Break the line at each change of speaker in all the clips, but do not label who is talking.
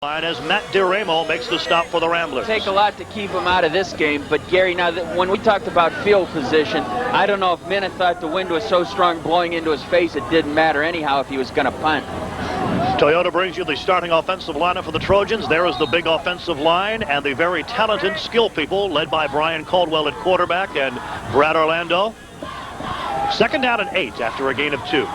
line as Matt DiRemo makes the stop for the Ramblers.
Take a lot to keep him out of this game, but Gary, now that when we talked about field position, I don't know if Minna thought the wind was so strong blowing into his face it didn't matter anyhow if he was going to punt.
Toyota brings you the starting offensive lineup for the Trojans. There is the big offensive line and the very talented skill people led by Brian Caldwell at quarterback and Brad Orlando. 2nd down and 8 after a gain of 2.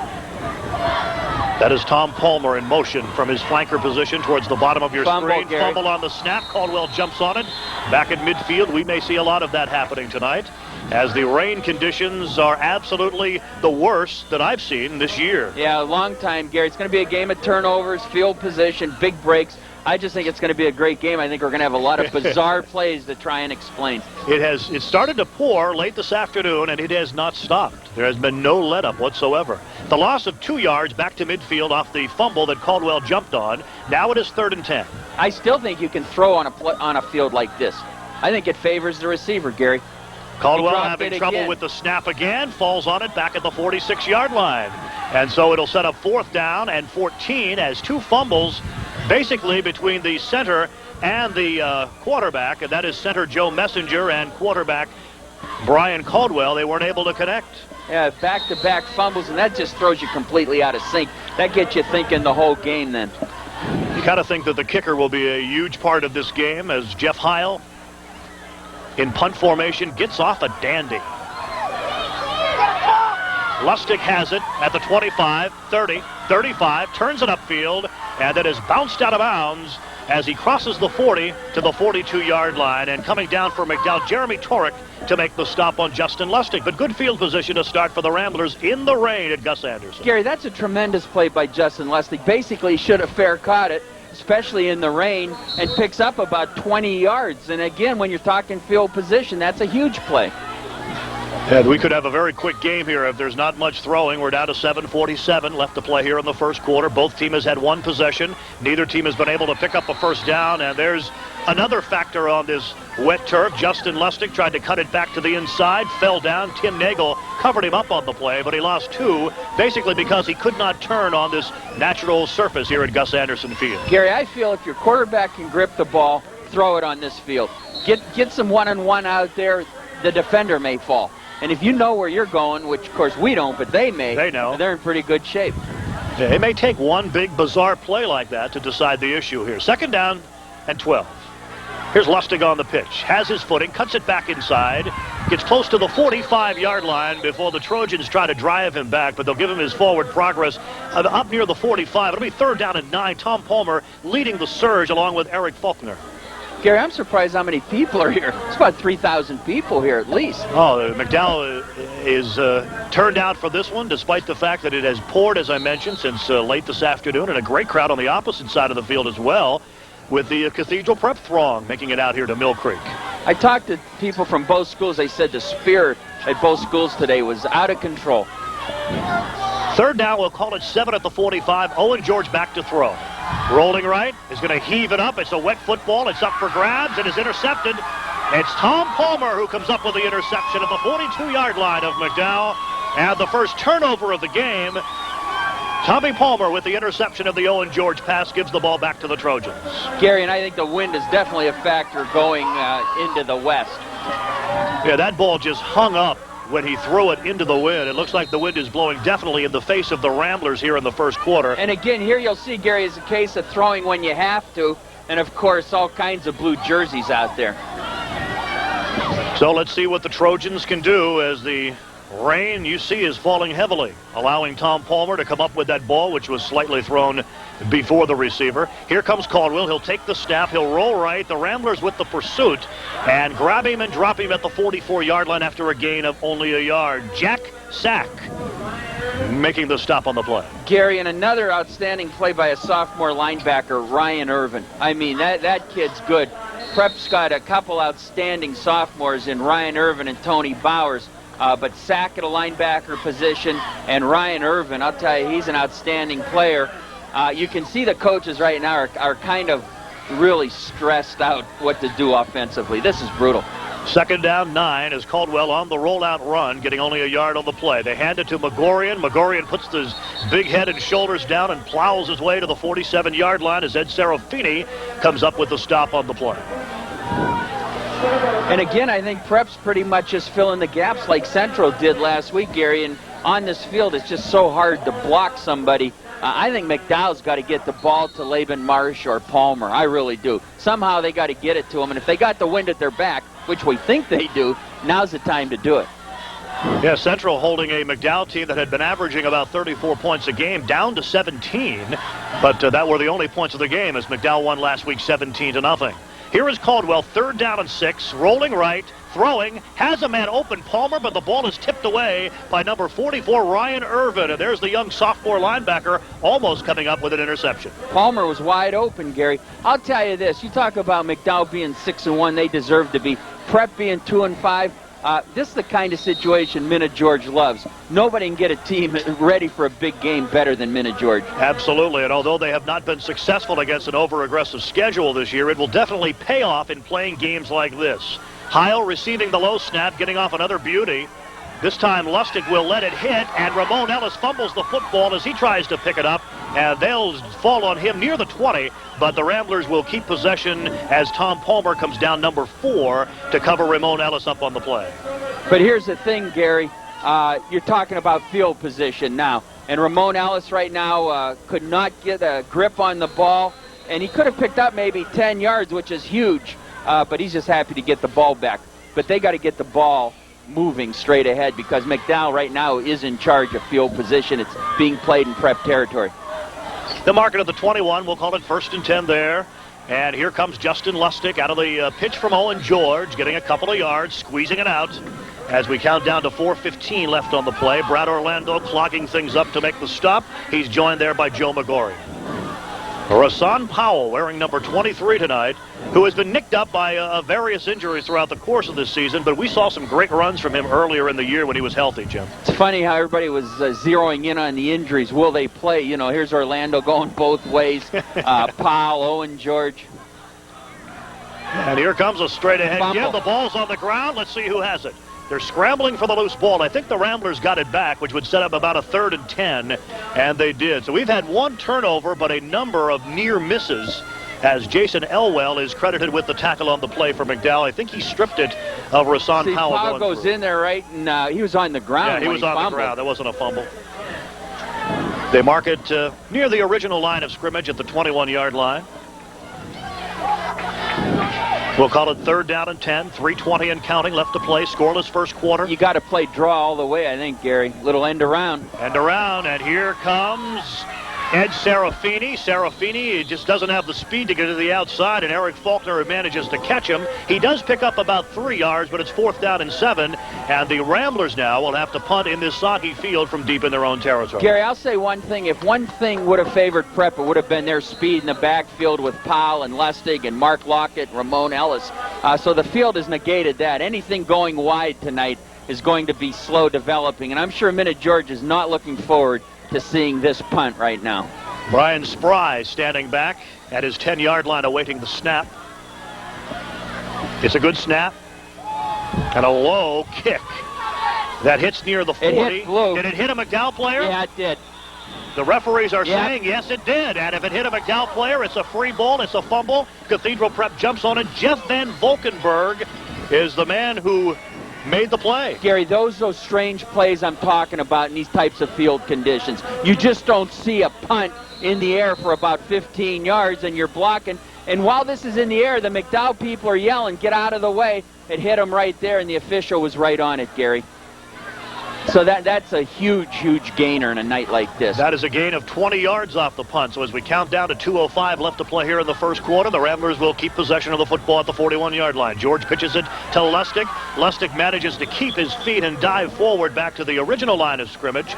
That is Tom Palmer in motion from his flanker position towards the bottom of your screen.
Gary.
Fumble on the snap. Caldwell jumps on it. Back at midfield. We may see a lot of that happening tonight as the rain conditions are absolutely the worst that I've seen this year.
Yeah, a long time, Gary. It's going to be a game of turnovers, field position, big breaks. I just think it's going to be a great game. I think we're going to have a lot of bizarre plays to try and explain.
It started to pour late this afternoon, and it has not stopped. There has been no let-up whatsoever. The loss of 2 yards back to midfield off the fumble that Caldwell jumped on. Now it is 3rd and 10.
I still think you can throw on a field like this. I think it favors the receiver, Gary.
Caldwell having trouble with the snap again, falls on it back at the 46-yard line. And so it'll set up 4th down and 14 as 2 fumbles basically between the center and the quarterback, and that is center Joe Messenger and quarterback Brian Caldwell. They weren't able to connect.
Yeah, back-to-back fumbles, and that just throws you completely out of sync. That gets you thinking the whole game then.
You kind of think that the kicker will be a huge part of this game as Jeff Heil in punt formation gets off a dandy. Lustig has it at the 25, 30, 35, turns it upfield, and it is bounced out of bounds as he crosses the 40 to the 42-yard line. And coming down for McDowell, Jeremy Torek to make the stop on Justin Lustig. But good field position to start for the Ramblers in the rain at Gus Anderson.
Gary, that's a tremendous play by Justin Lustig. Basically, should have fair caught it, especially in the rain, and picks up about 20 yards. And again, when you're talking field position, that's a huge play.
And we could have a very quick game here if there's not much throwing. We're down to 7:47 left to play here in the first quarter. Both teams had 1 possession. Neither team has been able to pick up a first down. And there's another factor on this wet turf. Justin Lustig tried to cut it back to the inside, fell down. Tim Nagel covered him up on the play, but he lost 2, basically because he could not turn on this natural surface here at Gus Anderson Field.
Gary, I feel if your quarterback can grip the ball, throw it on this field. Get some one-on-one out there, the defender may fall. And if you know where you're going, which of course we don't, but they may.
They know.
They're in pretty good shape.
It may take one big bizarre play like that to decide the issue here. 2nd down and 12. Here's Lustig on the pitch. Has his footing, cuts it back inside, gets close to the 45-yard line before the Trojans try to drive him back, but they'll give him his forward progress up near the 45. It'll be 3rd down and 9. Tom Palmer leading the surge along with Eric Faulkner.
Gary, I'm surprised how many people are here. It's about 3,000 people here at least.
Oh, McDowell is turned out for this one, despite the fact that it has poured, as I mentioned, since late this afternoon, and a great crowd on the opposite side of the field as well, with the Cathedral prep throng making it out here to Mill Creek.
I talked to people from both schools. They said the spirit at both schools today was out of control.
3rd down, we'll call it 7 at the 45. Owen George back to throw. Rolling right, is going to heave it up. It's a wet football. It's up for grabs. It is intercepted. It's Tom Palmer who comes up with the interception at the 42-yard line of McDowell. And the first turnover of the game. Tommy Palmer with the interception of the Owen George pass gives the ball back to the Trojans.
Gary, and I think the wind is definitely a factor going into the west.
Yeah, that ball just hung up when he threw it into the wind. It looks like the wind is blowing definitely in the face of the Ramblers here in the first quarter.
And again, here you'll see, Gary, is a case of throwing when you have to, and of course all kinds of blue jerseys out there.
So let's see what the Trojans can do as the rain, you see, is falling heavily, allowing Tom Palmer to come up with that ball, which was slightly thrown before the receiver. Here comes Caldwell. He'll take the snap. He'll roll right. The Ramblers with the pursuit and grab him and drop him at the 44-yard line after a gain of only a yard. Jack Sack making the stop on the play.
Gary, and another outstanding play by a sophomore linebacker, Ryan Irvin. I mean, that kid's good. Prep's got a couple outstanding sophomores in Ryan Irvin and Tony Bowers. But Sack at a linebacker position and Ryan Irvin, I'll tell you, he's an outstanding player. You can see the coaches right now are kind of really stressed out what to do offensively. This is brutal.
Second down, 9 as Caldwell on the rollout run, getting only a yard on the play. They hand it to Megorian. Megorian puts his big head and shoulders down and plows his way to the 47-yard line as Ed Serafini comes up with the stop on the play.
And again, I think Prep's pretty much just filling the gaps like Central did last week, Gary. And on this field, it's just so hard to block somebody. I think McDowell's got to get the ball to Laban Marsh or Palmer. I really do. Somehow they got to get it to them. And if they got the wind at their back, which we think they do, now's the time to do it.
Yeah, Central holding a McDowell team that had been averaging about 34 points a game down to 17. But that were the only points of the game as McDowell won last week 17-0. Here is Caldwell, third down and 6, rolling right, throwing, has a man open, Palmer, but the ball is tipped away by number 44, Ryan Irvin. And there's the young sophomore linebacker almost coming up with an interception.
Palmer was wide open, Gary. I'll tell you this, you talk about McDowell being 6-1, they deserve to be. Prep being 2-5. This is the kind of situation Minna George loves. Nobody can get a team ready for a big game better than Minna George.
Absolutely, and although they have not been successful against an over-aggressive schedule this year, it will definitely pay off in playing games like this. Heil receiving the low snap, getting off another beauty. This time Lustig will let it hit, and Ramon Ellis fumbles the football as he tries to pick it up, and they'll fall on him near the 20, but the Ramblers will keep possession as Tom Palmer comes down number 4 to cover Ramon Ellis up on the play.
But here's the thing, Gary. You're talking about field position now, and Ramon Ellis right now could not get a grip on the ball, and he could have picked up maybe 10 yards, which is huge, but he's just happy to get the ball back. But they got to get the ball moving straight ahead because McDowell right now is in charge of field position. It's being played in Prep territory.
The market of the 21, we'll call it 1st and 10 there. And here comes Justin Lustig out of the pitch from Owen George, getting a couple of yards, squeezing it out as we count down to 4:15 left on the play. Brad Orlando clogging things up to make the stop. He's joined there by Joe McGorry. Rasan Powell wearing number 23 tonight, who has been nicked up by various injuries throughout the course of this season, but we saw some great runs from him earlier in the year when he was healthy, Jim.
It's funny how everybody was zeroing in on the injuries. Will they play? You know, here's Orlando going both ways. Powell, Owen George.
And here comes a straight ahead give. The ball's on the ground. Let's see who has it. They're scrambling for the loose ball. I think the Ramblers got it back, which would set up about a 3rd and 10, and they did. So we've had one turnover, but a number of near misses as Jason Elwell is credited with the tackle on the play for McDowell. I think he stripped it of Rasan Powell.
Powell goes in there, right, and he was on the ground.
Yeah, he was on the ground. That wasn't a fumble. They mark it near the original line of scrimmage at the 21-yard line. We'll call it 3rd down and 10, 3:20 and counting left to play, scoreless first quarter.
You got to play draw all the way, I think, Gary. Little end around.
End around, and here comes Ed Serafini. Serafini just doesn't have the speed to get to the outside, and Eric Faulkner manages to catch him. He does pick up about 3 yards, but it's 4th down and 7, and the Ramblers now will have to punt in this soggy field from deep in their own territory.
Gary, I'll say one thing. If one thing would have favored Prep, it would have been their speed in the backfield with Powell and Lustig and Mark Lockett and Ramon Ellis. So the field has negated that. Anything going wide tonight is going to be slow developing, and I'm sure Minna George is not looking forward to seeing this punt right now.
Brian Spry standing back at his 10-yard line awaiting the snap. It's a good snap and a low kick that hits near the 40.
It hit blue.
Did it hit a McDowell player?
Yeah, it did.
The referees are saying yes, it did. And if it hit a McDowell player, it's a free ball, it's a fumble. Cathedral Prep jumps on it. Jeff Van Volkenberg is the man who made the play.
Gary, those strange plays I'm talking about in these types of field conditions. You just don't see a punt in the air for about 15 yards and you're blocking. And while this is in the air, the McDowell people are yelling, get out of the way. It hit him right there, and the official was right on it, Gary. So that's a huge, huge gainer in a night like this.
That is a gain of 20 yards off the punt. So as we count down to 2:05 left to play here in the first quarter, the Ramblers will keep possession of the football at the 41-yard line. George pitches it to Lustig. Lustig manages to keep his feet and dive forward back to the original line of scrimmage.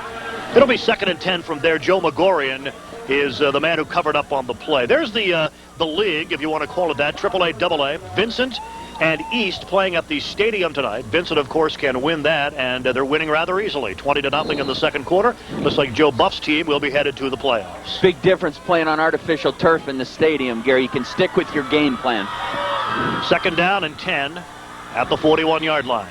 It'll be 2nd and 10 from there. Joe Megorian is the man who covered up on the play. There's the league, if you want to call it that, AAA, AA. Vincent and East playing at the stadium tonight. Vincent, of course, can win that, and they're winning rather easily. 20-0 in the second quarter. Looks like Joe Buff's team will be headed to the playoffs.
Big difference playing on artificial turf in the stadium, Gary. You can stick with your game plan.
2nd down and 10 at the 41-yard line.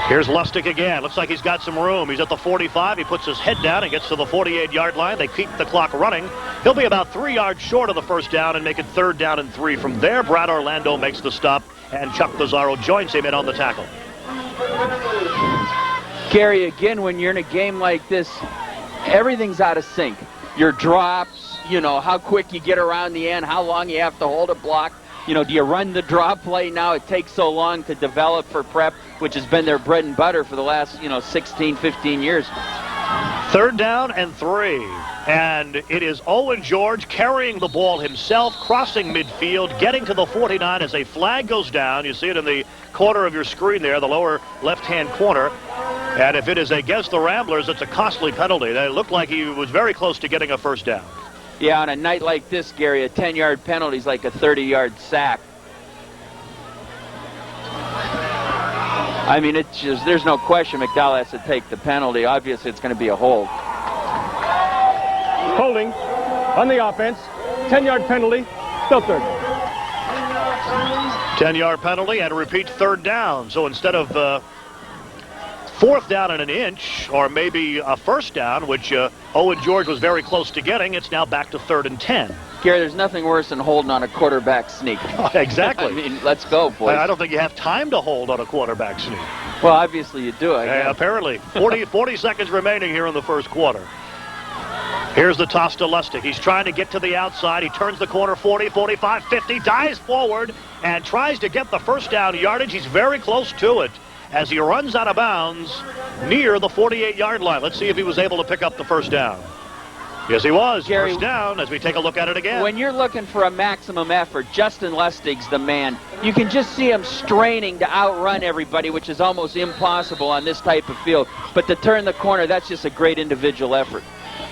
Here's Lustig again. Looks like he's got some room. He's at the 45. He puts his head down and gets to the 48-yard line. They keep the clock running. He'll be about 3 yards short of the first down and make it 3rd down and 3. From there, Brad Orlando makes the stop, and Chuck Pizarro joins him in on the tackle.
Gary, again, when you're in a game like this, everything's out of sync. Your drops, you know, how quick you get around the end, how long you have to hold a block. You know, do you run the draw play now? It takes so long to develop for prep, which has been their bread and butter for the last, 16, 15 years.
3rd down and 3. And it is Owen George carrying the ball himself, crossing midfield, getting to the 49 as a flag goes down. You see it in the corner of your screen there, the lower left-hand corner. And if it is against the Ramblers, it's a costly penalty. It looked like he was very close to getting a first down.
Yeah, on a night like this, Gary, a 10-yard penalty is like a 30-yard sack. I mean, it's just, there's no question McDowell has to take the penalty. Obviously, it's going to be a hold.
Holding on the offense. 10-yard penalty. Still 30.
10-yard penalty and repeat 3rd down. So instead of 4th down and an inch, or maybe a first down, which Owen George was very close to getting, it's now back to 3rd and 10.
Gary, there's nothing worse than holding on a quarterback sneak.
Exactly.
I mean, let's go, boys.
I don't think you have time to hold on a quarterback sneak.
Well, obviously you do. I guess.
Apparently. 40 seconds remaining here in the first quarter. Here's the toss to Lustig. He's trying to get to the outside. He turns the corner 40, 45, 50, dives forward, and tries to get the first down yardage. He's very close to it as he runs out of bounds near the 48-yard line. Let's see if he was able to pick up the first down. Yes, he was.
Gary,
first down as we take a look at it again.
When you're looking for a maximum effort, Justin Lustig's the man. You can just see him straining to outrun everybody, which is almost impossible on this type of field. But to turn the corner, that's just a great individual effort.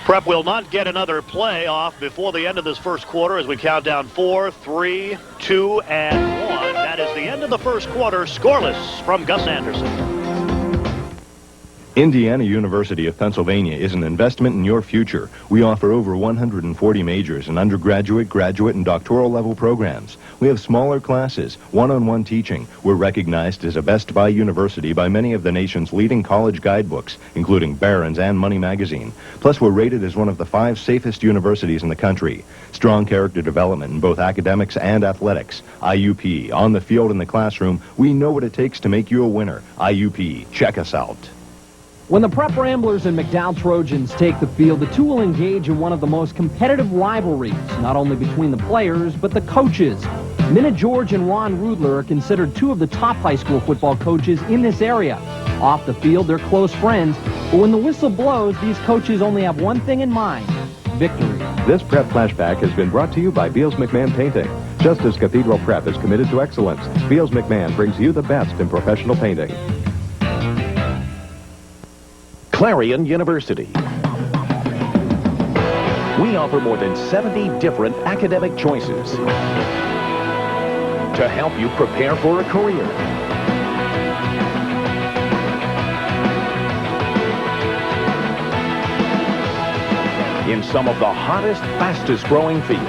Prep will not get another play off before the end of this first quarter as we count down 4, 3, 2, and 1. That is the end of the first quarter. Scoreless from Gus Anderson.
Indiana University of Pennsylvania is an investment in your future. We offer over 140 majors in undergraduate, graduate, and doctoral level programs. We have smaller classes, one-on-one teaching. We're recognized as a Best Buy university by many of the nation's leading college guidebooks, including Barron's and Money Magazine. Plus, we're rated as one of the 5 safest universities in the country. Strong character development in both academics and athletics. IUP, on the field and the classroom, we know what it takes to make you a winner. IUP, check us out.
When the Prep Ramblers and McDowell Trojans take the field, the two will engage in one of the most competitive rivalries, not only between the players, but the coaches. Minna George and Ron Rudler are considered 2 of the top high school football coaches in this area. Off the field, they're close friends, but when the whistle blows, these coaches only have one thing in mind: victory.
This Prep Flashback has been brought to you by Beals McMahon Painting. Just as Cathedral Prep is committed to excellence, Beals McMahon brings you the best in professional painting.
Clarion University. We offer more than 70 different academic choices to help you prepare for a career. In some of the hottest, fastest growing fields.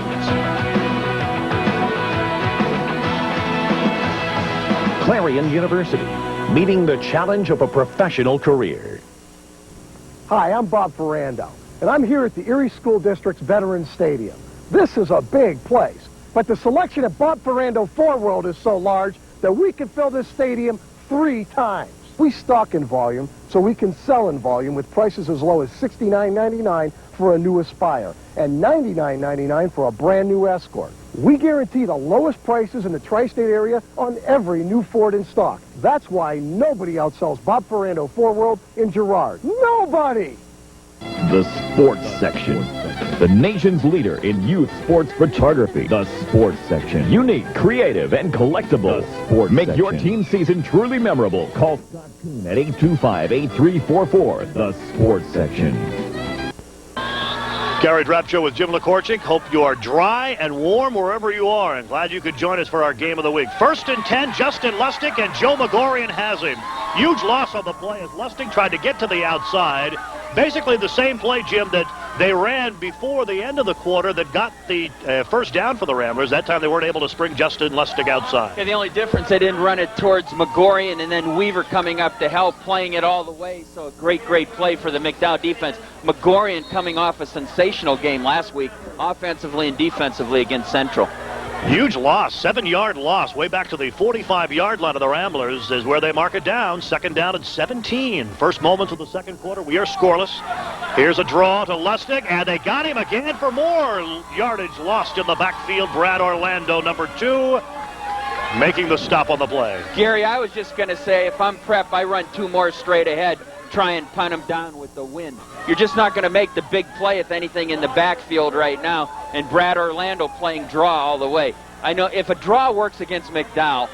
Clarion University, meeting the challenge of a professional career.
Hi, I'm Bob Ferrando, and I'm here at the Erie School District's Veterans Stadium. This is a big place, but the selection at Bob Ferrando Ford World is so large that we can fill this stadium 3 times. We stock in volume, so we can sell in volume with prices as low as $69.99 for a new Aspire and $99.99 for a brand new Escort. We guarantee the lowest prices in the tri-state area on every new Ford in stock. That's why nobody outsells Bob Ferrando Ford World in Girard. Nobody!
The Sports Section. The nation's leader in youth sports photography. The Sports Section. Unique, creative, and collectible. The Sports Make Section. Your team season truly memorable. Call Scott Kuhn at 825-8344. The Sports Section.
Gary Drapcho with Jim LaCorchick. Hope you are dry and warm wherever you are, and glad you could join us for our game of the week. 1st and 10, Justin Lustig, and Joe Megorian has him. Huge loss on the play as Lustig tried to get to the outside. Basically the same play, Jim, that they ran before the end of the quarter that got the first down for the Ramblers. That time they weren't able to spring Justin Lustig outside.
Yeah, the only difference, they didn't run it towards McGorian, and then Weaver coming up to help, playing it all the way. So a great play for the McDowell defense. McGorian coming off a sensational game last week, offensively and defensively against Central.
Huge loss, 7-yard loss, way back to the 45-yard line of the Ramblers is where they mark it down. Second down and 17. First moments of the second quarter, we are scoreless. Here's a draw to Lustig, and they got him again for more yardage lost in the backfield. Brad Orlando, number 2, making the stop on the play.
Gary, I was just going to say, if I'm Prep, I run 2 more straight ahead, try and punt him down with the wind. You're just not going to make the big play, if anything, in the backfield right now. And Brad Orlando playing draw all the way. I know if a draw works against McDowell,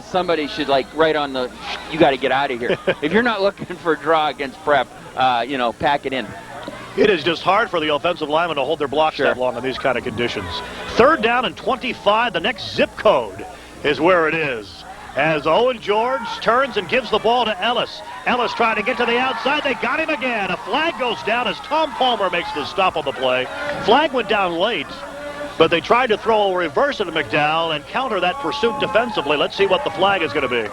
somebody should, like, right on the, you got to get out of here. If you're not looking for a draw against Prep, pack it in.
It is just hard for the offensive linemen to hold their blocks that long in these kind of conditions. Third down and 25. The next zip code is where it is. As Owen George turns and gives the ball to Ellis. Ellis trying to get to the outside. They got him again. A flag goes down as Tom Palmer makes the stop on the play. Flag went down late, but they tried to throw a reverse into McDowell and counter that pursuit defensively. Let's see what the flag is going to be.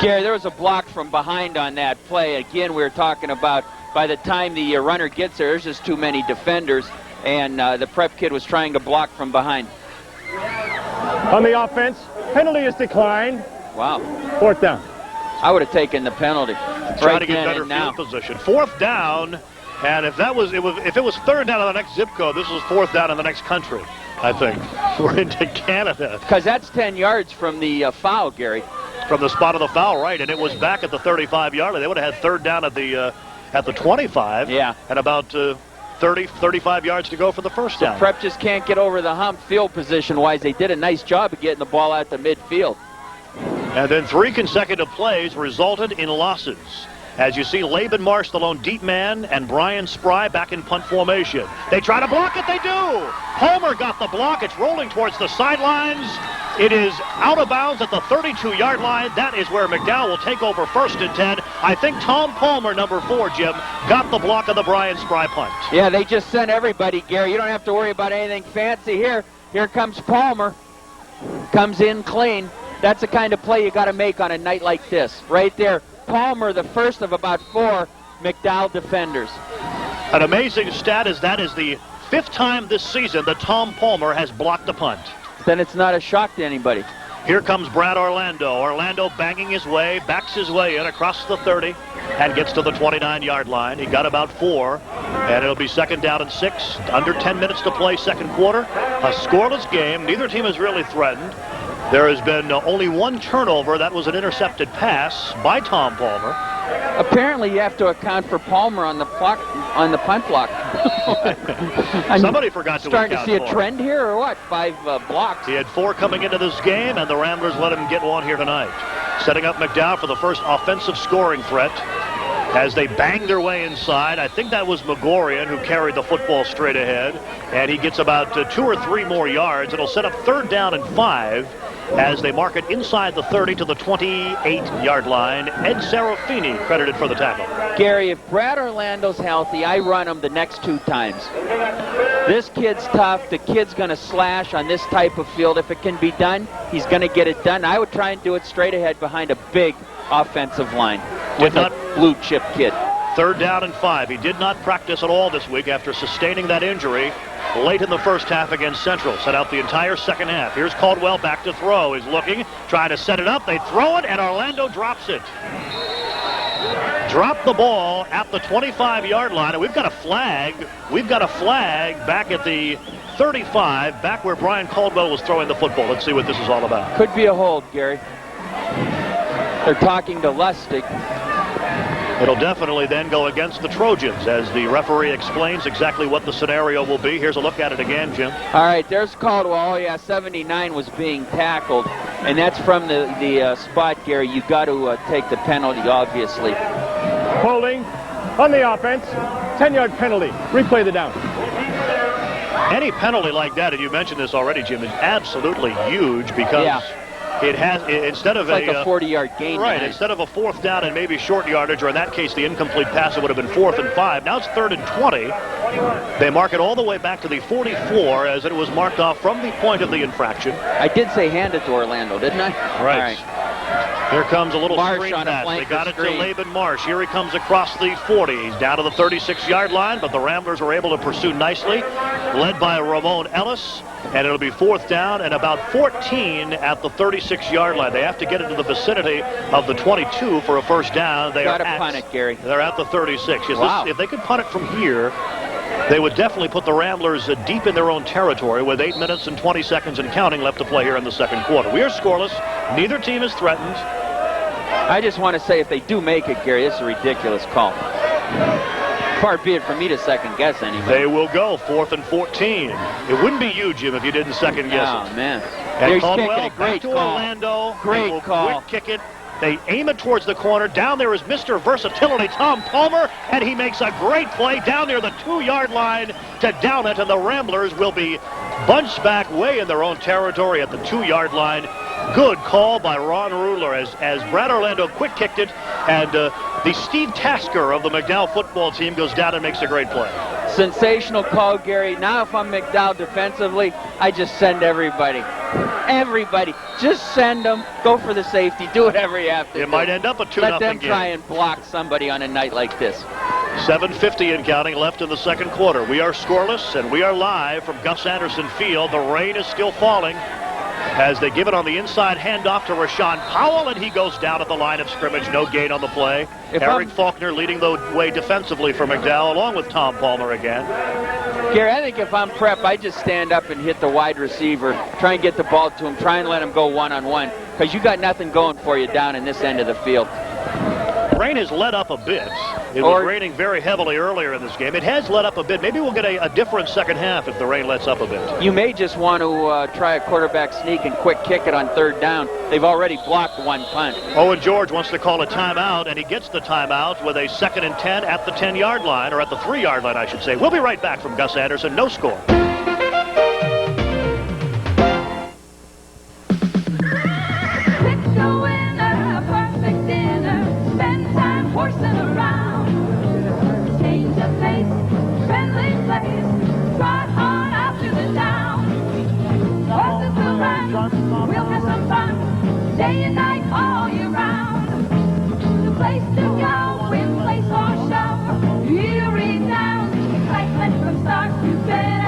Gary, there was a block from behind on that play. Again, we were talking about by the time the runner gets there, there's just too many defenders, and the Prep kid was trying to block from behind.
On the offense, penalty is declined.
Wow.
Fourth down.
I would have taken the penalty.
Trying to get better field position. Fourth down, and if it was third down in the next zip code, this was fourth down in the next country, I think. We're into Canada.
Because that's 10 yards from the foul, Gary.
From the spot of the foul, right, and it was back at the 35-yard line. They would have had third down at the 25.
Yeah.
And about 35 yards to go for the first down.
Prep just can't get over the hump field position-wise. They did a nice job of getting the ball out to midfield.
And then 3 consecutive plays resulted in losses. As you see, Laban Marsh, the lone deep man, and Brian Spry back in punt formation. They try to block it. They do. Palmer got the block. It's rolling towards the sidelines. It is out of bounds at the 32-yard line. That is where McDowell will take over first and 10. I think Tom Palmer, number 4, Jim, got the block of the Brian Spry punt.
Yeah, they just sent everybody, Gary. You don't have to worry about anything fancy here. Here comes Palmer. Comes in clean. That's the kind of play you got to make on a night like this. Right there. Palmer, the first of about 4 McDowell defenders.
An amazing stat is that is the 5th time this season that Tom Palmer has blocked a punt.
Then it's not a shock to anybody.
Here comes Brad Orlando. Orlando banging his way, backs his way in across the 30 and gets to the 29-yard line. He got about 4, and it'll be second down and 6. Under 10 minutes to play second quarter. A scoreless game. Neither team has really threatened. There has been only 1 turnover. That was an intercepted pass by Tom Palmer.
Apparently, you have to account for Palmer on the punt block.
Somebody forgot to account
Starting to see a trend here, or what? 5 blocks.
He had 4 coming into this game, and the Ramblers let him get 1 here tonight. Setting up McDowell for the first offensive scoring threat as they bang their way inside. I think that was McGorian who carried the football straight ahead, and he gets about 2 or 3 more yards. It'll set up third down and 5. As they mark it inside the 30 to the 28-yard line. Ed Serafini credited for the tackle.
Gary, if Brad Orlando's healthy, I run him the next 2 times. This kid's tough. The kid's going to slash on this type of field. If it can be done, he's going to get it done. I would try and do it straight ahead behind a big offensive line with a blue chip kid.
Third down and 5. He did not practice at all this week after sustaining that injury late in the first half against Central. Set out the entire second half. Here's Caldwell back to throw. He's looking, trying to set it up. They throw it, and Orlando drops it. Dropped the ball at the 25-yard line, and we've got a flag. We've got a flag back at the 35, back where Brian Caldwell was throwing the football. Let's see what this is all about.
Could be a hold, Gary. They're talking to Lustig.
It'll definitely then go against the Trojans as the referee explains exactly what the scenario will be. Here's a look at it again, Jim.
All right, there's Caldwell. Oh, yeah, 79 was being tackled, and that's from the spot, Gary. You got to take the penalty, obviously.
Holding on the offense. 10-yard penalty. Replay the down.
Any penalty like that, and you mentioned this already, Jim, is absolutely huge because It has, instead of
like a 40-yard gain.
Right,
tonight.
instead of a 4th down and maybe short yardage, or in that case the incomplete pass, it would have been 4th and 5. Now it's 3rd and 20. They mark it all the way back to the 44 as it was marked off from the point of the infraction.
I did say hand it to Orlando, didn't I?
Right.
All right.
Here comes a little
Marsh
screen
on a
pass. They
flanker
got it to
screen.
Laban Marsh. Here he comes across the 40. He's down to the 36-yard line, but the Ramblers were able to pursue nicely, led by Ramon Ellis, and it'll be 4th down and about 14 at the 36-yard line. They have to get into the vicinity of the 22 for a first down. They
Gotta punt it, Gary.
They're at the 36. Yes,
Wow.
if they could punt it from here, they would definitely put the Ramblers deep in their own territory with 8 minutes and 20 seconds and counting left to play here in the second quarter. We are scoreless. Neither team is threatened.
I just want to say, if they do make it, Gary, this is a ridiculous call. Far be it for me to second guess anyway.
They will go 4th and 14. It wouldn't be you, Jim, if you didn't second guess
Oh,
it.
man.
And
Here's
Caldwell
kicking it.
back
Great
to
call.
Orlando.
Great
They will
call.
quick kick it. They aim it towards the corner. Down there is Mr. Versatility, Tom Palmer, and he makes a great play down near the 2-yard line to down it, and the Ramblers will be bunched back way in their own territory at the 2-yard line. Good call by Ron Rudler as Brad Orlando quick kicked it, and the Steve Tasker of the McDowell football team goes down and makes a great play.
Sensational call, Gary. Now if I'm McDowell defensively, I just send everybody. Everybody. Just send them. Go for the safety. Do whatever you have to do.
It might end up a 2-0 game.
Let them try and block somebody on a night like this.
7:50 and counting left in the second quarter. We are scoreless, and we are live from Gus Anderson Field. The rain is still falling as they give it on the inside handoff to Rashawn Powell, and he goes down at the line of scrimmage. No gain on the play. Eric Faulkner leading the way defensively for McDowell, along with Tom Palmer again.
Gary, I think if I'm prep, I just stand up and hit the wide receiver, try and get the ball to him, try and let him go one-on-one, because you got nothing going for you down in this end of the field.
Rain has let up a bit. It was raining very heavily earlier in this game. It has let up a bit. Maybe we'll get a different second half if the rain lets up a bit.
You may just want to try a quarterback sneak and quick kick it on 3rd down. They've already blocked one punt.
Owen George wants to call a timeout, and he gets the timeout with a 2nd and 10 at the 10-yard line, or at the 3-yard line, I should say. We'll be right back from Gus Anderson. No score.
We'll have some fun, day and night, all year round. The place to go, win, place, or show. Erie down, excitement from start to finish.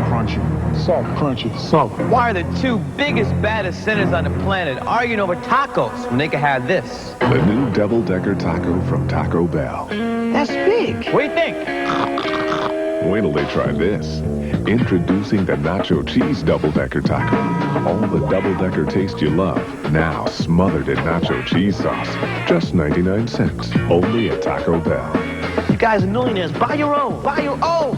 Crunchy. Salt. Crunchy. Salt.
Why are the two biggest, baddest sinners on the planet arguing over tacos when they could have this?
The new double-decker taco from Taco Bell.
That's big. What do you think?
Wait till they try this. Introducing the nacho cheese double-decker taco. All the double-decker taste you love, now smothered in nacho cheese sauce. Just 99 cents. Only at Taco Bell.
You guys are millionaires. Buy your own. Buy your own.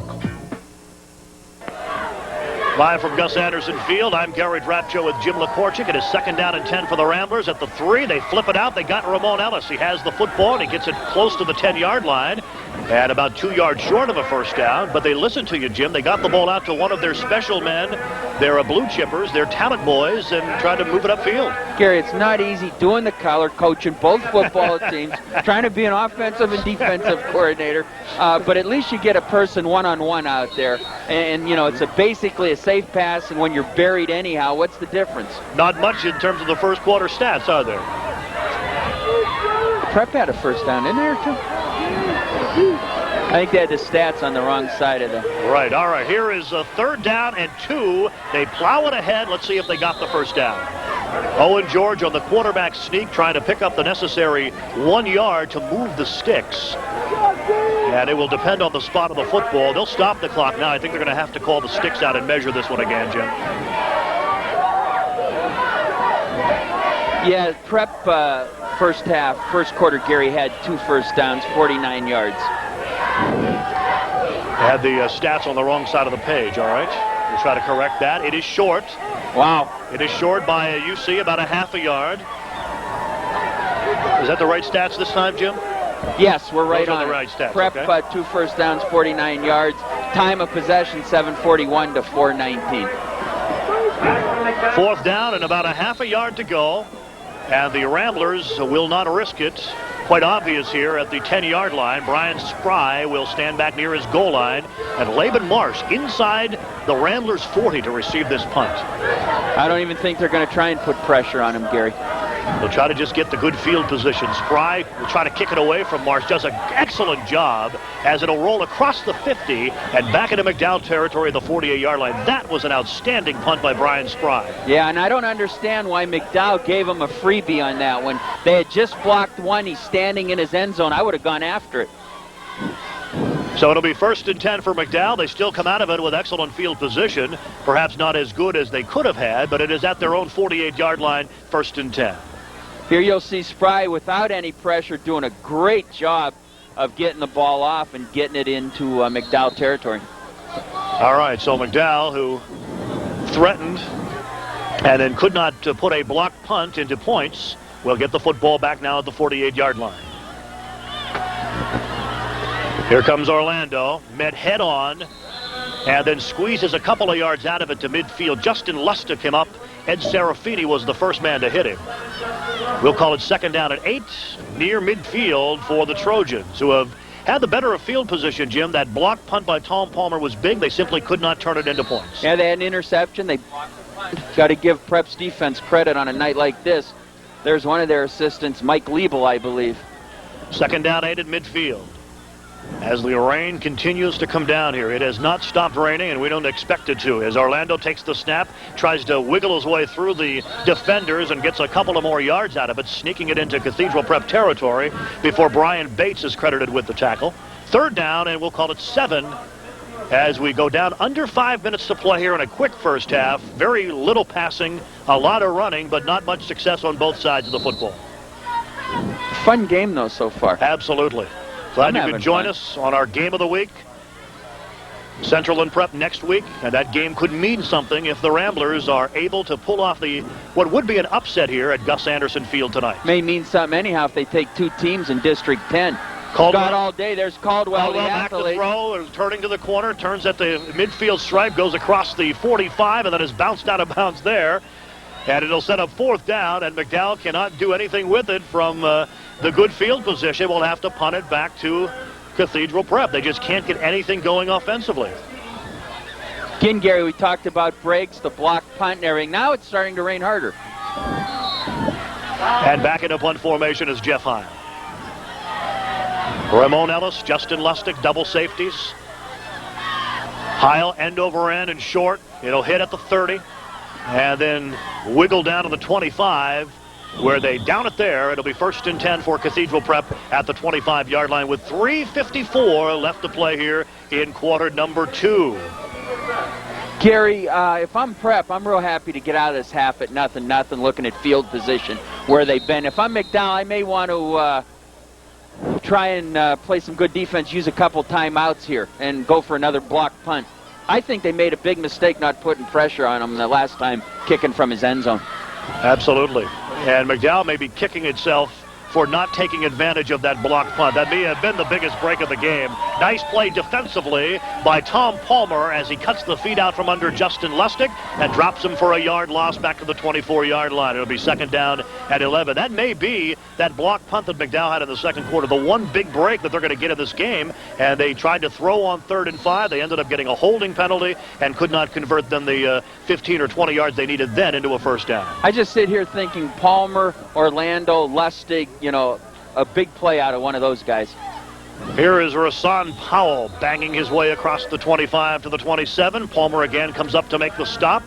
Live from Gus Anderson Field, I'm Gary Drapcho with Jim LaCorchick. It is 2nd down and 10 for the Ramblers. At the 3, they flip it out. They got Ramon Ellis. He has the football, and he gets it close to the 10-yard line. And about 2 yards short of a first down. But they listened to you, Jim. They got the ball out to one of their special men. They're blue chippers. They're talent boys, and tried to move it upfield.
Gary, it's not easy doing the collar, coaching both football teams, trying to be an offensive and defensive coordinator. But at least you get a person one-on-one out there. And you know, it's basically a safe pass, and when you're buried anyhow, what's the difference?
Not much in terms of the first quarter stats, are there?
Prep had a first down in there, too. I think they had the stats on the wrong side of the...
Right, all right. Here is a 3rd down and 2. They plow it ahead. Let's see if they got the first down. Owen George on the quarterback sneak, trying to pick up the necessary 1 yard to move the sticks. And it will depend on the spot of the football. They'll stop the clock now. I think they're going to have to call the sticks out and measure this one again, Jim.
Yeah, Prep first quarter, Gary had 2 first downs, 49 yards.
They had the stats on the wrong side of the page, all right? We'll try to correct that. It is short.
Wow.
It is short by UC, about a half a yard. Is that the right stats this time, Jim?
Yes, we're right
Those are
on
the
it.
right stats,
Prep,
okay.
2 first downs, 49 yards. Time of possession, 7:41 to 4:19.
4th down and about a half a yard to go. And the Ramblers will not risk it. Quite obvious here at the 10-yard line. Brian Spry will stand back near his goal line. And Laban Marsh inside the Ramblers' 40 to receive this punt.
I don't even think they're going to try and put pressure on him, Gary.
They'll try to just get the good field position. Spry will try to kick it away from Marsh. Does an excellent job as it'll roll across the 50 and back into McDowell territory at the 48-yard line. That was an outstanding punt by Brian Spry.
Yeah, and I don't understand why McDowell gave him a freebie on that one. They had just blocked one. He's standing in his end zone. I would have gone after it.
So it'll be 1st and 10 for McDowell. They still come out of it with excellent field position. Perhaps not as good as they could have had, but it is at their own 48-yard line, 1st and 10.
Here you'll see Spry without any pressure doing a great job of getting the ball off and getting it into McDowell territory.
All right, so McDowell, who threatened and then could not put a blocked punt into points, will get the football back now at the 48-yard line. Here comes Orlando, met head on, and then squeezes a couple of yards out of it to midfield. Justin Lustig came up. Ed Serafini was the first man to hit him. We'll call it 2nd down and 8 near midfield for the Trojans, who have had the better of field position, Jim. That block punt by Tom Palmer was big. They simply could not turn it into points.
Yeah, they had an interception. They blocked the punt. Got to give Prep's defense credit on a night like this. There's one of their assistants, Mike Liebel, I believe.
2nd down, 8 at midfield. As the rain continues to come down here, it has not stopped raining, and we don't expect it to. As Orlando takes the snap, tries to wiggle his way through the defenders and gets a couple of more yards out of it, sneaking it into Cathedral Prep territory before Brian Bates is credited with the tackle. 3rd down, and we'll call it 7 as we go down under 5 minutes to play here in a quick first half. Very little passing, a lot of running, but not much success on both sides of the football.
Fun game, though, so far.
Absolutely. Glad you could join us on our game of the week. Central and Prep next week, and that game could mean something if the Ramblers are able to pull off what would be an upset here at Gus Anderson Field tonight.
May mean something anyhow if they take 2 teams in District 10.
Caldwell
Got all day. There's Caldwell the
back to
athlete.
throw, turning to the corner, turns at the midfield stripe, goes across the 45, and then is bounced out of bounds there. And it'll set up 4th down, and McDowell cannot do anything with it from the good field position. We'll have to punt it back to Cathedral Prep. They just can't get anything going offensively.
Again, Gary, we talked about breaks, the block punt and everything. Now it's starting to rain harder.
And back into punt formation is Jeff Heil. Ramon Ellis, Justin Lustig, double safeties. Heil end over end and short. It'll hit at the 30. And then wiggle down to the 25, where they down it there. It'll be 1st and 10 for Cathedral Prep at the 25-yard line with 3:54 left to play here in quarter number 2.
Gary, if I'm Prep, I'm real happy to get out of this half at 0-0, looking at field position where they've been. If I'm McDowell, I may want to try and play some good defense, use a couple timeouts here, and go for another block punt. I think they made a big mistake not putting pressure on him the last time, kicking from his end zone.
Absolutely. And McDowell may be kicking itself for not taking advantage of that block punt. That may have been the biggest break of the game. Nice play defensively by Tom Palmer as he cuts the feet out from under Justin Lustig and drops him for a yard loss back to the 24-yard line. It'll be 2nd down at 11. That may be that block punt that McDowell had in the 2nd quarter, the one big break that they're going to get in this game. And they tried to throw on 3rd and 5. They ended up getting a holding penalty and could not convert then the 15 or 20 yards they needed then into a 1st down.
I just sit here thinking Palmer, Orlando, Lustig, you know, a big play out of one of those guys.
Here is Rasan Powell banging his way across the 25 to the 27. Palmer again comes up to make the stop.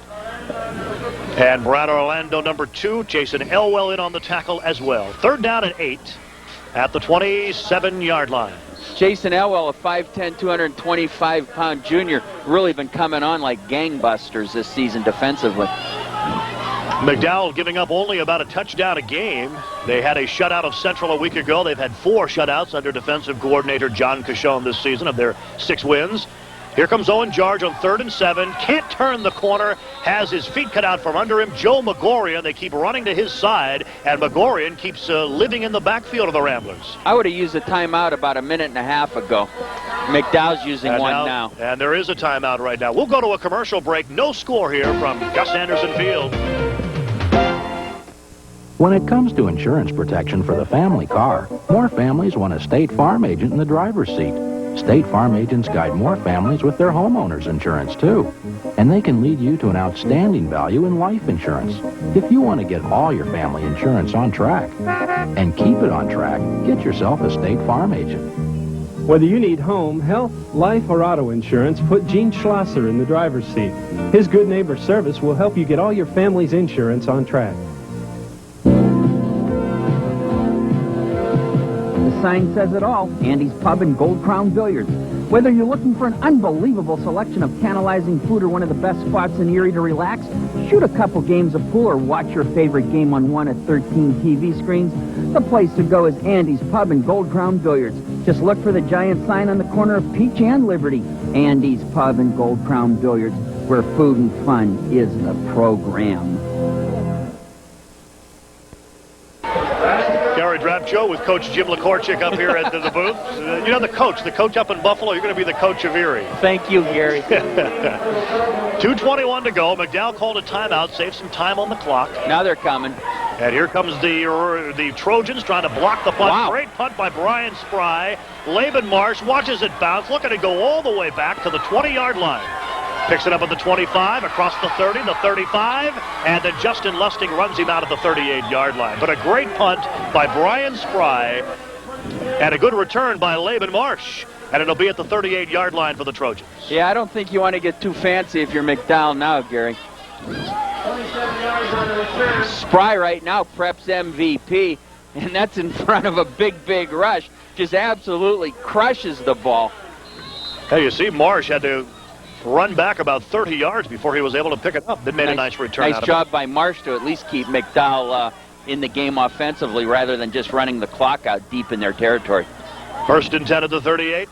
And Brad Orlando, number 2, Jason Elwell in on the tackle as well. 3rd down and 8 at the 27-yard line.
Jason Elwell, a 5'10", 225-pound junior, really been coming on like gangbusters this season defensively.
McDowell giving up only about a touchdown a game. They had a shutout of Central a week ago. They've had 4 shutouts under defensive coordinator John Cashone this season of their 6 wins. Here comes Owen George on 3rd and 7. Can't turn the corner. Has his feet cut out from under him. Joe Megorian. They keep running to his side. And Megorian keeps living in the backfield of the Ramblers.
I would have used a timeout about a minute and a half ago. McDowell's using one now.
And there is a timeout right now. We'll go to a commercial break. No score here from Gus Anderson Field.
When it comes to insurance protection for the family car, more families want a State Farm agent in the driver's seat. State Farm agents guide more families with their homeowners insurance, too. And they can lead you to an outstanding value in life insurance. If you want to get all your family insurance on track and keep it on track, get yourself a State Farm agent.
Whether you need home, health, life, or auto insurance, put Gene Schlosser in the driver's seat. His good neighbor service will help you get all your family's insurance on track.
The sign says it all. Andy's Pub and Gold Crown Billiards. Whether you're looking for an unbelievable selection of tantalizing food or one of the best spots in Erie to relax, shoot a couple games of pool or watch your favorite game on one of 13 TV screens, the place to go is Andy's Pub and Gold Crown Billiards. Just look for the giant sign on the corner of Peach and Liberty. Andy's Pub and Gold Crown Billiards, where food and fun is the program.
Gary Drapcho with Coach Jim LaCorchick up here at the booth. You know the coach up in Buffalo, you're going to be the coach of Erie.
Thank you, Gary.
2:21 to go. McDowell called a timeout, saved some time on the clock.
Now they're coming.
And here comes the Trojans trying to block the punt.
Wow.
Great punt by Brian Spry. Laban Marsh watches it bounce. Look at it go all the way back to the 20-yard line. Picks it up at the 25, across the 30, the 35, and then Justin Lustig runs him out at the 38-yard line. But a great punt by Brian Spry and a good return by Laban Marsh. And it'll be at the 38-yard line for the Trojans.
Yeah, I don't think you want to get too fancy if you're McDowell now, Gary. Spry right now preps MVP, and that's in front of a big rush. Just absolutely crushes the ball.
Hey, you see Marsh had to run back about 30 yards before he was able to pick it up. Then made a nice return.
Nice job by Marsh to at least keep McDowell in the game offensively rather than just running the clock out deep in their territory.
1st and 10 at the 38.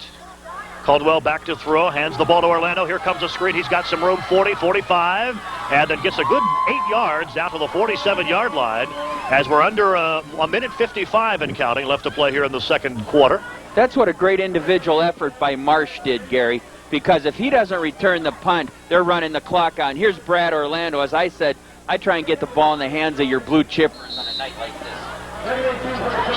Caldwell back to throw, hands the ball to Orlando. Here comes a screen. He's got some room, 40, 45, and then gets a good 8 yards down to the 47-yard line as we're under a minute 55 and counting left to play here in the second quarter.
That's what a great individual effort by Marsh did, Gary, because if he doesn't return the punt, they're running the clock on. Here's Brad Orlando. As I said, I try and get the ball in the hands of your blue chippers on a night like this.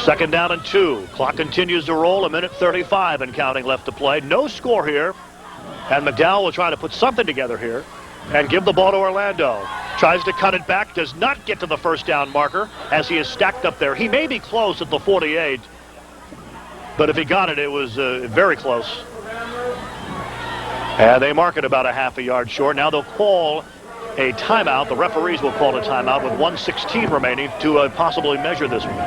2nd down and 2. Clock continues to roll. A minute 35 and counting left to play. No score here. And McDowell will try to put something together here and give the ball to Orlando. Tries to cut it back. Does not get to the first down marker as he is stacked up there. He may be close at the 48. But if he got it, it was very close. And they mark it about a half a yard short. Now they'll call a timeout. The referees will call a timeout with 1:16 remaining to possibly measure this one.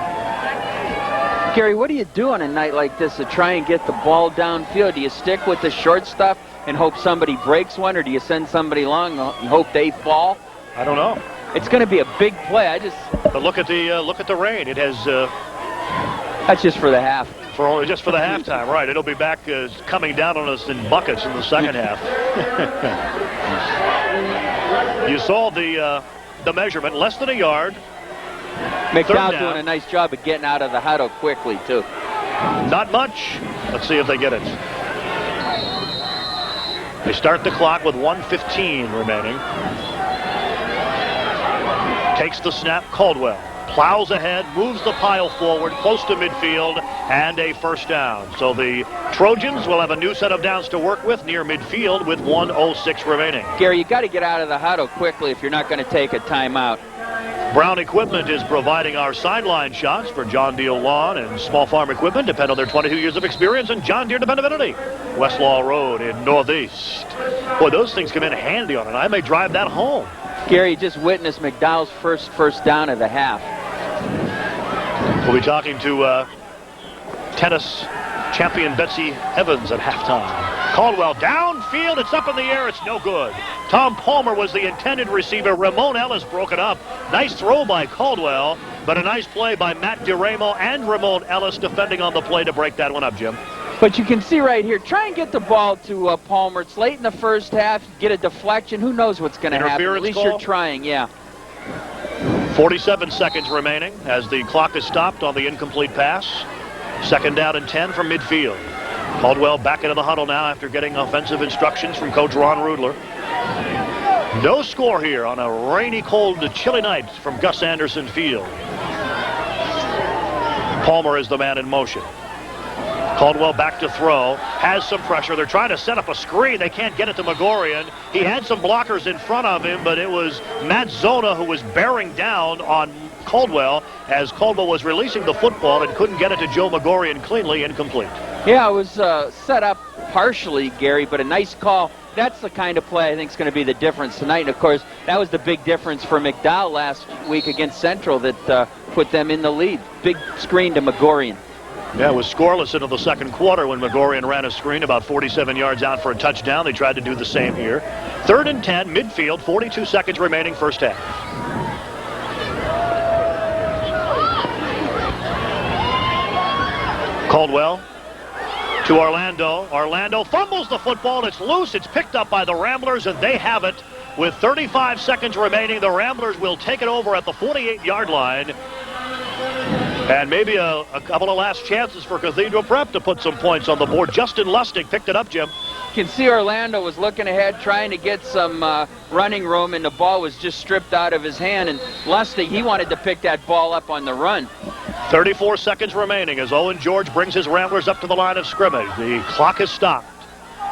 Gary, what do you do on a night like this to try and get the ball downfield? Do you stick with the short stuff and hope somebody breaks one, or do you send somebody long and hope they fall?
I don't know.
It's going to be a big play.
But look at the rain. It has.
That's just for the half.
Just for the halftime, right? It'll be back coming down on us in buckets in the second half. You saw the measurement, less than a yard.
McDowell doing a nice job of getting out of the huddle quickly, too.
Not much. Let's see if they get it. They start the clock with 1:15 remaining. Takes the snap, Caldwell. Plows ahead, moves the pile forward, close to midfield, and a first down. So the Trojans will have a new set of downs to work with near midfield with 1:06 remaining.
Gary, you got to get out of the huddle quickly if you're not going to take a timeout.
Brown Equipment is providing our sideline shots for John Deere Lawn and Small Farm Equipment. Depend on their 22 years of experience and John Deere dependability. Westlaw Road in Northeast. Boy, those things come in handy on it. I may drive that home.
Gary, just witnessed McDowell's first down of the half.
We'll be talking to tennis champion Betsy Evans at halftime. Caldwell downfield. It's up in the air. It's no good. Tom Palmer was the intended receiver. Ramon Ellis broke it up. Nice throw by Caldwell, but a nice play by Matt DeRamo and Ramon Ellis defending on the play to break that one up, Jim.
But you can see right here, try and get the ball to Palmer. It's late in the first half. Get a deflection. Who knows what's going to happen? At least you're trying, yeah.
47 seconds remaining as the clock is stopped on the incomplete pass. 2nd down and 10 from midfield. Caldwell back into the huddle now after getting offensive instructions from Coach Ron Rudler. No score here on a rainy, cold, chilly night from Gus Anderson Field. Palmer is the man in motion. Caldwell back to throw, has some pressure. They're trying to set up a screen. They can't get it to Megorian. He had some blockers in front of him, but it was Matt Zona who was bearing down on Caldwell as Caldwell was releasing the football and couldn't get it to Joe Megorian cleanly. Incomplete.
Yeah, it was set up partially, Gary, but a nice call. That's the kind of play I think is going to be the difference tonight. And, of course, that was the big difference for McDowell last week against Central that put them in the lead. Big screen to Megorian.
Yeah, it was scoreless into the second quarter when Megorian ran a screen about 47 yards out for a touchdown. They tried to do the same here. 3rd and 10, midfield, 42 seconds remaining, first half. Caldwell to Orlando. Orlando fumbles the football. It's loose. It's picked up by the Ramblers, and they have it. With 35 seconds remaining, the Ramblers will take it over at the 48-yard line. And maybe a couple of last chances for Cathedral Prep to put some points on the board. Justin Lustig picked it up, Jim.
You can see Orlando was looking ahead, trying to get some running room, and the ball was just stripped out of his hand. And Lustig, he wanted to pick that ball up on the run.
34 seconds remaining as Owen George brings his Ramblers up to the line of scrimmage. The clock has stopped.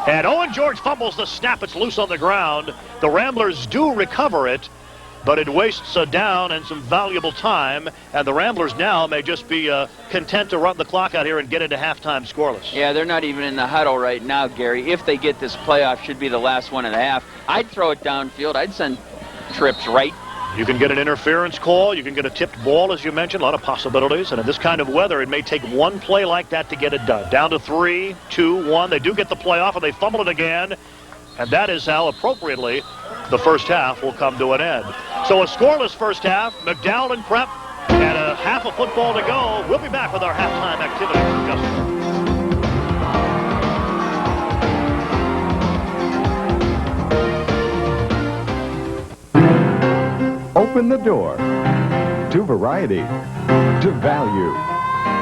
And Owen George fumbles the snap. It's loose on the ground. The Ramblers do recover it, but it wastes a down and some valuable time. And the Ramblers now may just be content to run the clock out here and get into halftime scoreless.
Yeah, they're not even in the huddle right now, Gary. If they get this playoff, should be the last one and a half. I'd throw it downfield. I'd send trips right.
You can get an interference call. You can get a tipped ball, as you mentioned. A lot of possibilities. And in this kind of weather, it may take one play like that to get it done. Down to 3, 2, 1. They do get the play off, and they fumble it again. And that is how, appropriately, the first half will come to an end. So a scoreless first half. McDowell and Prep, and a half of football to go. We'll be back with our halftime activity for Gus.
Open the door to variety, to value,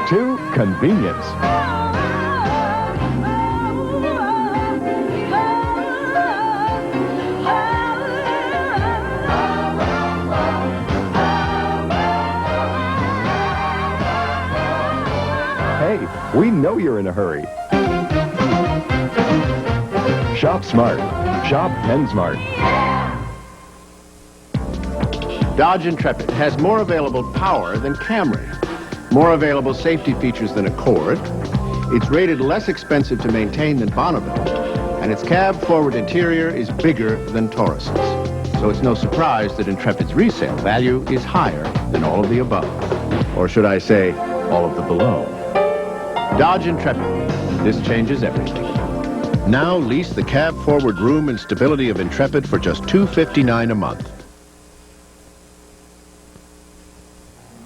to convenience. Hey, we know you're in a hurry. Shop smart. Shop PennSmart.
Dodge Intrepid has more available power than Camry, more available safety features than Accord. It's rated less expensive to maintain than Bonneville, and its cab-forward interior is bigger than Taurus's. So it's no surprise that Intrepid's resale value is higher than all of the above. Or should I say, all of the below. Dodge Intrepid. This changes everything. Now lease the cab-forward room and stability of Intrepid for just $259 a month.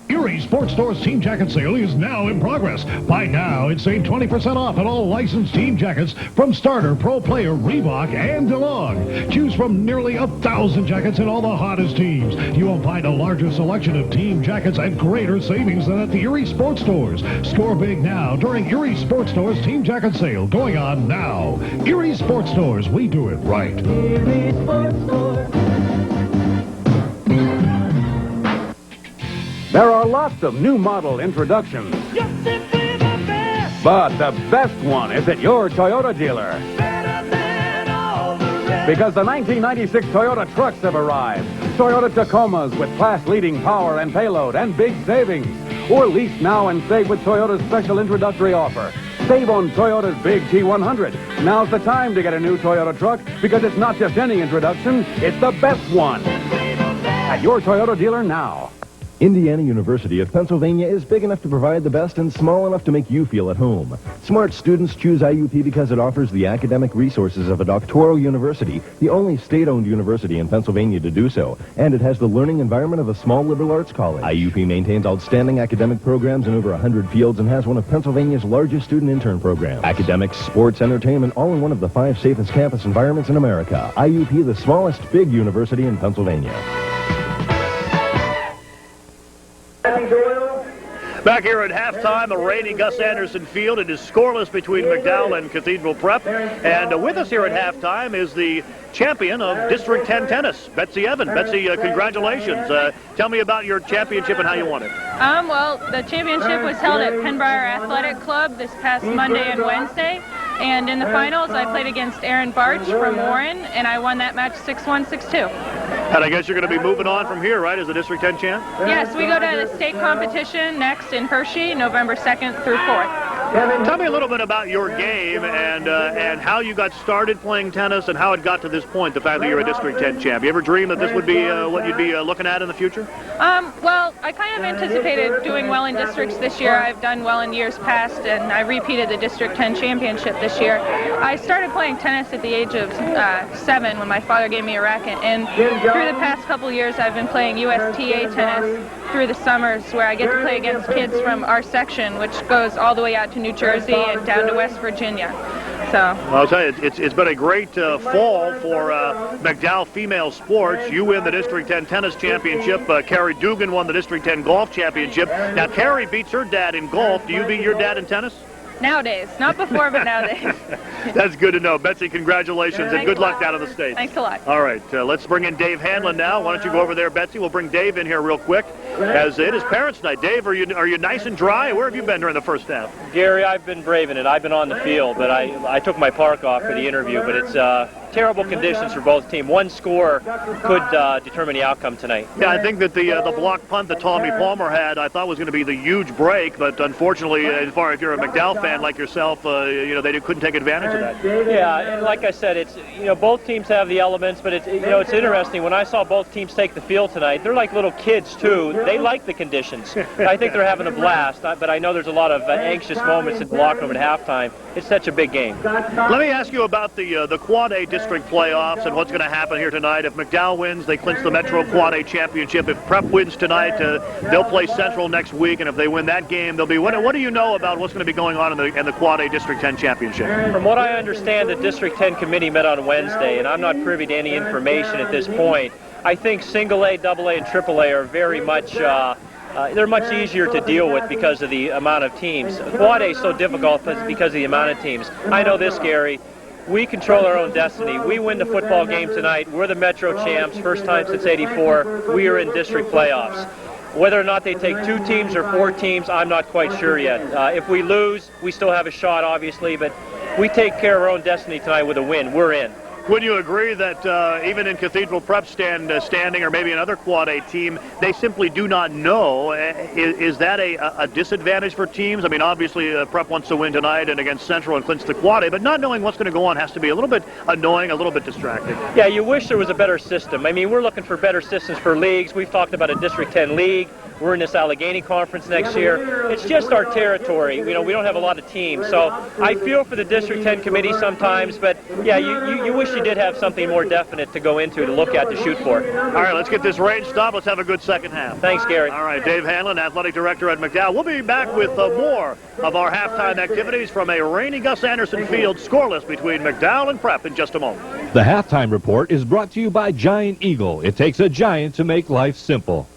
Erie Sports Store's Team Jacket sale is now in progress. Buy now and save 20% off on all licensed team jackets from Starter, Pro Player, Reebok, and DeLong. Choose from nearly 1,000 jackets in all the hottest teams. You will find a larger selection of team jackets at greater savings than at the Erie Sports Stores. Score big now during Erie Sports Store's Team Jacket sale going on now. Erie Sports Stores, we do it right.
Erie Sports Store.
There are lots of new model introductions.
You're simply the best.
But the best one is at your Toyota dealer.
Better than all the rest.
Because the 1996 Toyota trucks have arrived. Toyota Tacomas with class-leading power and payload and big savings. Or lease now and save with Toyota's special introductory offer. Save on Toyota's big T100. Now's the time to get a new Toyota truck because it's not just any introduction, it's the best one. At your Toyota dealer now.
Indiana University of Pennsylvania is big enough to provide the best and small enough to make you feel at home. Smart students choose IUP because it offers the academic resources of a doctoral university, the only state-owned university in Pennsylvania to do so, and it has the learning environment of a small liberal arts college. IUP maintains outstanding academic programs in over 100 fields and has one of Pennsylvania's largest student intern programs. Academics, sports, entertainment, all in one of the 5 safest campus environments in America. IUP, the smallest big university in Pennsylvania.
Back here at halftime, a rainy Gus Anderson Field. It is scoreless between McDowell and Cathedral Prep. And with us here at halftime is the champion of District 10 tennis, Betsy Evan. Betsy, congratulations. Tell me about your championship and how you won it.
Well, the championship was held at Penbriar Athletic Club this past Monday and Wednesday. And in the finals, I played against Aaron Barch from Warren, and I won that match 6-1, 6-2.
And I guess you're going to be moving on from here, right, as a District 10 champ?
Yes, we go to the state competition next in Hershey, November 2nd through 4th.
Tell me a little bit about your game and how you got started playing tennis and how it got to this point, the fact that you're a District 10 champ. You ever dream that this would be what you'd be looking at in the future?
Well, I kind of anticipated doing well in districts this year. I've done well in years past, and I repeated the District 10 championship this year. I started playing tennis at the age of 7 when my father gave me a racket, and through the past couple years I've been playing USTA tennis through the summers, where I get to play against kids from our section, which goes all the way out to New Jersey and down to West Virginia. So
I'll tell you, it's been a great fall for McDowell female sports. You win the District 10 tennis championship. Carrie Dugan won the District 10 golf championship. Now, Carrie beats her dad in golf. Do you beat your dad in tennis?
nowadays, not before, but nowadays.
That's good to know. Betsy, congratulations, and good luck down in the States.
Thanks a lot.
All right, let's bring in Dave Hanlon now. Why don't you go over there, Betsy? We'll bring Dave in here real quick, as it is Parents' Night. Dave, are you nice and dry? Where have you been during the first half?
Gary, I've been braving it. I've been on the field, but I took my park off for the interview, but it's terrible conditions for both teams. One score could determine the outcome tonight.
Yeah, I think that the block punt that Tommy Palmer had, I thought was going to be the huge break, but unfortunately, as far as you're a McDowell fan like yourself, they couldn't take advantage of that.
Yeah, and like I said, it's both teams have the elements, but it's interesting. When I saw both teams take the field tonight, they're like little kids too. They like the conditions. I think they're having a blast, but I know there's a lot of anxious moments in the locker room at halftime. It's such a big game.
Let me ask you about the Quad A district playoffs and what's going to happen here tonight. If McDowell wins, they clinch the Metro Quad A championship. If Prep wins tonight, they'll play Central next week, and if they win that game, they'll be. What do you know about what's going to be going on in the Quad A District 10 championship?
From what I understand, the District 10 committee met on Wednesday, and I'm not privy to any information at this point. I think single A, double A, and triple A are very much. They're much easier to deal with because of the amount of teams. Quad A is so difficult because of the amount of teams. I know this, Gary. We control our own destiny. We win the football game tonight. We're the Metro champs, first time since '84. We are in district playoffs. Whether or not they take 2 teams or 4 teams, I'm not quite sure yet. If we lose, we still have a shot, obviously, but we take care of our own destiny tonight with a win. We're in.
Would you agree that even in Cathedral Prep standing, or maybe another Quad A team, they simply do not know? Is that a disadvantage for teams? I mean, obviously, Prep wants to win tonight and against Central and clinch the Quad A, but not knowing what's going to go on has to be a little bit annoying, a little bit distracting.
Yeah, you wish there was a better system. I mean, we're looking for better systems for leagues. We've talked about a District 10 league. We're in this Allegheny Conference next year. It's just our territory. We don't have a lot of teams. So I feel for the District 10 committee sometimes, but yeah, you wish you did have something more definite to go into, to look at, to shoot for.
All right, let's get this rain stopped. Let's have a good second half.
Thanks, Gary.
All right, Dave Hanlon, athletic director at McDowell. We'll be back with more of our halftime activities from a rainy Gus Anderson Field, scoreless between McDowell and Prep in just a moment.
The halftime report is brought to you by Giant Eagle. It takes a giant to make life simple.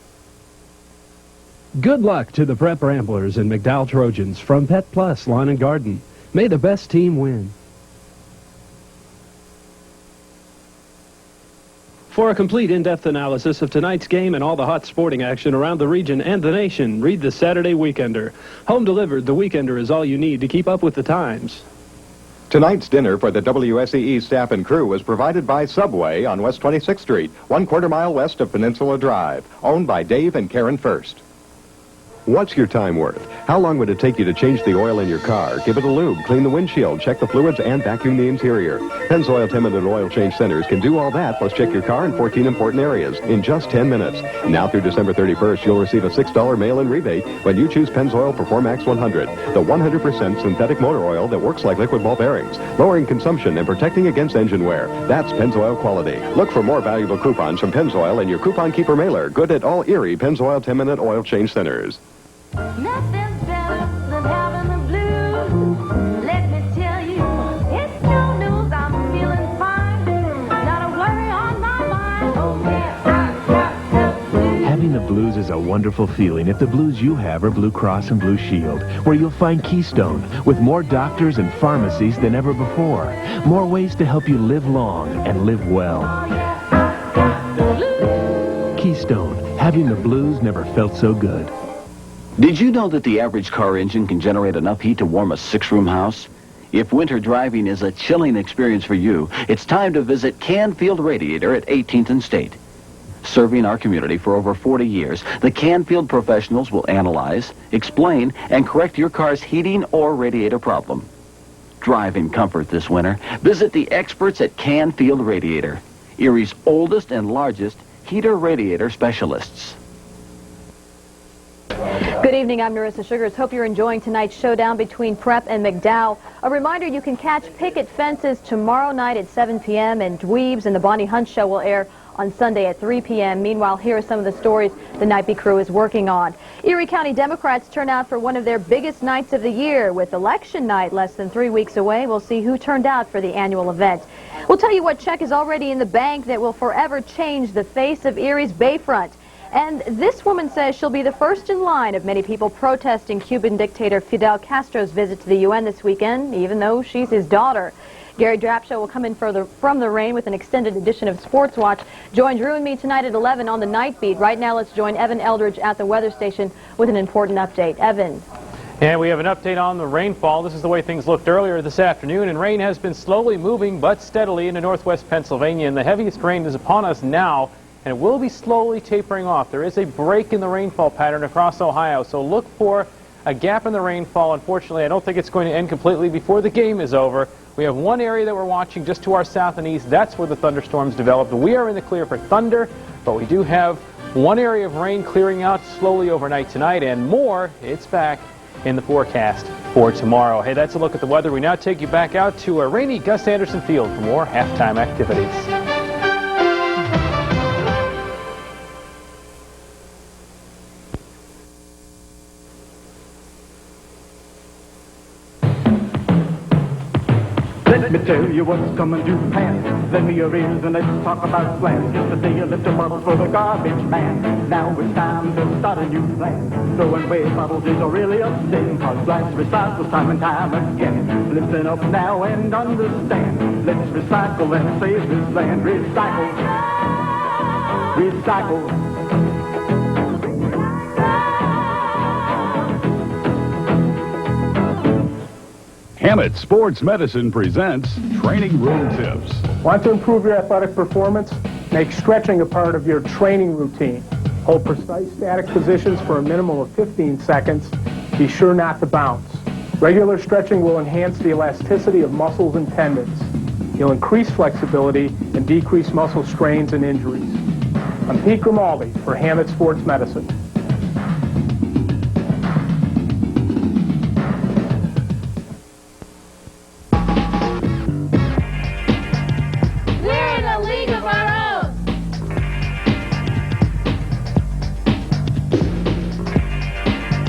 Good luck to the Prep Ramblers and McDowell Trojans from Pet Plus Lawn and Garden. May the best team win. For a complete in-depth analysis of tonight's game and all the hot sporting action around the region and the nation, read the Saturday Weekender. Home delivered, the Weekender is all you need to keep up with the times.
Tonight's dinner for the WSEE staff and crew was provided by Subway on West 26th Street, 1/4 mile west of Peninsula Drive, owned by Dave and Karen First. What's your time worth? How long would it take you to change the oil in your car, give it a lube, clean the windshield, check the fluids, and vacuum the interior? Pennzoil 10-minute oil change centers can do all that, plus check your car in 14 important areas in just 10 minutes. Now through December 31st, you'll receive a $6 mail-in rebate when you choose Pennzoil Performax 100, the 100% synthetic motor oil that works like liquid ball bearings, lowering consumption and protecting against engine wear. That's Pennzoil quality. Look for more valuable coupons from Pennzoil in your Coupon Keeper mailer, good at all Erie Pennzoil 10-minute oil change centers.
Nothing's better than having the blues. Let me tell you, it's no news. I'm feeling fine. Not a worry on my mind. Oh, yeah, I got the blues.
Having the blues is a wonderful feeling if the blues you have are Blue Cross and Blue Shield, where you'll find Keystone with more doctors and pharmacies than ever before. More ways to help you live long and live well. Keystone, having the blues never felt so good.
Did you know that the average car engine can generate enough heat to warm a 6-room house? If winter driving is a chilling experience for you, it's time to visit Canfield Radiator at 18th and State. Serving our community for over 40 years, the Canfield professionals will analyze, explain, and correct your car's heating or radiator problem. Drive in comfort this winter. Visit the experts at Canfield Radiator, Erie's oldest and largest heater radiator specialists.
Good evening, I'm Narissa Sugars. Hope you're enjoying tonight's showdown between Prep and McDowell. A reminder, you can catch Picket Fences tomorrow night at 7 p.m. and Dweebs and the Bonnie Hunt Show will air on Sunday at 3 p.m. Meanwhile, here are some of the stories the Nightby crew is working on. Erie County Democrats turn out for one of their biggest nights of the year. With election night less than 3 weeks away, we'll see who turned out for the annual event. We'll tell you what check is already in the bank that will forever change the face of Erie's Bayfront. And this woman says she'll be the first in line of many people protesting Cuban dictator Fidel Castro's visit to the UN this weekend, even though she's his daughter. Gary Drapshow will come in further from the rain with an extended edition of Sports Watch. Join Drew and me tonight at 11 on the Night Beat. Right now, let's join Evan Eldridge at the weather station with an important update. Evan.
And we have an update on the rainfall. This is the way things looked earlier this afternoon, and rain has been slowly moving but steadily into northwest Pennsylvania, and the heaviest rain is upon us now, and it will be slowly tapering off. There is a break in the rainfall pattern across Ohio, so look for a gap in the rainfall. Unfortunately, I don't think it's going to end completely before the game is over. We have one area that we're watching just to our south and east. That's where the thunderstorms developed. We are in the clear for thunder, but we do have one area of rain clearing out slowly overnight tonight, and more, it's back in the forecast for tomorrow. Hey, that's a look at the weather. We now take you back out to a rainy Gus Anderson Field for more halftime activities.
Let me tell you what's coming to pass. Lend me your ears and let's talk about plans. Just a day you lift them up for the garbage man. Now it's time to start a new plan. Throwing away bottles is really a sin, cause glass recycles time and time again. Listen up now and understand. Let's recycle and save this land. Recycle. Recycle.
Hammett Sports Medicine presents Training Room Tips.
Want to improve your athletic performance? Make stretching a part of your training routine. Hold precise static positions for a minimum of 15 seconds. Be sure not to bounce. Regular stretching will enhance the elasticity of muscles and tendons. You'll increase flexibility and decrease muscle strains and injuries. I'm Pete Grimaldi for Hammett Sports Medicine.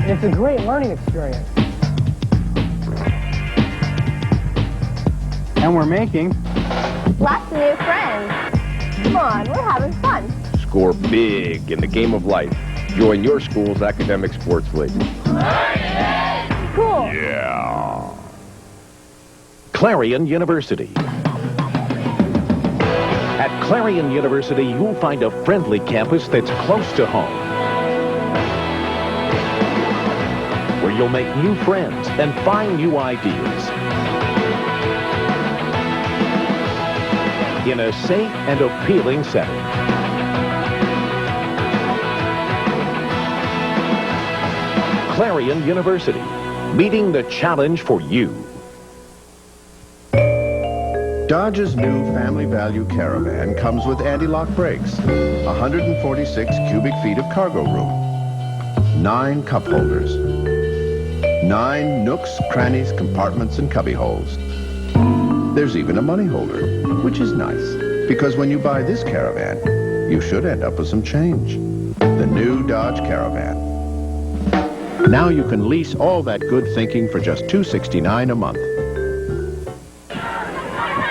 It's a great learning experience.
And we're making
lots of new friends. Come on, we're having fun.
Score big in the game of life. Join your school's academic sports league.
Cool.
Yeah.
Clarion University. At Clarion University, you'll find a friendly campus that's close to home, where you'll make new friends and find new ideas in a safe and appealing setting. Clarion University, meeting the challenge for you.
Dodge's new Family Value Caravan comes with anti-lock brakes, 146 cubic feet of cargo room, 9 cup holders, 9 nooks, crannies, compartments, and cubby holes. There's even a money holder, which is nice, because when you buy this Caravan, you should end up with some change. The new Dodge Caravan. Now you can lease all that good thinking for just $269 a month.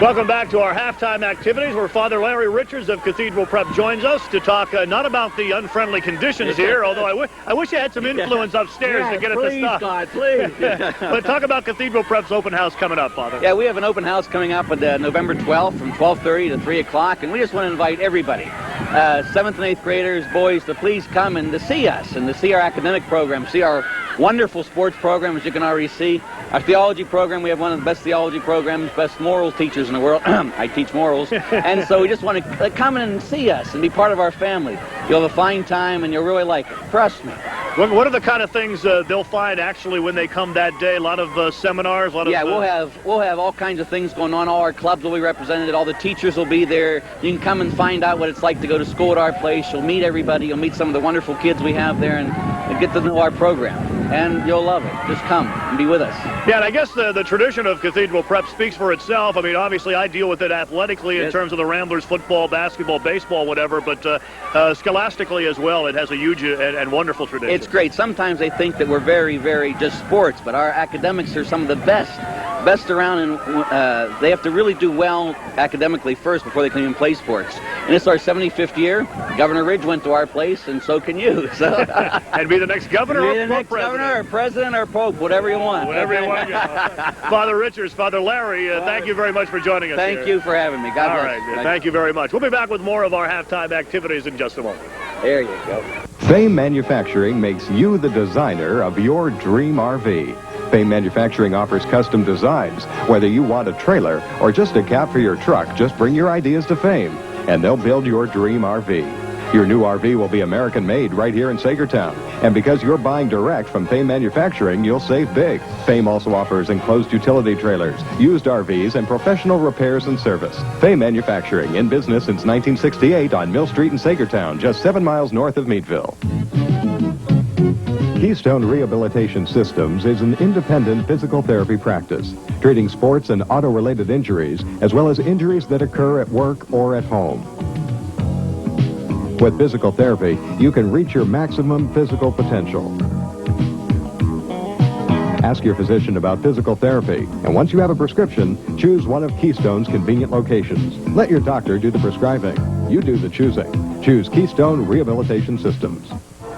Welcome back to our halftime activities, where Father Larry Richards of Cathedral Prep joins us to talk not about the unfriendly conditions here, although I wish you had some influence upstairs to get at the stuff.
God, please.
But talk about Cathedral Prep's open house coming up, Father.
Yeah, we have an open house coming up on November 12th from 12:30 to 3 o'clock, and we just want to invite everybody, 7th and 8th graders, boys, to please come and to see us and to see our academic program, see our wonderful sports program, as you can already see. Our theology program, we have one of the best theology programs, best morals teachers in the world. I teach morals. And so we just want to come in and see us and be part of our family. You'll have a fine time and you'll really like it. Trust me.
What are the kind of things they'll find actually when they come that day? A lot of seminars? A lot
Yeah,
of,
we'll have all kinds of things going on. All our clubs will be represented. All the teachers will be there. You can come and find out what it's like to go to school at our place. You'll meet everybody. You'll meet some of the wonderful kids we have there and get to know our program. And you'll love it. Just come and be with us.
Yeah, and I guess the tradition of Cathedral Prep speaks for itself. I mean, obviously I deal with it athletically in terms of the Ramblers football, basketball, baseball, whatever, but scholastically as well, it has a huge and wonderful tradition.
It's great. Sometimes they think that we're very, very just sports, but our academics are some of the best around, and they have to really do well academically first before they can even play sports. And it's our 75th year. Governor Ridge went to our place, and so can you. So
and be the next governor
be
or
the next
president.
Governor or president or pope, whatever you want.
Whatever you want. Father Richards, Father Larry, thank you very much for joining us.
Thank you for having me. God bless.
All right, thank you very much. We'll be back with more of our halftime activities in just a moment.
There you go.
Fame Manufacturing makes you the designer of your dream RV. Fame Manufacturing offers custom designs. Whether you want a trailer or just a cab for your truck, just bring your ideas to Fame, and they'll build your dream RV. Your new RV will be American-made right here in Sagertown. And because you're buying direct from Fame Manufacturing, you'll save big. Fame also offers enclosed utility trailers, used RVs, and professional repairs and service. Fame Manufacturing, in business since 1968 on Mill Street in Sagertown, just 7 miles north of Meadville. Keystone Rehabilitation Systems is an independent physical therapy practice, treating sports and auto-related injuries, as well as injuries that occur at work or at home. With physical therapy, you can reach your maximum physical potential. Ask your physician about physical therapy, and once you have a prescription, choose one of Keystone's convenient locations. Let your doctor do the prescribing. You do the choosing. Choose Keystone Rehabilitation Systems.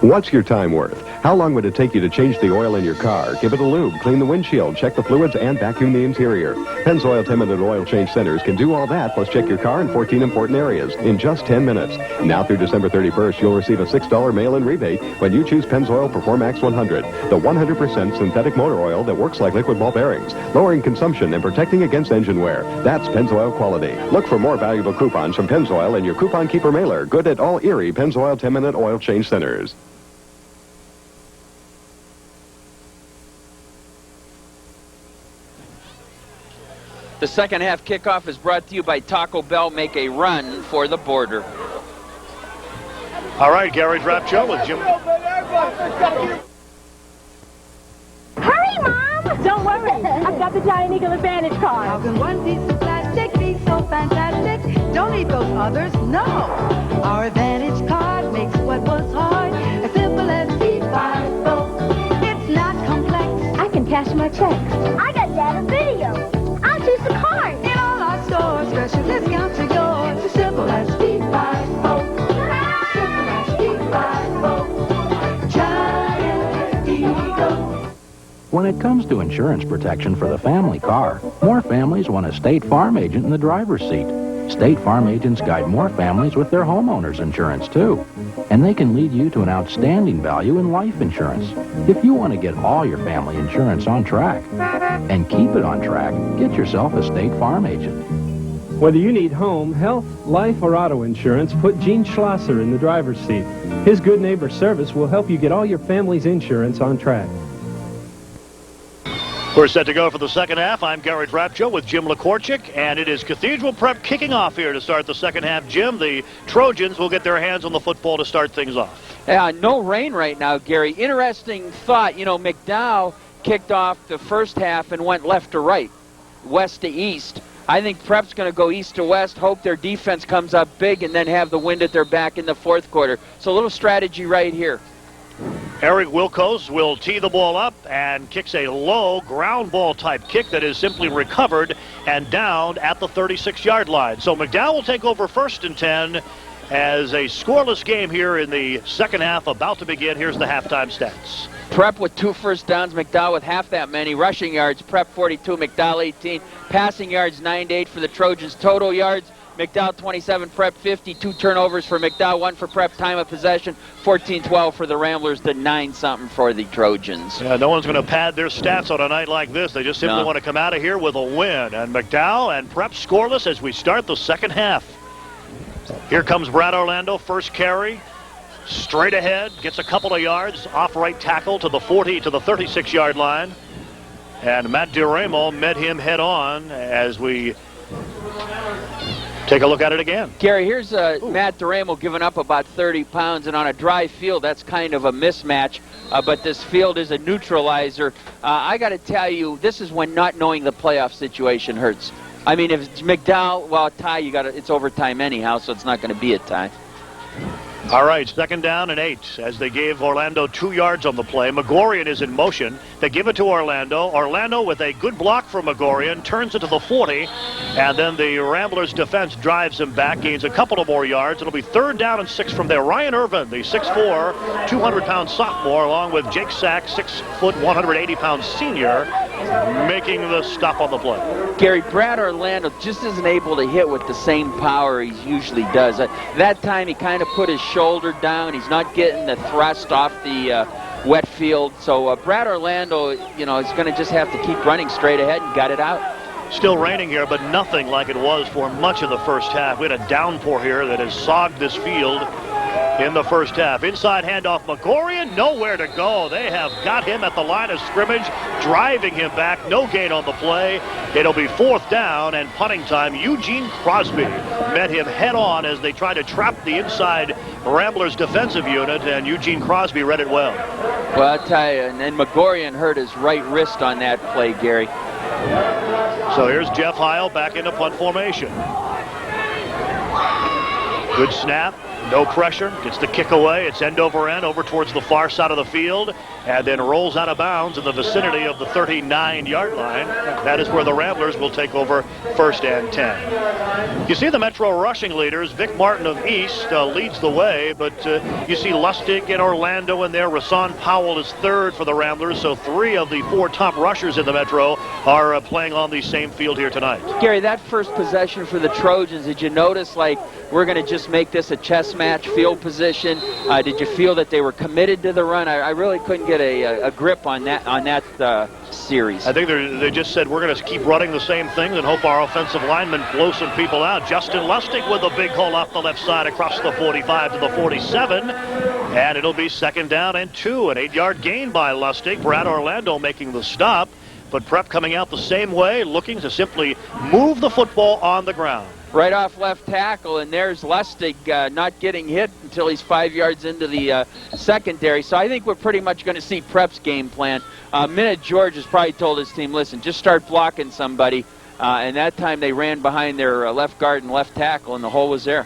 What's your time worth? How long would it take you to change the oil in your car, give it a lube, clean the windshield, check the fluids, and vacuum the interior? Pennzoil 10-minute oil change centers can do all that, plus check your car in 14 important areas in just 10 minutes. Now through December 31st, you'll receive a $6 mail-in rebate when you choose Pennzoil Performax 100, the 100% synthetic motor oil that works like liquid ball bearings, lowering consumption and protecting against engine wear. That's Pennzoil quality. Look for more valuable coupons from Pennzoil in your Coupon Keeper mailer, good at all Erie Pennzoil 10-minute oil change centers.
The second half kickoff is brought to you by Taco Bell. Make a run for the border.
All right, Gary's Rap Show with Jim.
Hurry, Mom!
Don't worry. I've got the Giant Eagle Advantage card.
How can one piece of plastic be so fantastic? Don't need those others, no. Our Advantage card makes what was hard as simple as C5. It's not complex.
I can cash my checks.
I got Dad a video. I'll choose the card.
In all our stores, special discounts are yours. As simple as C5. Simple as C5. Giant Eagle.
When it comes to insurance protection for the family car, more families want a State Farm agent in the driver's seat. State Farm agents guide more families with their homeowners insurance, too. And they can lead you to an outstanding value in life insurance. If you want to get all your family insurance on track and keep it on track, get yourself a State Farm agent.
Whether you need home, health, life, or auto insurance, put Gene Schlosser in the driver's seat. His good neighbor service will help you get all your family's insurance on track.
We're set to go for the second half. I'm Gary Drapcho with Jim LaCorchick, and it is Cathedral Prep kicking off here to start the second half. Jim, the Trojans will get their hands on the football to start things off.
Yeah, no rain right now, Gary. Interesting thought. You know, McDowell kicked off the first half and went left to right, west to east. I think Prep's going to go east to west, hope their defense comes up big, and then have the wind at their back in the fourth quarter. So a little strategy right here.
Eric Wilkos will tee the ball up and kicks a low ground ball type kick that is simply recovered and down at the 36-yard line. So McDowell will take over 1st and 10 as a scoreless game here in the second half about to begin. Here's the halftime stats.
Prep with 2 first downs, McDowell with half that many. Rushing yards, Prep 42, McDowell 18. Passing yards 9 to 8 for the Trojans. Total yards, McDowell 27, Prep 50. 2 turnovers for McDowell, 1 for Prep. Time of possession 14-12 for the Ramblers to 9-something for the Trojans.
Yeah, no one's going to pad their stats on a night like this. They just simply want to come out of here with a win. And McDowell and Prep scoreless as we start the second half. Here comes Brad Orlando, first carry. Straight ahead, gets a couple of yards, off right tackle to the 40 to the 36-yard line. And Matt DeRamo met him head on as we take a look at it again.
Gary, here's Matt DeRamo giving up about 30 pounds, and on a dry field, that's kind of a mismatch. But this field is a neutralizer. I got to tell you, this is when not knowing the playoff situation hurts. I mean, if it's McDowell, well, a tie, it's overtime anyhow, so it's not going to be a tie.
All right, 2nd down and 8 as they gave Orlando 2 yards on the play. Megorian is in motion. They give it to Orlando. Orlando with a good block from Megorian turns it to the 40, and then the Ramblers defense drives him back, gains a couple of more yards. It'll be 3rd down and 6 from there. Ryan Irvin, the 6'4", 200-pound sophomore, along with Jake Sack, 6 foot, 180-pound senior, making the stop on the play.
Gary, Brad Orlando just isn't able to hit with the same power he usually does. That time he kind of put his shoulder down. He's not getting the thrust off the wet field. So Brad Orlando, is going to just have to keep running straight ahead and gut it out.
Still raining here, but nothing like it was for much of the first half. We had a downpour here that has sogged this field in the first half. Inside handoff, Megorian, nowhere to go. They have got him at the line of scrimmage, driving him back. No gain on the play. It'll be 4th down and punting time. Eugene Crosby met him head on as they tried to trap the inside Ramblers defensive unit, and Eugene Crosby read it well.
Well, I'll tell you, and Megorian hurt his right wrist on that play, Gary.
So here's Jeff Heil back into punt formation. Good snap. No pressure, gets the kick away. It's end over end over towards the far side of the field and then rolls out of bounds in the vicinity of the 39-yard line. That is where the Ramblers will take over 1st and 10. You see the Metro rushing leaders. Vic Martin of East leads the way, but you see Lustig and Orlando in there. Rasan Powell is 3rd for the Ramblers, so 3 of the 4 top rushers in the Metro are playing on the same field here tonight.
Gary, that first possession for the Trojans, did you notice, like, we're going to just make this a chess match, field position? Did you feel that they were committed to the run? I really couldn't get a grip on that series.
I think they just said we're going to keep running the same things and hope our offensive linemen blow some people out. Justin Lustig with a big hole off the left side across the 45 to the 47. And it'll be 2nd down and 2. An 8-yard gain by Lustig. Brad Orlando making the stop. But Prep coming out the same way, looking to simply move the football on the ground.
Right off left tackle, and there's Lustig not getting hit until he's 5 yards into the secondary. So I think we're pretty much going to see Prep's game plan. Minute George has probably told his team, listen, just start blocking somebody. And that time they ran behind their left guard and left tackle, and the hole was there.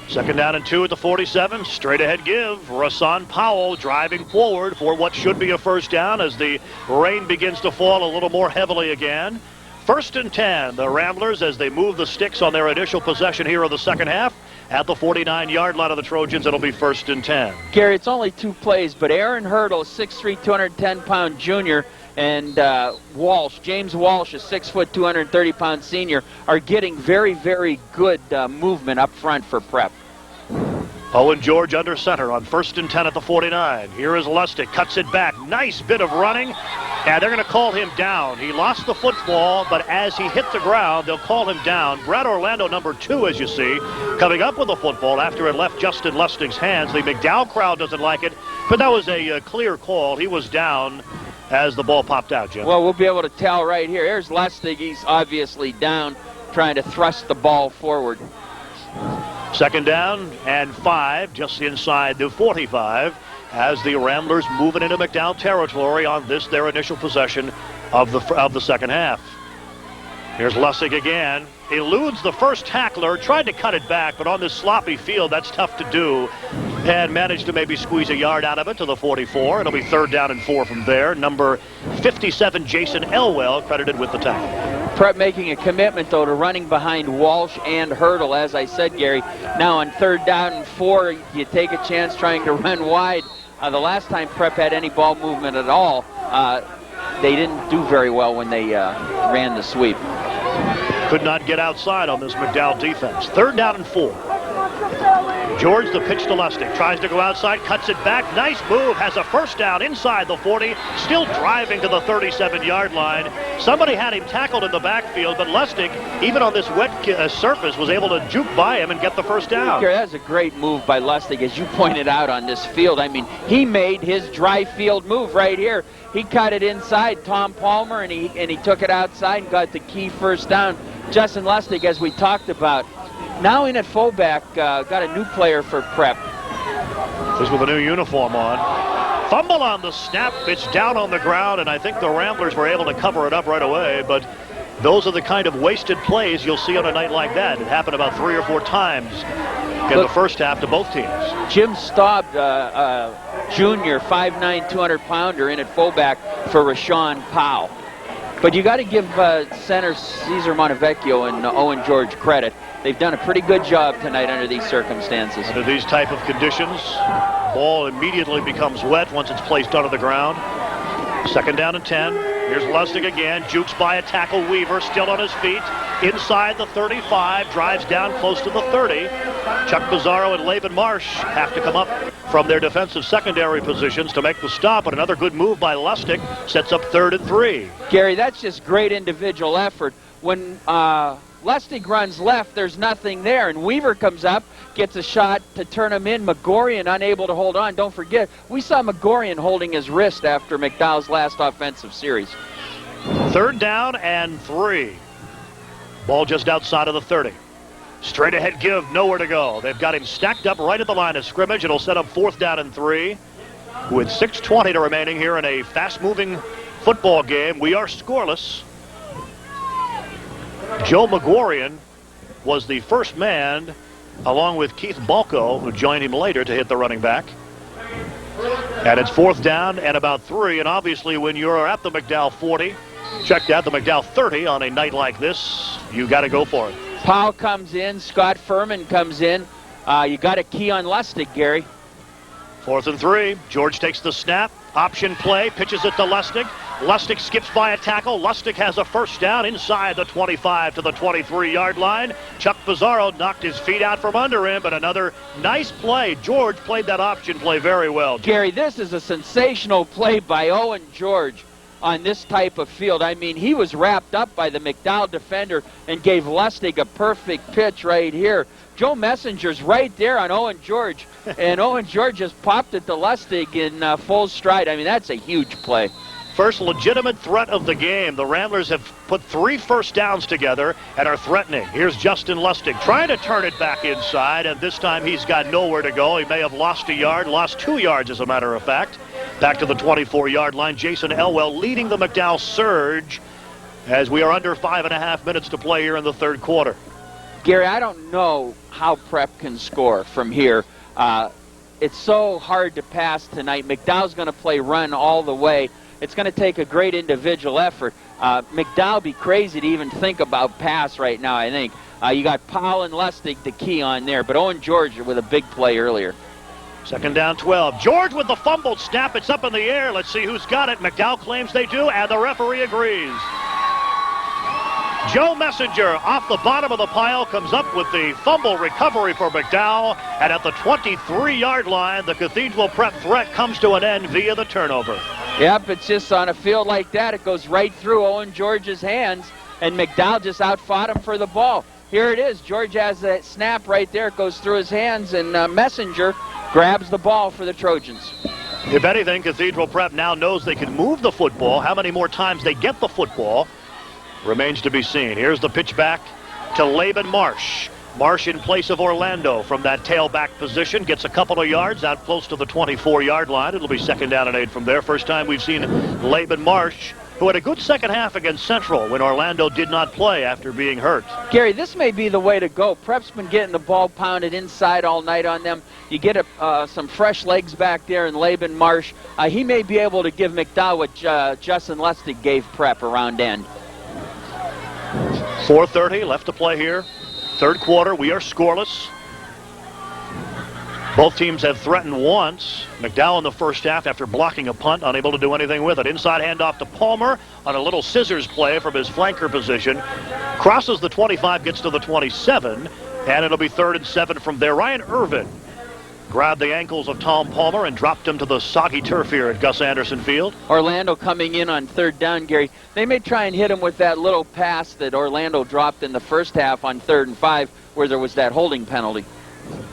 2nd down and 2 at the 47. Straight ahead give. Rasan Powell driving forward for what should be a 1st down as the rain begins to fall a little more heavily again. 1st and 10, the Ramblers as they move the sticks on their initial possession here of the second half. At the 49-yard line of the Trojans, it'll be 1st and 10.
Gary, it's only 2 plays, but Aaron Hurdle, 6'3", 210-pound junior, and James Walsh, a 6 foot, 230-pound senior, are getting very, very good movement up front for Prep.
Owen George under center on 1st and 10 at the 49. Here is Lustig, cuts it back. Nice bit of running, and they're going to call him down. He lost the football, but as he hit the ground, they'll call him down. Brad Orlando, number 2, as you see, coming up with the football after it left Justin Lustig's hands. The McDowell crowd doesn't like it, but that was a clear call. He was down as the ball popped out, Jim.
Well, we'll be able to tell right here. Here's Lustig. He's obviously down, trying to thrust the ball forward.
2nd down and 5, just inside the 45, as the Ramblers moving into McDowell territory on this, their initial possession of the second half. Here's Lustig again. Eludes the first tackler, tried to cut it back, but on this sloppy field, that's tough to do, and managed to maybe squeeze a yard out of it to the 44. It'll be 3rd down and 4 from there. Number 57, Jason Elwell, credited with the tackle.
Prep making a commitment, though, to running behind Walsh and Hurdle, as I said, Gary. Now on 3rd down and 4, you take a chance trying to run wide. The last time Prep had any ball movement at all, they didn't do very well when they ran the sweep.
Could not get outside on this McDowell defense. 3rd down and 4. George, the pitch to Lustig, tries to go outside, cuts it back. Nice move, has a 1st down inside the 40, still driving to the 37-yard line. Somebody had him tackled in the backfield, but Lustig, even on this wet surface, was able to juke by him and get the 1st down.
That was a great move by Lustig, as you pointed out on this field. I mean, he made his dry field move right here. He cut it inside Tom Palmer, and he took it outside and got the key 1st down. Justin Lustig, as we talked about, now in at fullback, got a new player for Prep.
Just with a new uniform on. Fumble on the snap. It's down on the ground, and I think the Ramblers were able to cover it up right away, but those are the kind of wasted plays you'll see on a night like that. It happened about 3 or 4 times in the first half to both teams.
Jim Staub, Jr., 5'9", 200-pounder, in at fullback for Rashawn Powell. But you got to give center Cesar Montevecchio and Owen George credit. They've done a pretty good job tonight under these circumstances.
Under these type of conditions, ball immediately becomes wet once it's placed onto the ground. 2nd down and 10. Here's Lustig again. Jukes by a tackle. Weaver still on his feet. Inside the 35. Drives down close to the 30. Chuck Pizarro and Laban Marsh have to come up from their defensive secondary positions to make the stop. But another good move by Lustig sets up 3rd and 3.
Gary, that's just great individual effort. When Lustig runs left, there's nothing there, and Weaver comes up, gets a shot to turn him in. Megorian unable to hold on. Don't forget, we saw Megorian holding his wrist after McDowell's last offensive series.
3rd down and 3. Ball just outside of the 30. Straight ahead give, nowhere to go. They've got him stacked up right at the line of scrimmage. It'll set up 4th down and 3. With 6:20 to remaining here in a fast-moving football game, we are scoreless. Joe Megorian was the first man, along with Keith Balco, who joined him later to hit the running back. And it's 4th down and about 3. And obviously when you're at the McDowell 40, checked out the McDowell 30 on a night like this, you got to go for it.
Powell comes in. Scott Furman comes in. You got a key on Lustig, Gary.
4th and 3. George takes the snap. Option play. Pitches it to Lustig. Lustig skips by a tackle. Lustig has a 1st down inside the 25 to the 23-yard line. Chuck Pizarro knocked his feet out from under him, but another nice play. George played that option play very well.
Gary, this is a sensational play by Owen George on this type of field. I mean, he was wrapped up by the McDowell defender and gave Lustig a perfect pitch right here. Joe Messenger's right there on Owen George, and Owen George just popped it to Lustig in full stride. I mean, that's a huge play.
First legitimate threat of the game. The Ramblers have put 3 1st downs together and are threatening. Here's Justin Lustig trying to turn it back inside, and this time he's got nowhere to go. He may have lost a yard, lost 2 yards as a matter of fact. Back to the 24-yard line. Jason Elwell leading the McDowell surge as we are under 5.5 minutes to play here in the 3rd quarter.
Gary, I don't know how Prep can score from here. It's so hard to pass tonight. McDowell's going to play run all the way. It's going to take a great individual effort. McDowell be crazy to even think about pass right now, I think. You got Powell and Lustig the key on there, but Owen George with a big play earlier.
2nd down 12. George with the fumbled snap. It's up in the air. Let's see who's got it. McDowell claims they do, and the referee agrees. Joe Messenger off the bottom of the pile comes up with the fumble recovery for McDowell, and at the 23-yard line, the Cathedral Prep threat comes to an end via the turnover.
Yep, it's just on a field like that, it goes right through Owen George's hands, and McDowell just outfought him for the ball. Here it is. George has that snap right there. It goes through his hands, and Messenger grabs the ball for the Trojans.
If anything, Cathedral Prep now knows they can move the football. How many more times they get the football remains to be seen. Here's the pitch back to Laban Marsh. Marsh in place of Orlando from that tailback position. Gets a couple of yards out close to the 24-yard line. It'll be 2nd down and 8 from there. First time we've seen Laban Marsh, who had a good second half against Central when Orlando did not play after being hurt.
Gary, this may be the way to go. Prep's been getting the ball pounded inside all night on them. You get some fresh legs back there in Laban Marsh. He may be able to give McDowell what Justin Lustig gave Prep around end.
4:30 left to play here. Third quarter, we are scoreless. Both teams have threatened once. McDowell in the first half after blocking a punt, unable to do anything with it. Inside handoff to Palmer on a little scissors play from his flanker position. Crosses the 25, gets to the 27, and it'll be 3rd and 7 from there. Ryan Irvin grabbed the ankles of Tom Palmer and dropped him to the soggy turf here at Gus Anderson Field.
Orlando coming in on 3rd down, Gary. They may try and hit him with that little pass that Orlando dropped in the first half on 3rd and 5 where there was that holding penalty.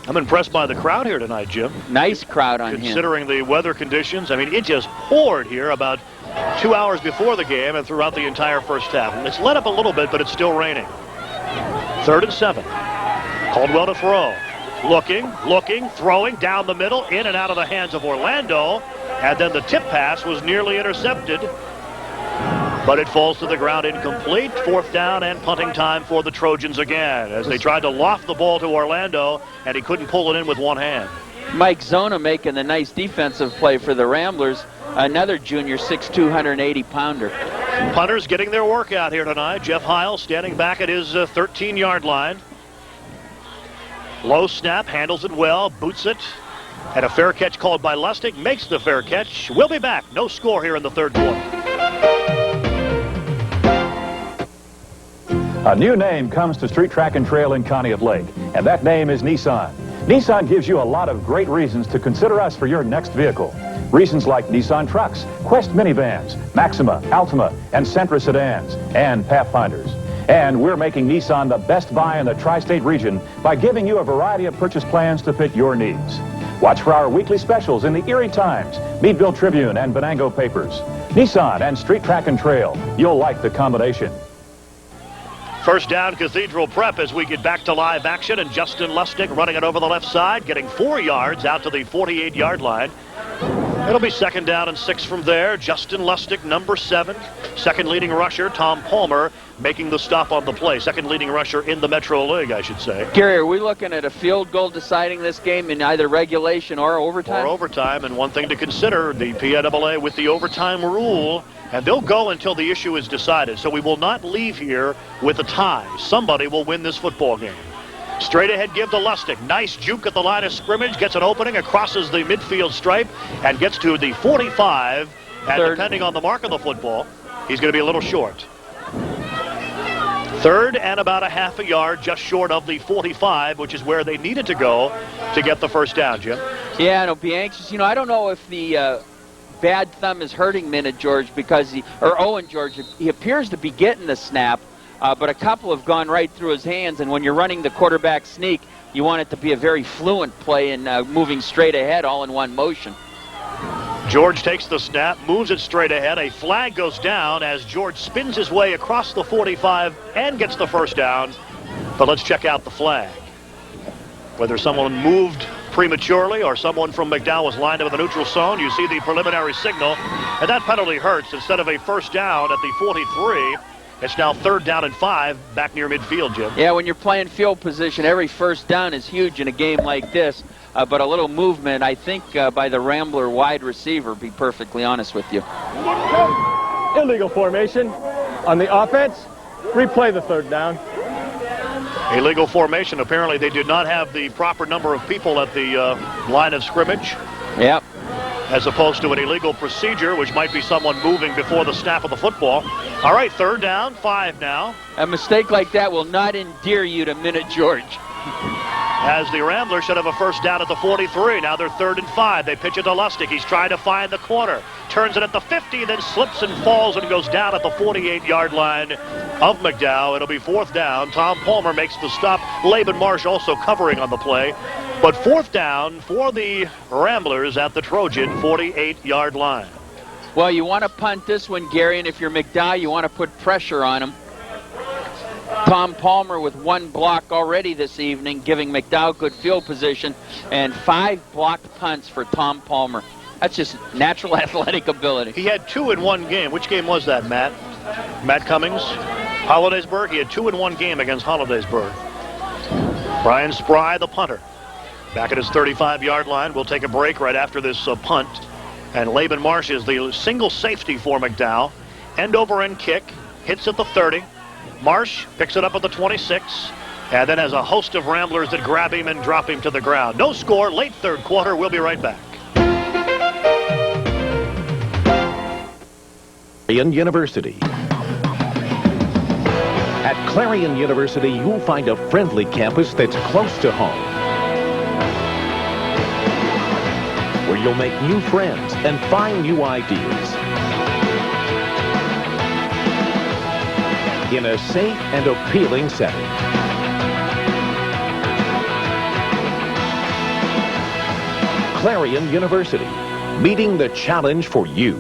I'm impressed by the crowd here tonight, Jim.
Nice crowd on
Considering the weather conditions. I mean, it just poured here about 2 hours before the game and throughout the entire first half. It's let up a little bit, but it's still raining. 3rd and 7. Caldwell to throw. Looking, throwing down the middle, in and out of the hands of Orlando. And then the tip pass was nearly intercepted. But it falls to the ground incomplete. 4th down and punting time for the Trojans again as they tried to loft the ball to Orlando, and he couldn't pull it in with one hand.
Mike Zona making the nice defensive play for the Ramblers. Another junior, 6'2", 180-pounder.
Punters getting their work out here tonight. Jeff Heil standing back at his 13-yard line. Low snap, handles it well, boots it. And a fair catch called by Lustig, makes the fair catch. We'll be back. No score here in the 3rd quarter.
A new name comes to Street Track and Trail in Conneaut Lake, and that name is Nissan. Nissan gives you a lot of great reasons to consider us for your next vehicle. Reasons like Nissan trucks, Quest minivans, Maxima, Altima, and Sentra sedans, and Pathfinders. And we're making Nissan the best buy in the tri-state region by giving you a variety of purchase plans to fit your needs. Watch for our weekly specials in the Erie Times, Meadville Tribune, and Venango papers. Nissan and Street Track and Trail. You'll like the combination.
First down, Cathedral Prep as we get back to live action, and Justin Lustig running it over the left side, getting 4 yards out to the 48-yard line. It'll be 2nd down and 6 from there. Justin Lustig, number 7. Second leading rusher, Tom Palmer, making the stop on the play. Second leading rusher in the Metro League, I should say.
Gary, are we looking at a field goal deciding this game in either regulation or overtime?
Or overtime, and one thing to consider, the PNAA with the overtime rule, and they'll go until the issue is decided. So we will not leave here with a tie. Somebody will win this football game. Straight ahead give to Lustig. Nice juke at the line of scrimmage. Gets an opening, crosses the midfield stripe, and gets to the 45. And depending on the mark of the football, he's going to be a little short. 3rd and about a half a yard, just short of the 45, which is where they needed to go to get the first down, Jim.
Yeah, and it'll be anxious. You know, I don't know if the bad thumb is hurting Minute George or Owen George. He appears to be getting the snap. But a couple have gone right through his hands, and when you're running the quarterback sneak, you want it to be a very fluent play and moving straight ahead all in one motion.
George takes the snap, moves it straight ahead. A flag goes down as George spins his way across the 45 and gets the first down. But let's check out the flag. Whether someone moved prematurely or someone from McDowell was lined up in the neutral zone, you see the preliminary signal, and that penalty hurts. Instead of a first down at the 43, it's now 3rd down and 5 back near midfield, Jim.
Yeah, when you're playing field position, every first down is huge in a game like this. But a little movement, I think, by the Rambler wide receiver, be perfectly honest with you.
Illegal formation on the offense. Replay the 3rd down.
Illegal formation. Apparently they did not have the proper number of people at the line of scrimmage.
Yep.
as opposed to an illegal procedure, which might be someone moving before the snap of the football. All right, 3rd down, 5 now.
A mistake like that will not endear you to Minute George.
As the Ramblers should have a 1st down at the 43. Now they're 3rd and 5. They pitch it to Lustig. He's trying to find the corner. Turns it at the 50, then slips and falls and goes down at the 48-yard line of McDowell. It'll be 4th down. Tom Palmer makes the stop. Laban Marsh also covering on the play. But 4th down for the Ramblers at the Trojan 48-yard line.
Well, you want to punt this one, Gary, and if you're McDowell, you want to put pressure on him. Tom Palmer with 1 block already this evening, giving McDowell good field position, and 5 blocked punts for Tom Palmer. That's just natural athletic ability.
He had 2 in 1 game. Which game was that, Matt? Matt Cummings? Hollidaysburg? He had 2 in 1 game against Hollidaysburg. Brian Spry, the punter, back at his 35-yard line. We'll take a break right after this punt. And Laban Marsh is the single safety for McDowell. End-over-end kick. Hits at the 30. Marsh picks it up at the 26. And then has a host of Ramblers that grab him and drop him to the ground. No score, late 3rd quarter. We'll be right back.
Clarion University. At Clarion University, you'll find a friendly campus that's close to home, where you'll make new friends and find new ideas in a safe and appealing setting. Clarion University, meeting the challenge for you.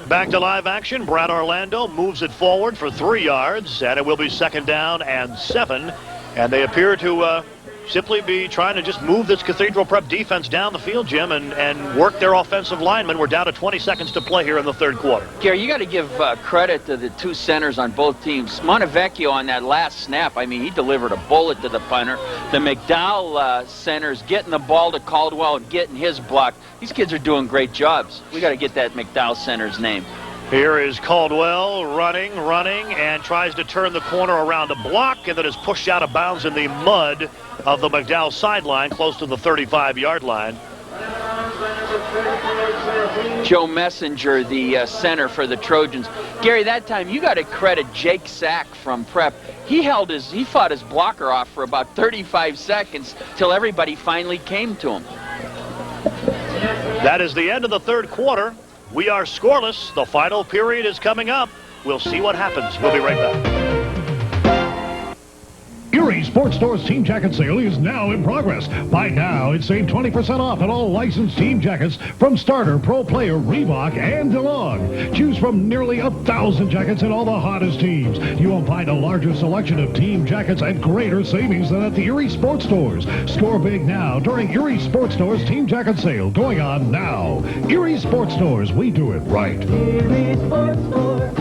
Back to live action. Brad Orlando moves it forward for 3 yards, and it will be 2nd down and 7. And they appear to simply be trying to just move this Cathedral Prep defense down the field, Jim, and work their offensive linemen. We're down to 20 seconds to play here in the 3rd quarter.
Gary, you got to give credit to the 2 centers on both teams. Montevecchio on that last snap, I mean, he delivered a bullet to the punter. The McDowell centers getting the ball to Caldwell and getting his block. These kids are doing great jobs. We got to get that McDowell center's name.
Here is Caldwell running, and tries to turn the corner around a block, and then is pushed out of bounds in the mud of the McDowell sideline, close to the 35-yard line.
Joe Messenger, the center for the Trojans. Gary, that time you got to credit Jake Sack from Prep. He fought his blocker off for about 35 seconds till everybody finally came to him.
That is the end of the 3rd quarter. We are scoreless. The final period is coming up. We'll see what happens. We'll be right back.
Erie Sports Store's Team Jacket sale is now in progress. Buy now and save 20% off on all licensed team jackets from Starter, Pro Player, Reebok, and DeLong. Choose from nearly 1,000 jackets in all the hottest teams. You will find a larger selection of team jackets at greater savings than at the Erie Sports Stores. Score big now during Erie Sports Store's Team Jacket sale going on now. Erie Sports Stores, we do it right.
Erie Sports Store.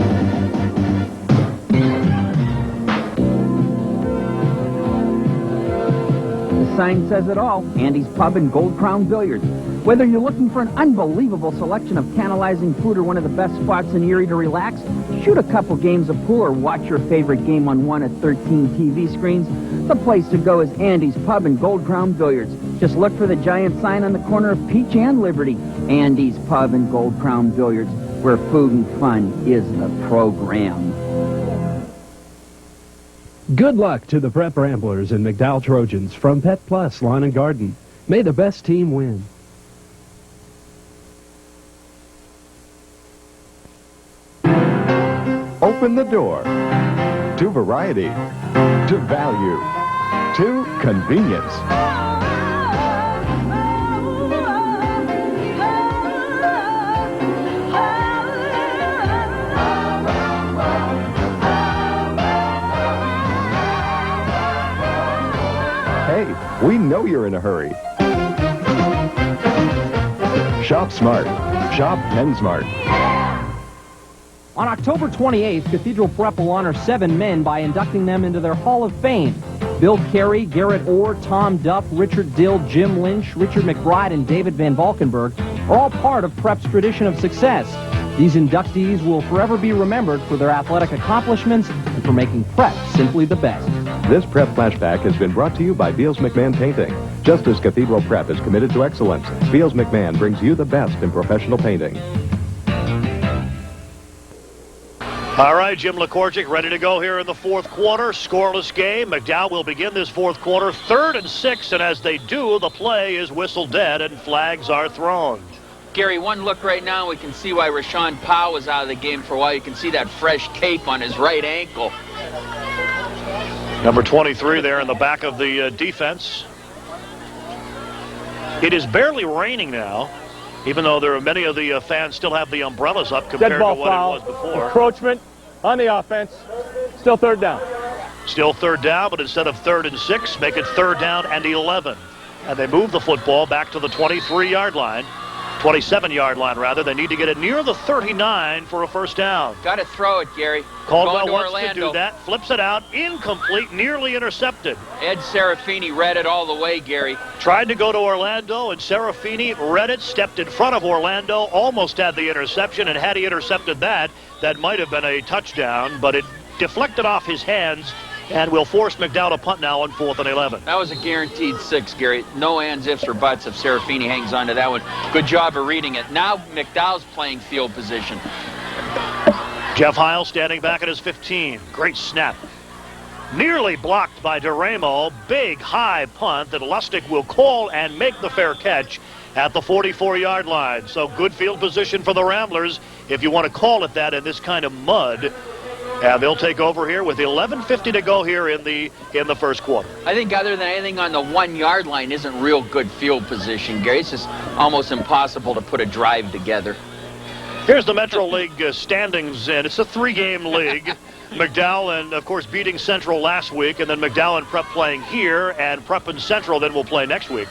Sign says it all. Andy's Pub and Gold Crown Billiards. Whether you're looking for an unbelievable selection of tantalizing food or one of the best spots in Erie to relax, shoot a couple games of pool or watch your favorite game on one of 13 TV screens, the place to go is Andy's Pub and Gold Crown Billiards. Just look for the giant sign on the corner of Peach and Liberty. Andy's Pub and Gold Crown Billiards, where food and fun is the program.
Good luck to the Prep Ramblers and McDowell Trojans from Pet Plus Lawn and Garden. May the best team win.
Open the door to variety, to value, to convenience. Hey, we know you're in a hurry. Shop smart. Shop PennSmart.
On October 28th, Cathedral Prep will honor 7 men by inducting them into their Hall of Fame. Bill Carey, Garrett Orr, Tom Duff, Richard Dill, Jim Lynch, Richard McBride, and David Van Valkenburg are all part of Prep's tradition of success. These inductees will forever be remembered for their athletic accomplishments and for making Prep simply the best.
This Prep Flashback has been brought to you by Beals McMahon Painting. Just as Cathedral Prep is committed to excellence, Beals McMahon brings you the best in professional painting.
All right, Jim LaCorgic ready to go here in the fourth quarter. Scoreless game. McDowell will begin this fourth quarter. 3rd and 6, and as they do, the play is whistled dead and flags are thrown.
Gary, one look right now, we can see why Rashawn Powell was out of the game for a while. You can see that fresh tape on his right ankle.
Number 23 there in the back of the defense. It is barely raining now, even though there are many of the fans still have the umbrellas up compared to what
foul.
It was before.
Encroachment on the offense. Still 3rd down.
Still 3rd down, but instead of 3rd and 6, make it 3rd down and 11. And they move the football back to the 23-yard line. 27-yard line, rather. They need to get it near the 39 for a first down.
Got to throw it, Gary.
Caldwell wants to do that. Flips it out. Incomplete. Nearly intercepted.
Ed Serafini read it all the way, Gary.
Tried to go to Orlando, and Serafini read it, stepped in front of Orlando, almost had the interception, and had he intercepted that, that might have been a touchdown, but it deflected off his hands and will force McDowell to punt now on 4th and 11.
That was a guaranteed 6, Gary. No ands, ifs, or buts if Serafini hangs on to that one. Good job of reading it. Now McDowell's playing field position.
Jeff Heil standing back at his 15. Great snap. Nearly blocked by DeRamo. Big, high punt that Lustig will call and make the fair catch at the 44-yard line. So good field position for the Ramblers, if you want to call it that, in this kind of mud. And they'll take over here with 11:50 to go here in the first quarter.
I think other than anything on the 1-yard line isn't real good field position, Gary. It's just almost impossible to put a drive together.
Here's the Metro League standings, and it's a 3-game league. McDowell and, of course, beating Central last week, and then McDowell and Prep playing here, and Prep and Central then will play next week.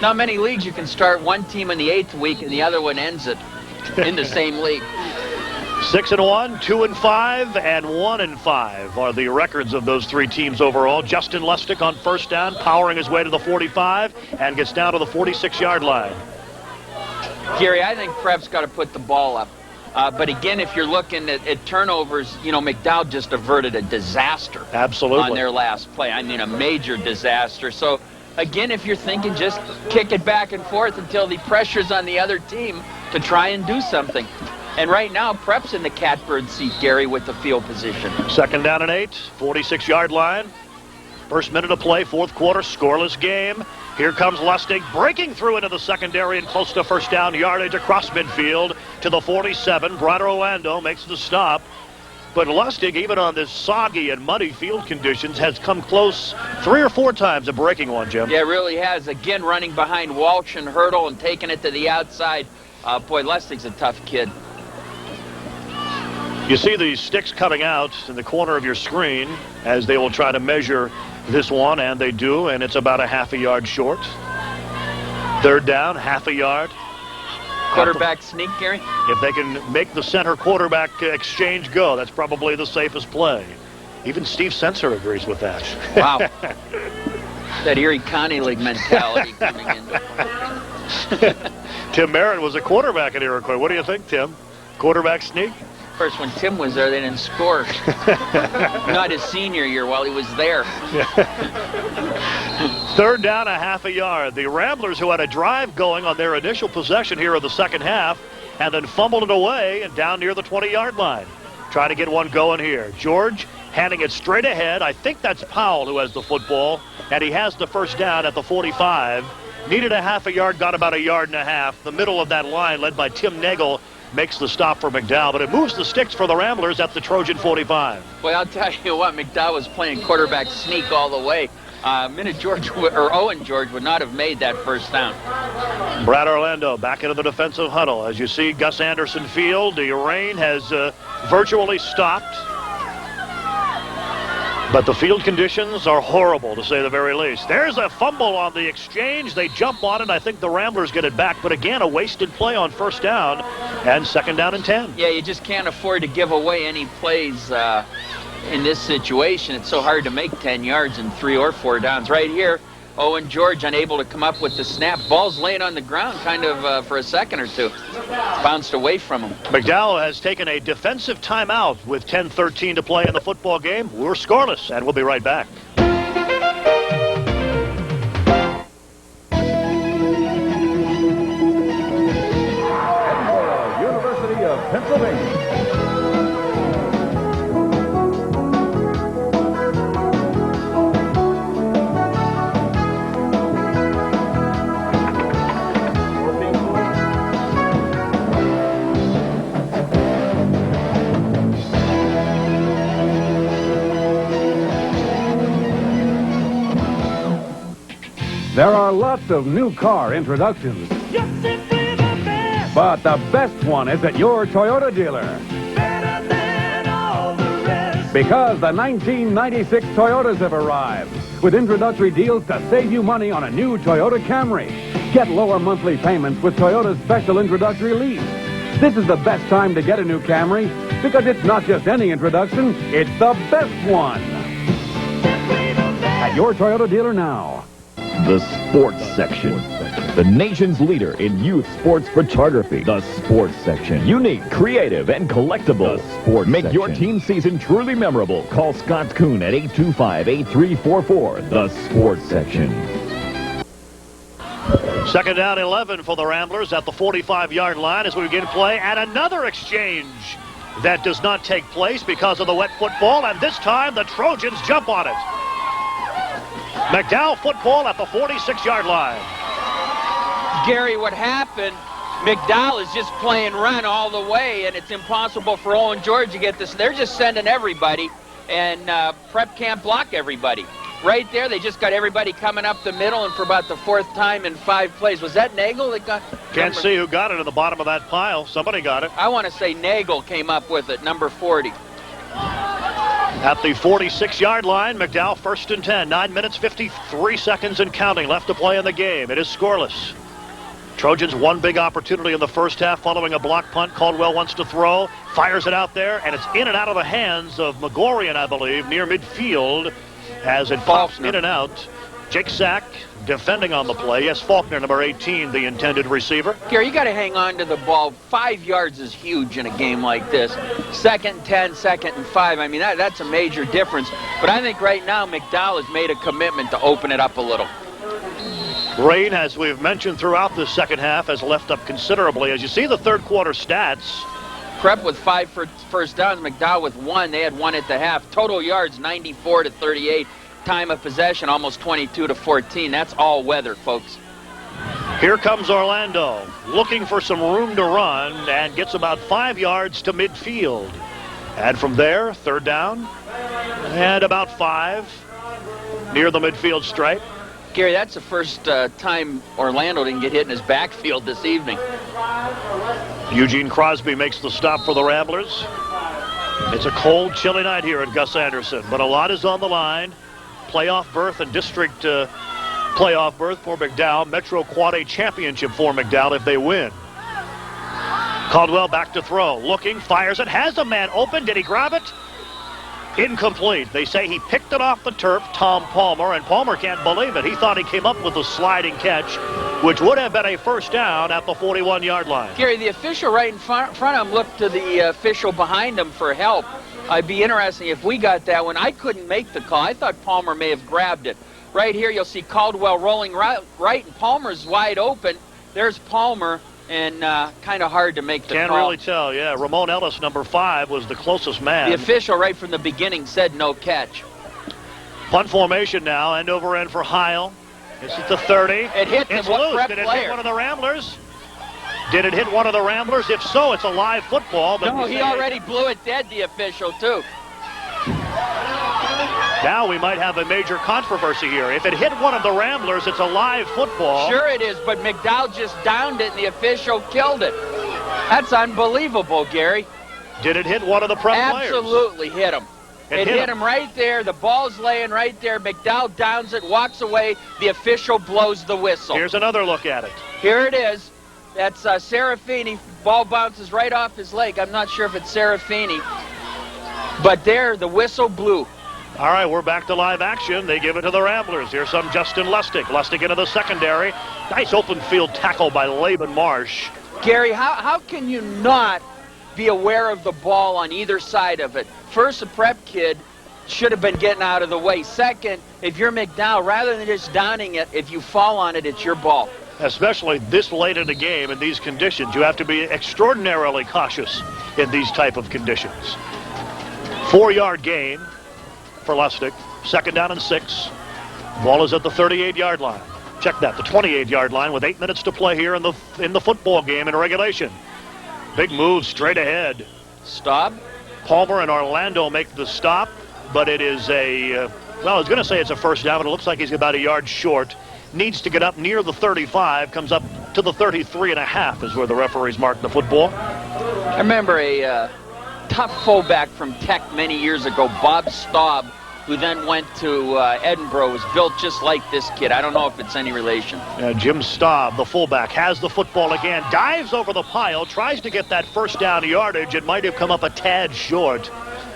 Not many leagues you can start one team in the 8th week and the other one ends it in the same league.
6-1, 2-5, and 1-5 are the records of those 3 teams overall. Justin Lustig on first down, powering his way to the 45, and gets down to the 46-yard line.
Gary, I think Prep's got to put the ball up. But again, if you're looking at turnovers, you know, McDowell just averted a disaster.
Absolutely.
On their last play. I mean, a major disaster. So, again, if you're thinking, just kick it back and forth until the pressure's on the other team to try and do something. And right now, Prep's in the catbird seat, Gary, with the field position.
2nd down and 8, 46-yard line. First minute of play, fourth quarter, scoreless game. Here comes Lustig breaking through into the secondary and close to first down yardage across midfield to the 47. Brian Orlando makes the stop. But Lustig, even on this soggy and muddy field conditions, has come close 3 or 4 times to breaking one, Jim.
Yeah, it really has. Again, running behind Walsh and Hurdle and taking it to the outside. Boy, Lustig's a tough kid.
You see the sticks coming out in the corner of your screen as they will try to measure this one, and they do, and it's about a half a yard short. 3rd down, half a yard.
Quarterback sneak, Gary?
If they can make the center quarterback exchange go, that's probably the safest play. Even Steve Sensor agrees with that.
Wow. That Erie County League mentality coming in.
Tim Merritt was a quarterback at Iroquois. What do you think, Tim? Quarterback sneak?
Of course, when Tim was there, they didn't score. Not his senior year while he was there.
3rd down, a half a yard. The Ramblers, who had a drive going on their initial possession here in the second half, and then fumbled it away and down near the 20-yard line. Trying to get one going here. George handing it straight ahead. I think that's Powell who has the football, and he has the first down at the 45. Needed a half a yard, got about a yard and a half. The middle of that line, led by Tim Nagel, makes the stop for McDowell, but it moves the sticks for the Ramblers at the Trojan 45.
Well, I'll tell you what, McDowell was playing quarterback sneak all the way. Owen George would not have made that first down.
Brad Orlando back into the defensive huddle. As you see, Gus Anderson Field, the rain has virtually stopped. But the field conditions are horrible, to say the very least. There's a fumble on the exchange. They jump on it. I think the Ramblers get it back. But again, a wasted play on first down and 2nd down and 10.
Yeah, you just can't afford to give away any plays in this situation. It's so hard to make 10 yards in 3 or 4 downs. Right here, Owen George unable to come up with the snap. Ball's laying on the ground kind of for a second or two. Bounced away from him.
McDowell has taken a defensive timeout with 10:13 to play in the football game. We're scoreless, and we'll be right back.
coming.
There are lots of new car introductions. But the best one is at your Toyota dealer. Because the 1996 Toyotas have arrived with introductory deals to save you money on a new Toyota Camry. Get lower monthly payments with Toyota's special introductory lease. This is the best time to get a new Camry because it's not just any introduction, it's the best one. At your Toyota dealer now.
The sports section. The nation's leader in youth sports photography. The sports section. Unique, creative, and collectible. The sports Make section. Your team season truly memorable. Call Scott Kuhn at 825-8344. The sports section.
Second down 11 for the Ramblers at the 45-yard line as we begin play. And another exchange that does not take place because of the wet football. And this time the Trojans jump on it. McDowell football at the 46-yard line.
Gary, what happened, McDowell is just playing run all the way, and it's impossible for Owen George to get this. They're just sending everybody, and Prep can't block everybody. Right there, they just got everybody coming up the middle, and for about the fourth time in 5 plays. Was that Nagel that got...
Can't see who got it in the bottom of that pile. Somebody got it.
I want to say Nagel came up with it, number 40.
At the 46-yard line, McDowell first and 10. 9 minutes, 53 seconds and counting left to play in the game. It is scoreless. Trojans one big opportunity in the first half following a block punt. Caldwell wants to throw, fires it out there, and it's in and out of the hands of Megorian, I believe, near midfield as it pops in and out. Jake Sack defending on the play. Yes, Faulkner, number 18, the intended receiver.
Gary, you got to hang on to the ball. 5 yards is huge in a game like this. 2nd and 10, 2nd and 5. I mean, that's a major difference. But I think right now McDowell has made a commitment to open it up a little.
Rain, as we've mentioned throughout the second half, has left up considerably. As you see the third quarter stats.
Prep with 5 first downs, McDowell with 1. They had 1 at the half. Total yards, 94 to 38. Time of possession, almost 22 to 14. That's all weather, folks.
Here comes Orlando, looking for some room to run, and gets about 5 yards to midfield. And from there, third down, and about 5, near the midfield stripe.
Gary, that's the first time Orlando didn't get hit in his backfield this evening.
Eugene Crosby makes the stop for the Ramblers. It's a cold, chilly night here at Gus Anderson, but a lot is on the line. Playoff berth and district playoff berth for McDowell. Metro Quad A championship for McDowell if they win. Caldwell back to throw. Looking, fires it, has a man open. Did he grab it? Incomplete. They say he picked it off the turf, Tom Palmer, and Palmer can't believe it. He thought he came up with a sliding catch, which would have been a first down at the 41-yard line.
Gary, the official right in front of him looked to the official behind him for help. It'd be interesting if we got that one. I couldn't make the call. I thought Palmer may have grabbed it. Right here, you'll see Caldwell rolling right, and Palmer's wide open. There's Palmer, and kind of hard to make the call.
Can't really tell, yeah. Ramon Ellis, number 5, was the closest man.
The official right from the beginning said no catch.
Punt formation now, end over end for Heil. This is the 30.
It hit
it's
the
loose.
Prep
Did it
player.
hit one of the Ramblers? Did it hit one of the Ramblers? If so, it's a live football. But
no, he already blew it dead, the official, too.
Now we might have a major controversy here. If it hit one of the Ramblers, it's a live football.
Sure it is, but McDowell just downed it, and the official killed it. That's unbelievable, Gary.
Did it hit one of the Prep players?
Absolutely hit him. It hit him right there. The ball's laying right there. McDowell downs it, walks away. The official blows the whistle.
Here's another look at it.
Here it is. That's Serafini. Ball bounces right off his leg. I'm not sure if it's Serafini. But there, the whistle blew.
All right, we're back to live action. They give it to the Ramblers. Here's some Justin Lustig. Lustig into the secondary. Nice open field tackle by Laban Marsh.
Gary, how can you not be aware of the ball on either side of it? First, the Prep kid should have been getting out of the way. Second, if you're McDowell, rather than just downing it, if you fall on it, it's your ball.
especially this late in the game in these conditions. You have to be extraordinarily cautious in these type of conditions. 4-yard gain for Lustig. 2nd down and 6. Ball is at the 38-yard line. Check that, the 28-yard line with 8 minutes to play here in the football game in regulation. Big move straight ahead.
Stop.
Palmer and Orlando make the stop, but it is a, well, I was going to say it's a first down, but it looks like he's about a yard short. Needs to get up near the 35, comes up to the 33.5 is where the referees mark the football.
I remember a tough fullback from Tech many years ago, Bob Staub, who then went to Edinburgh, was built just like this kid. I don't know if it's any relation.
Jim Staub, the fullback, has the football again, dives over the pile, tries to get that first down yardage. It might have come up a tad short.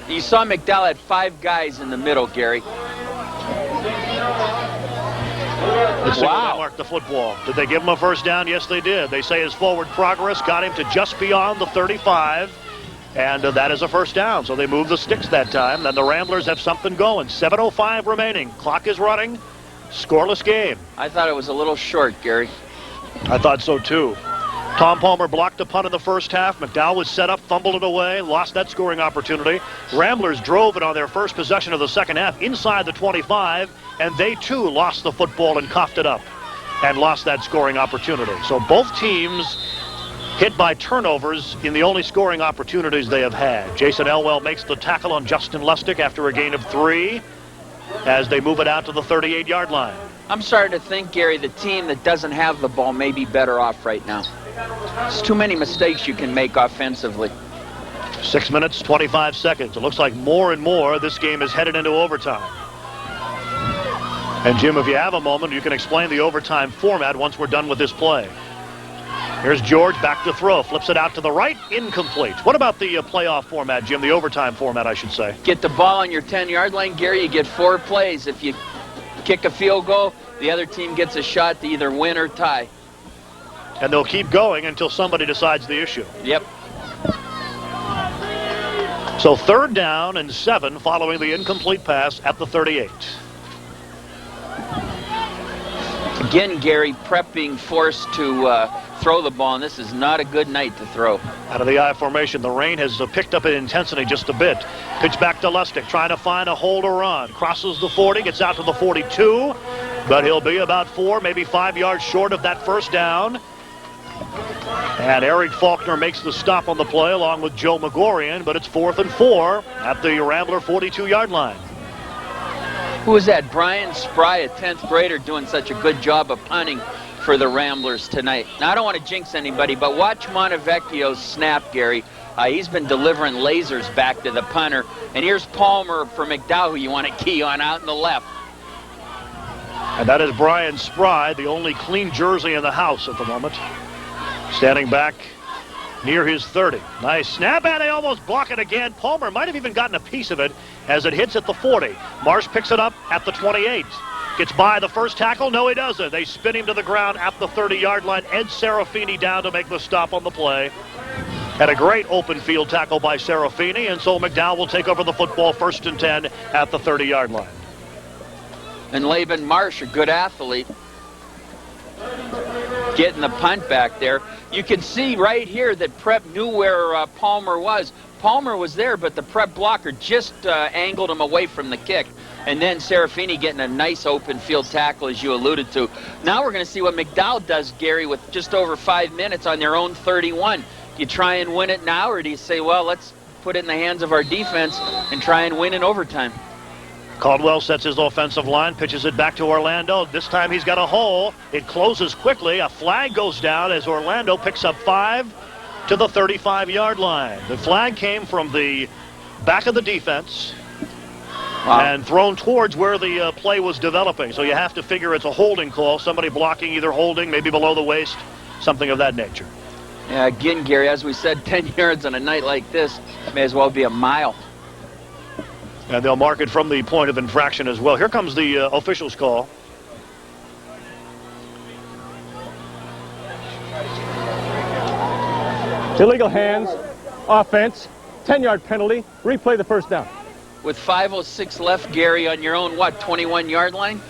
You saw McDowell had 5 guys in the middle, Gary.
Let's see where they marked the football. Did they give him a first down? Yes, they did. They say his forward progress got him to just beyond the 35. And that is a first down. So they move the sticks that time. Then the Ramblers have something going. 7:05 remaining. Clock is running. Scoreless game.
I thought it was a little short, Gary.
I thought so, too. Tom Palmer blocked a punt in the first half. McDowell was set up, fumbled it away, lost that scoring opportunity. Ramblers drove it on their first possession of the second half inside the 25, and they, too, lost the football and coughed it up and lost that scoring opportunity. So both teams hit by turnovers in the only scoring opportunities they have had. Jason Elwell makes the tackle on Justin Lustig after a gain of 3 as they move it out to the 38-yard line.
I'm starting to think, Gary, the team that doesn't have the ball may be better off right now. There's too many mistakes you can make offensively.
6 minutes, 25 seconds. It looks like more and more this game is headed into overtime. And, Jim, if you have a moment, you can explain the overtime format once we're done with this play. Here's George back to throw. Flips it out to the right. Incomplete. What about the playoff format, Jim? The overtime format, I should say.
Get the ball on your 10-yard line, Gary. You get 4 plays. If you kick a field goal, the other team gets a shot to either win or tie.
And they'll keep going until somebody decides the issue.
Yep.
So 3rd down and 7 following the incomplete pass at the 38.
Again, Gary, Prep being forced to throw the ball, and this is not a good night to throw.
Out of the I formation, the rain has picked up in intensity just a bit. Pitch back to Lustig, trying to find a hole to run. Crosses the 40, gets out to the 42, but he'll be about 4, maybe 5 yards short of that first down. And Eric Faulkner makes the stop on the play along with Joe Megorian, but it's 4th and 4 at the Rambler 42-yard line.
Who was that? Brian Spry, a 10th grader, doing such a good job of punting for the Ramblers tonight. Now, I don't want to jinx anybody, but watch Montevecchio's snap, Gary. He's been delivering lasers back to the punter. And here's Palmer for McDowell, who you want to key on out in the left.
And that is Brian Spry, the only clean jersey in the house at the moment. Standing back near his 30. Nice snap, and they almost block it again. Palmer might have even gotten a piece of it as it hits at the 40. Marsh picks it up at the 28. Gets by the first tackle. No, he doesn't. They spin him to the ground at the 30-yard line. Ed Serafini down to make the stop on the play. Had a great open field tackle by Serafini, and so McDowell will take over the football 1st and 10 at the 30-yard line.
And Laban Marsh, a good athlete, getting the punt back there. You can see right here that Prep knew where Palmer was. Palmer was there, but the Prep blocker just angled him away from the kick. And then Serafini getting a nice open field tackle, as you alluded to. Now we're going to see what McDowell does, Gary, with just over 5 minutes on their own 31. Do you try and win it now, or do you say, well, let's put it in the hands of our defense and try and win in overtime?
Caldwell sets his offensive line, pitches it back to Orlando. This time he's got a hole. It closes quickly. A flag goes down as Orlando picks up 5 to the 35-yard line. The flag came from the back of the defense and thrown towards where the play was developing. So you have to figure it's a holding call. Somebody blocking, either holding, maybe below the waist, something of that nature.
Yeah, again, Gary, as we said, 10 yards on a night like this may as well be a mile.
And they'll mark it from the point of infraction as well. Here comes the official's call.
Illegal hands, offense, 10-yard penalty, replay the first down.
With 5:06 left, Gary, on your own, 21-yard line?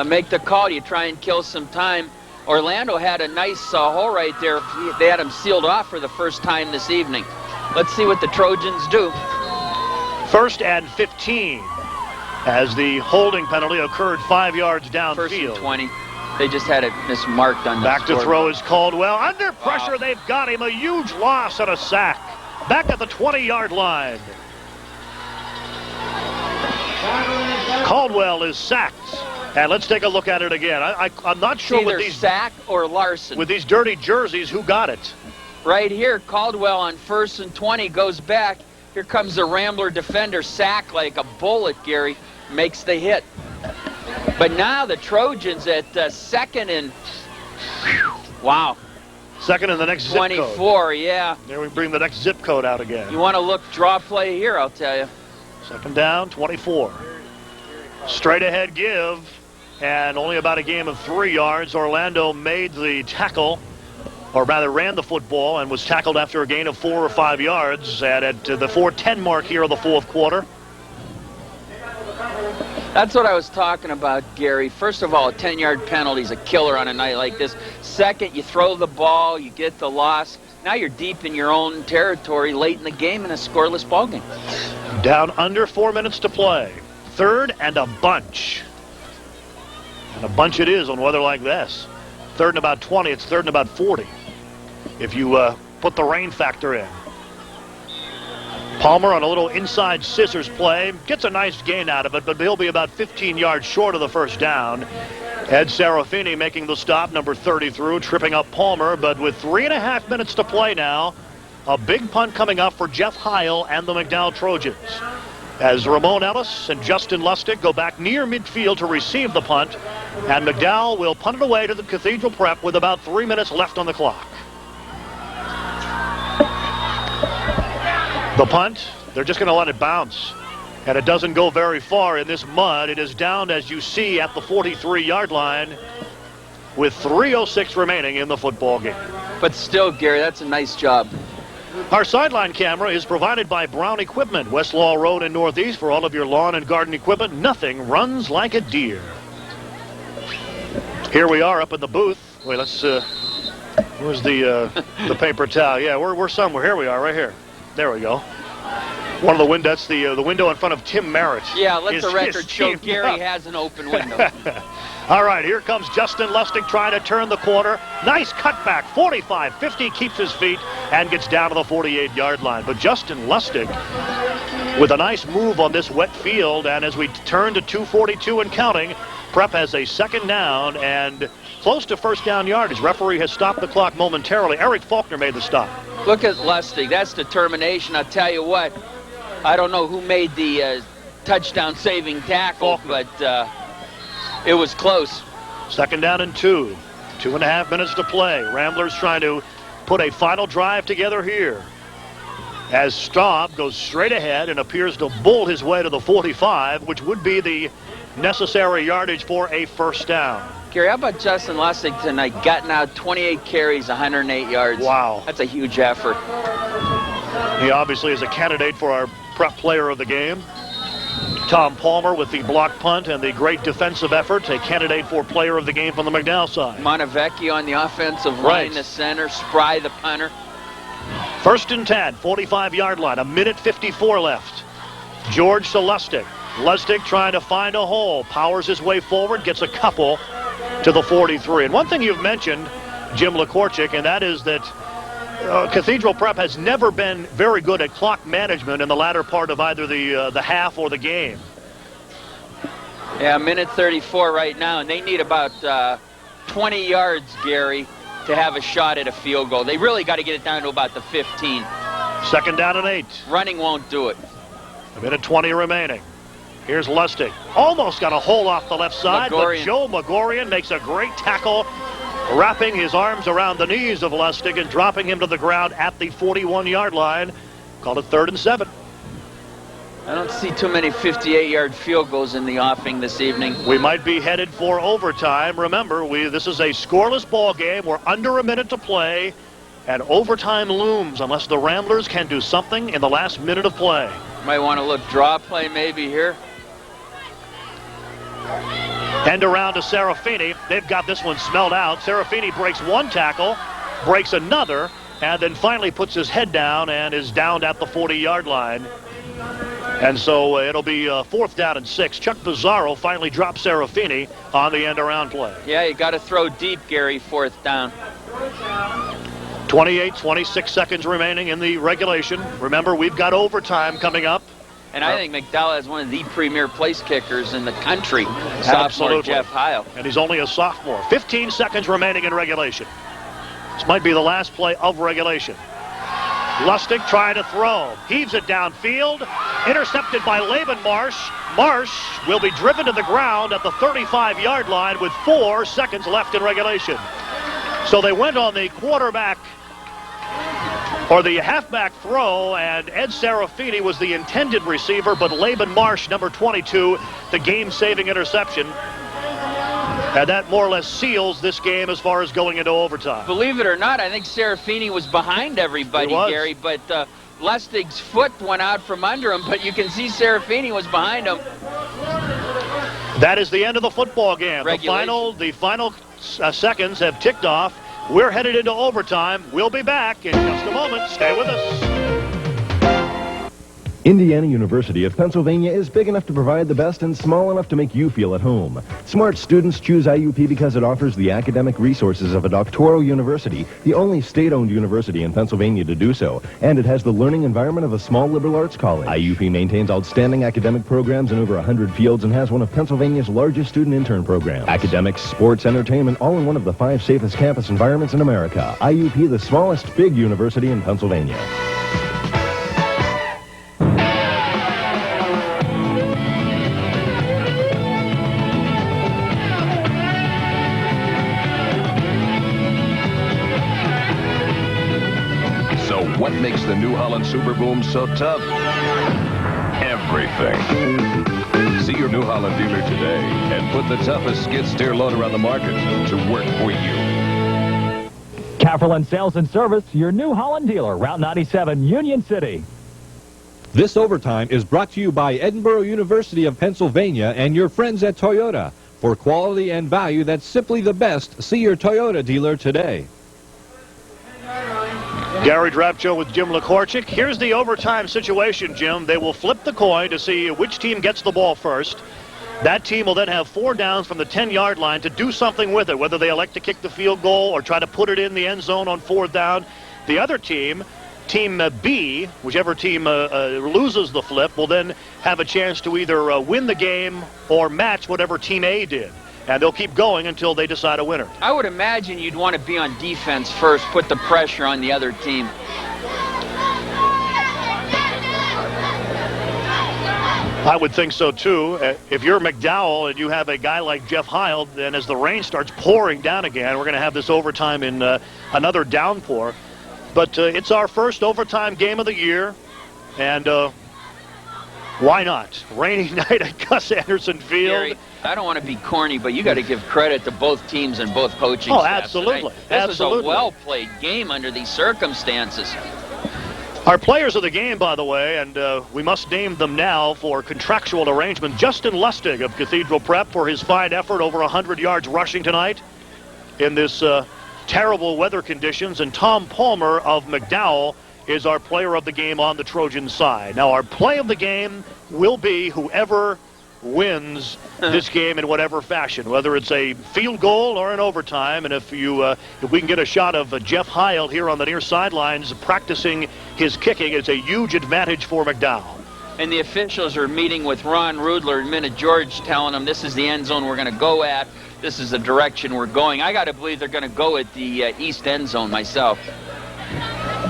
Make the call. You try and kill some time. Orlando had a nice hole right there. They had him sealed off for the first time this evening. Let's see what the Trojans do.
1st and 15 as the holding penalty occurred 5 yards downfield.
1st and 20. They just had it mismarked on the
Back to
scoreboard.
throw is Caldwell. Under pressure, They've got him. A huge loss and a sack. Back at the 20-yard line. Caldwell is sacked. And let's take a look at it again. I'm not sure
either
with these
sack or Larson.
With these dirty jerseys, who got it?
Right here, Caldwell on 1st and 20 goes back. Here comes the Rambler defender, sack like a bullet, Gary, makes the hit. But now the Trojans at 2nd and, wow.
2nd and the next zip
24,
code.
yeah.
There we bring the next zip code out again.
You want to look draw play here, I'll tell you.
2nd down, 24. Straight ahead give, and only about a game of 3 yards. Orlando made the tackle, or rather ran the football, and was tackled after a gain of 4 or 5 yards. And at the 4:10 mark here of the 4th quarter.
That's what I was talking about, Gary. First of all, a 10-yard penalty is a killer on a night like this. Second, you throw the ball, you get the loss. Now you're deep in your own territory late in the game in a scoreless ball game.
Down under 4 minutes to play. 3rd and a bunch. And a bunch it is on weather like this. 3rd and about 20. It's 3rd and about 40. If you put the rain factor in. Palmer on a little inside scissors play. Gets a nice gain out of it, but he'll be about 15 yards short of the 1st down. Ed Serafini making the stop, number 30 through, tripping up Palmer. But with 3.5 minutes to play now, a big punt coming up for Jeff Heil and the McDowell Trojans. As Ramon Ellis and Justin Lustig go back near midfield to receive the punt. And McDowell will punt it away to the Cathedral Prep with about 3 minutes left on the clock. The punt, they're just going to let it bounce. And it doesn't go very far in this mud. It is down, as you see, at the 43-yard line with 3:06 remaining in the football game.
But still, Gary, that's a nice job.
Our sideline camera is provided by Brown Equipment, Westlaw Road in Northeast. For all of your lawn and garden equipment, nothing runs like a deer. Here we are up in the booth. Wait, let's, where's the paper towel? Yeah, we're somewhere. Here we are, right here. There we go. One of the windows, that's the window in front of Tim Merritt.
Yeah, let the record show Gary has an open window.
All right, here comes Justin Lustig trying to turn the corner. Nice cutback, 45-50, keeps his feet and gets down to the 48-yard line. But Justin Lustig with a nice move on this wet field, and as we turn to 2:42 and counting, Prep has a 2nd down and close to 1st down yardage. Referee has stopped the clock momentarily. Eric Faulkner made the stop.
Look at Lustig. That's determination. I'll tell you what. I don't know who made the touchdown-saving tackle, but it was close.
2nd down and 2. 2.5 minutes to play. Ramblers trying to put a final drive together here. As Staub goes straight ahead and appears to bull his way to the 45, which would be the necessary yardage for a 1st down.
Gary, how about Justin Lustig tonight? Gotten out 28 carries, 108 yards.
Wow.
That's a huge effort.
He obviously is a candidate for our Prep player of the game. Tom Palmer with the block punt and the great defensive effort, a candidate for player of the game from the McDowell side.
Montevecchio on the offensive line, the center, Spry the punter.
1st and 10, 45-yard line, 1:54 left. George to Lustig. Lustig trying to find a hole, powers his way forward, gets a couple to the 43. And one thing you've mentioned, Jim Lekorchik, and that is that Cathedral Prep has never been very good at clock management in the latter part of either the half or the game.
Yeah, 1:34 right now, and they need about 20 yards, Gary, to have a shot at a field goal. They really got to get it down to about the 15.
2nd down and 8.
Running won't do it.
1:20 remaining. Here's Lustig. Almost got a hole off the left side, but Joe Magorian makes a great tackle, wrapping his arms around the knees of Lustig and dropping him to the ground at the 41-yard line. Called it 3rd and 7.
I don't see too many 58-yard field goals in the offing this evening.
We might be headed for overtime. Remember, this is a scoreless ball game. We're under a minute to play, and overtime looms unless the Ramblers can do something in the last minute of play.
Might want to look draw play maybe here.
End around to Serafini. They've got this one smelled out. Serafini breaks one tackle, breaks another, and then finally puts his head down and is downed at the 40-yard line. And so it'll be 4th down and 6. Chuck Pizarro finally drops Serafini on the end around play.
Yeah, you got to throw deep, Gary, 4th down.
26 seconds remaining in the regulation. Remember, we've got overtime coming up.
And I think McDowell has one of the premier place kickers in the country. Sophomore
Absolutely.
Jeff Heil.
And he's only a sophomore. 15 seconds remaining in regulation. This might be the last play of regulation. Lustig trying to throw. Heaves it downfield. Intercepted by Laban Marsh. Marsh will be driven to the ground at the 35-yard line with 4 seconds left in regulation. So they went on the quarterback, or the halfback throw, and Ed Serafini was the intended receiver, but Laban Marsh, number 22, the game-saving interception. And that more or less seals this game as far as going into overtime.
Believe it or not, I think Serafini was behind everybody, Gary, but Lustig's foot went out from under him, but you can see Serafini was behind him.
That is the end of the football game. The final seconds have ticked off. We're headed into overtime. We'll be back in just a moment. Stay with us.
Indiana University of Pennsylvania is big enough to provide the best and small enough to make you feel at home. Smart students choose IUP because it offers the academic resources of a doctoral university, the only state-owned university in Pennsylvania to do so, and it has the learning environment of a small liberal arts college. IUP maintains outstanding academic programs in over 100 fields and has one of Pennsylvania's largest student intern programs. Academics, sports, entertainment, all in one of the 5 safest campus environments in America. IUP, the smallest big university in Pennsylvania.
What makes the New Holland Super Boom so tough? Everything. See your New Holland dealer today and put the toughest skid steer loader on the market to work for you.
Cafferland Sales and Service, your New Holland dealer, Route 97, Union City.
This overtime is brought to you by Edinboro University of Pennsylvania and your friends at Toyota. For quality and value that's simply the best, see your Toyota dealer today.
Gary Drapcho with Jim Lekorchik. Here's the overtime situation, Jim. They will flip the coin to see which team gets the ball first. That team will then have 4 downs from the 10-yard line to do something with it, whether they elect to kick the field goal or try to put it in the end zone on 4th down. The other team, Team B, whichever team loses the flip, will then have a chance to either win the game or match whatever Team A did. And they'll keep going until they decide a winner.
I would imagine you'd want to be on defense first, put the pressure on the other team.
I would think so, too. If you're McDowell and you have a guy like Jeff Heil, then as the rain starts pouring down again, we're going to have this overtime in another downpour. But it's our first overtime game of the year, and why not? Rainy night at Gus Anderson Field.
Gary, I don't want to be corny, but you got to give credit to both teams and both coaching
staffs.
Absolutely. This was a well-played game under these circumstances.
Our players of the game, by the way, and we must name them now for contractual arrangement. Justin Lustig of Cathedral Prep for his fine effort, over 100 yards rushing tonight in this terrible weather conditions. And Tom Palmer of McDowell is our player of the game on the Trojan side. Now, our play of the game will be whoever wins this game in whatever fashion, whether it's a field goal or an overtime. And if we can get a shot of Jeff Heil here on the near sidelines practicing his kicking, it's a huge advantage for McDowell.
And the officials are meeting with Ron Rudler and Minute George, telling them this is the end zone we're going to go at. This is the direction we're going. I got to believe they're going to go at the east end zone myself.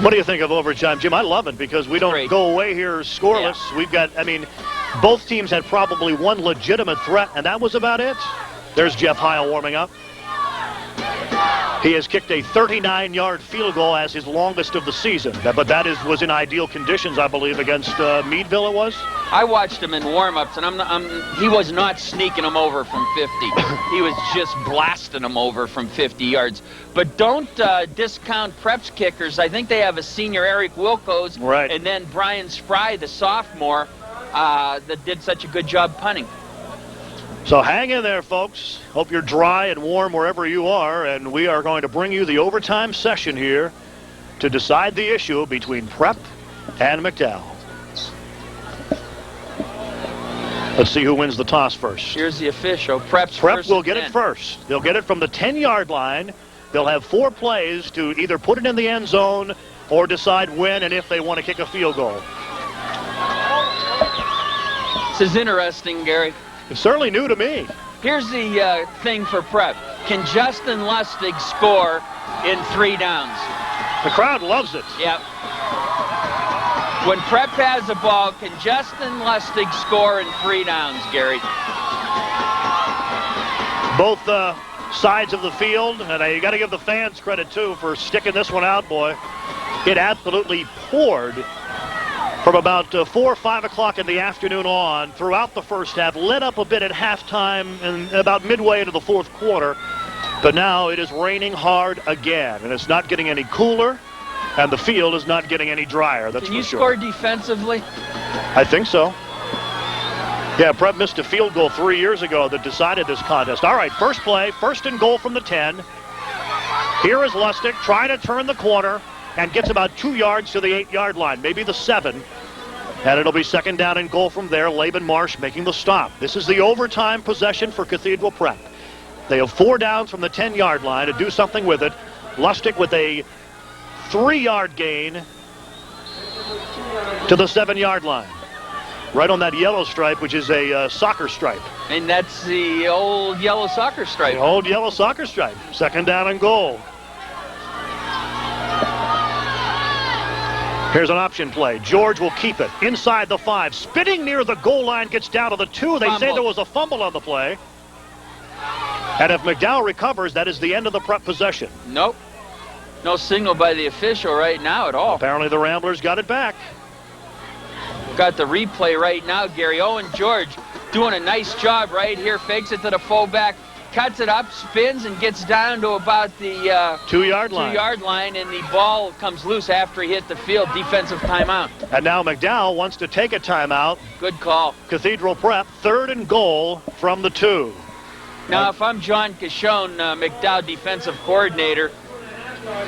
What do you think of overtime, Jim? I love it because we don't go away here scoreless. Yeah. We've got, both teams had probably one legitimate threat, and that was about it. There's Jeff Heil warming up. He has kicked a 39-yard field goal as his longest of the season. But that was in ideal conditions, I believe, against Meadville it was?
I watched him in warm-ups, and he was not sneaking them over from 50. He was just blasting them over from 50 yards. But don't discount Prep's kickers. I think they have a senior, Eric Wilco's,
right,
and then Brian Spry, the sophomore, that did such a good job punting.
So hang in there, folks. Hope you're dry and warm wherever you are, and we are going to bring you the overtime session here to decide the issue between Prep and McDowell. Let's see who wins the toss first.
Here's the official. Prep
will get it first. They'll get it from the 10-yard line. They'll have 4 plays to either put it in the end zone or decide when and if they want to kick a field goal.
This is interesting, Gary.
It's certainly new to me.
Here's the thing for Prep. Can Justin Lustig score in 3 downs?
The crowd loves it.
Yep. When Prep has the ball, can Justin Lustig score in 3 downs, Gary?
Both sides of the field, and you got to give the fans credit, too, for sticking this one out, boy. It absolutely poured from about 4 or 5 o'clock in the afternoon on throughout the first half, let up a bit at halftime and about midway into the fourth quarter. But now it is raining hard again, and it's not getting any cooler, and the field is not getting any drier, that's for sure.
Can you score defensively?
I think so. Yeah, Prep missed a field goal 3 years ago that decided this contest. All right, first play, 1st and goal from the 10. Here is Lustig trying to turn the corner and gets about 2 yards to the 8-yard line, maybe the 7. And it'll be 2nd down and goal from there. Laban Marsh making the stop. This is the overtime possession for Cathedral Prep. They have 4 downs from the 10-yard line to do something with it. Lustig with a 3-yard gain to the 7-yard line. Right on that yellow stripe, which is a soccer stripe.
And that's the old yellow soccer stripe.
The old yellow soccer stripe. 2nd down and goal. Here's an option play. George will keep it inside the 5. Spinning near the goal line, gets down to the 2. They say there was a fumble on the play. And if McDowell recovers, that is the end of the Prep possession.
Nope. No signal by the official right now at all.
Apparently the Ramblers got it back.
Got the replay right now, Gary. Owen George doing a nice job right here. Fakes it to the fullback. Cuts it up, spins, and gets down to about the
2-yard line.
2-yard line, and the ball comes loose after he hit the field. Defensive timeout.
And now McDowell wants to take a timeout.
Good call.
Cathedral Prep, 3rd and goal from the 2.
Now, if I'm John Cashone, McDowell defensive coordinator,